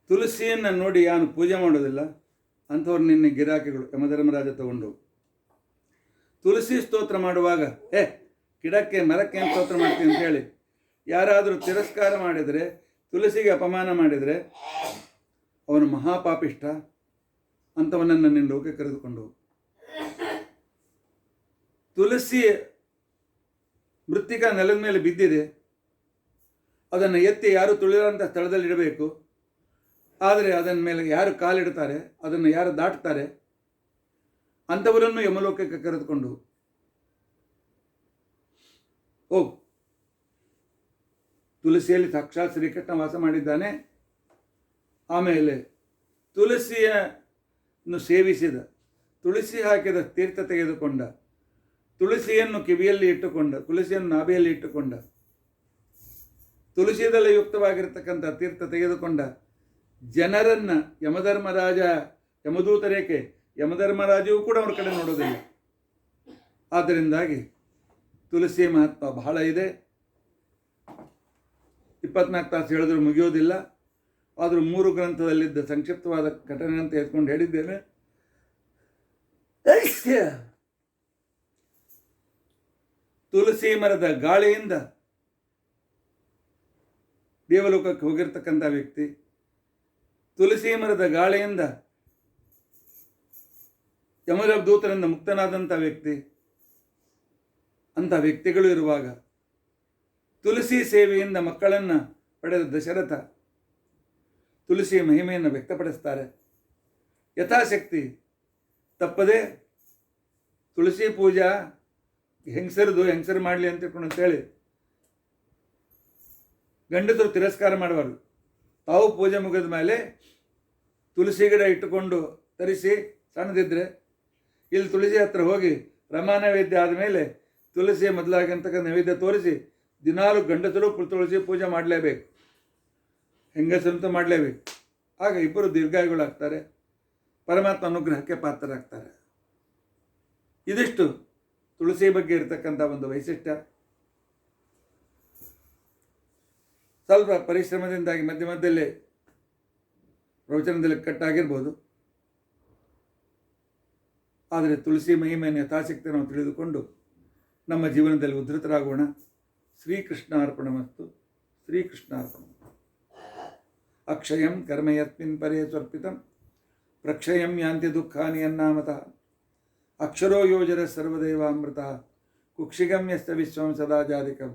ತುಳಸಿಯನ್ನು ನೋಡಿ ಯಾವನು ಪೂಜೆ ಮಾಡೋದಿಲ್ಲ, ಅಂಥವ್ರು ನಿನ್ನೆ ಗಿರಾಕಿಗಳು ಯಮಧರ್ಮರಾಜ ತಗೊಂಡು. ತುಳಸಿ ಸ್ತೋತ್ರ ಮಾಡುವಾಗ ಗಿಡಕ್ಕೆ ಮರಕ್ಕೆ ಏನು ಸ್ತೋತ್ರ ಮಾಡ್ತೀನಿ ಅಂತ ಹೇಳಿ ಯಾರಾದರೂ ತಿರಸ್ಕಾರ ಮಾಡಿದರೆ, ತುಳಸಿಗೆ ಅಪಮಾನ ಮಾಡಿದರೆ ಅವನು ಮಹಾಪಾಪಿಷ್ಠ, ಅಂಥವನನ್ನು ನಿನ್ನ ಲೋಕಕ್ಕೆ ಕರೆದುಕೊಂಡು. ತುಳಸಿ ಮೃತ್ತಿಕಾ ನೆಲದ ಮೇಲೆ ಬಿದ್ದಿದೆ, ಅದನ್ನು ಎತ್ತಿ ಯಾರು ತುಳಿದಂಥ ಸ್ಥಳದಲ್ಲಿ ಇಡಬೇಕು. ಆದರೆ ಅದನ್ನ ಮೇಲೆ ಯಾರು ಕಾಲಿಡ್ತಾರೆ, ಅದನ್ನು ಯಾರು ದಾಟ್ತಾರೆ, ಅಂಥವರನ್ನು ಯಮಲೋಕಕ್ಕೆ ಕರೆದುಕೊಂಡು ಹೋಗು. ತುಳಸಿಯಲ್ಲಿ ಸಾಕ್ಷಾತ್ ಶ್ರೀಕೃಷ್ಣ ವಾಸ ಮಾಡಿದ್ದಾನೆ. ಆಮೇಲೆ ತುಳಸಿಯನ್ನು ಸೇವಿಸಿದ, ತುಳಸಿ ಹಾಕಿದ ತೀರ್ಥ ತೆಗೆದುಕೊಂಡ, ತುಳಸಿಯನ್ನು ಕಿವಿಯಲ್ಲಿ ಇಟ್ಟುಕೊಂಡ, ತುಳಸಿಯನ್ನು ನಾಭಿಯಲ್ಲಿ ಇಟ್ಟುಕೊಂಡ, ತುಳಸಿದೆಲ್ಲ ಯುಕ್ತವಾಗಿರ್ತಕ್ಕಂಥ ತೀರ್ಥ ತೆಗೆದುಕೊಂಡ ಜನರನ್ನು ಯಮಧರ್ಮರಾಜ, ಯಮದೂತರೇಕೆ ಯಮಧರ್ಮರಾಜವೂ ಕೂಡ ಅವ್ರ ಕಡೆ ನೋಡೋದಿಲ್ಲ. ಆದ್ದರಿಂದಾಗಿ ತುಳಸಿ ಮಹತ್ವ ಬಹಳ ಇದೆ. 24 ತಾಸು ಹೇಳಿದ್ರು ಮುಗಿಯೋದಿಲ್ಲ. ಆದರೂ 3 ಗ್ರಂಥದಲ್ಲಿದ್ದ ಸಂಕ್ಷಿಪ್ತವಾದ ಘಟನೆ ಅಂತ ಎತ್ಕೊಂಡು ಹೇಳಿದ್ದೇನೆ. ತುಳಸಿ ಮರದ ಗಾಳಿಯಿಂದ ದೇವಲೋಕಕ್ಕೆ ಹೋಗಿರ್ತಕ್ಕಂಥ ವ್ಯಕ್ತಿ, ತುಳಸಿ ಮರದ ಗಾಳಿಯಿಂದ ಯಮದೂತರಿಂದ ಮುಕ್ತನಾದಂಥ ವ್ಯಕ್ತಿ, ಅಂಥ ವ್ಯಕ್ತಿಗಳು ಇರುವಾಗ ತುಳಸಿ ಸೇವೆಯಿಂದ ಮಕ್ಕಳನ್ನು ಪಡೆದ ದಶರಥ ತುಳಸಿ ಮಹಿಮೆಯನ್ನು ವ್ಯಕ್ತಪಡಿಸ್ತಾರೆ. ಯಥಾಶಕ್ತಿ ತಪ್ಪದೆ ತುಳಸಿ ಪೂಜಾ ಹೆಂಗಸರು ಮಾಡಲಿ ಅಂತೇಳಿ ಗಂಡಸರು ತಿರಸ್ಕಾರ ಮಾಡಬಾರ್ದು. ತಾವು ಪೂಜೆ ಮುಗಿದ ಮೇಲೆ ತುಳಸಿ ಗಿಡ ಇಟ್ಟುಕೊಂಡು ತರಿಸಿ ಸಣ್ಣದಿದ್ದರೆ ಇಲ್ಲಿ ತುಳಸಿ ಹತ್ರ ಹೋಗಿ ರಮಾ ನೈವೇದ್ಯ ಆದಮೇಲೆ ತುಳಸಿ ಮೊದಲಾಗಿರ್ತಕ್ಕಂಥ ನೈವೇದ್ಯ ತೋರಿಸಿ ದಿನಾಲು ಗಂಡಸರು ತುಳಸಿ ಪೂಜೆ ಮಾಡಲೇಬೇಕು, ಹೆಂಗಸರಂತೂ ಮಾಡಲೇಬೇಕು. ಆಗ ಇಬ್ಬರು ದೀರ್ಘಾಯುಗಳಾಗ್ತಾರೆ, ಪರಮಾತ್ಮ ಅನುಗ್ರಹಕ್ಕೆ ಪಾತ್ರರಾಗ್ತಾರೆ. ಇದಿಷ್ಟು ತುಳಸಿ ಬಗ್ಗೆ ಇರತಕ್ಕಂಥ ಒಂದು ವೈಶಿಷ್ಟ್ಯ. ಸ್ವಲ್ಪ ಪರಿಶ್ರಮದಿಂದಾಗಿ ಮಧ್ಯ ಮಧ್ಯದಲ್ಲಿ ಪ್ರವಚನದಲ್ಲಿ ಕಟ್ಟಾಗಿರ್ಬೋದು. ಆದರೆ ತುಳಸಿ ಮಹಿಮೆಯನ್ನು ಯಥಾಶಕ್ತಿ ನಾವು ತಿಳಿದುಕೊಂಡು ನಮ್ಮ ಜೀವನದಲ್ಲಿ ಉದ್ಧತರಾಗೋಣ. ಶ್ರೀಕೃಷ್ಣಾರ್ಪಣಮಸ್ತು. ಶ್ರೀಕೃಷ್ಣಾರ್ಪಣ. ಅಕ್ಷಯಂ ಕರ್ಮ ಯಸ್ಮಿನ್ ಪರೇ ಸ್ವರ್ಪಿತಂ ಪ್ರಕ್ಷಯಂ ಯಾಂತಿ ದುಃಖಾನಿ ಅನ್ನಾಮತಃ ಅಕ್ಷರೋ ಯೋಜರ ಸರ್ವದೇವಾಮೃತ ಕುಕ್ಷಿಗಂ ಯಸ್ತ ವಿಶ್ವಂ ಸದಾ ಜಾಧಿಕಂ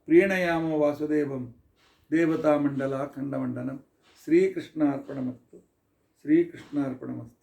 ಪ್ರೀಣಯಾಮೋ ವಾಸುದೇವಂ ದೇವತಾ ಮಂಡಲ ಖಂಡಮಂಡನಂ. ಶ್ರೀಕೃಷ್ಣಾರ್ಪಣಮಸ್ತು. ಶ್ರೀಕೃಷ್ಣಾರ್ಪಣಮಸ್ತು.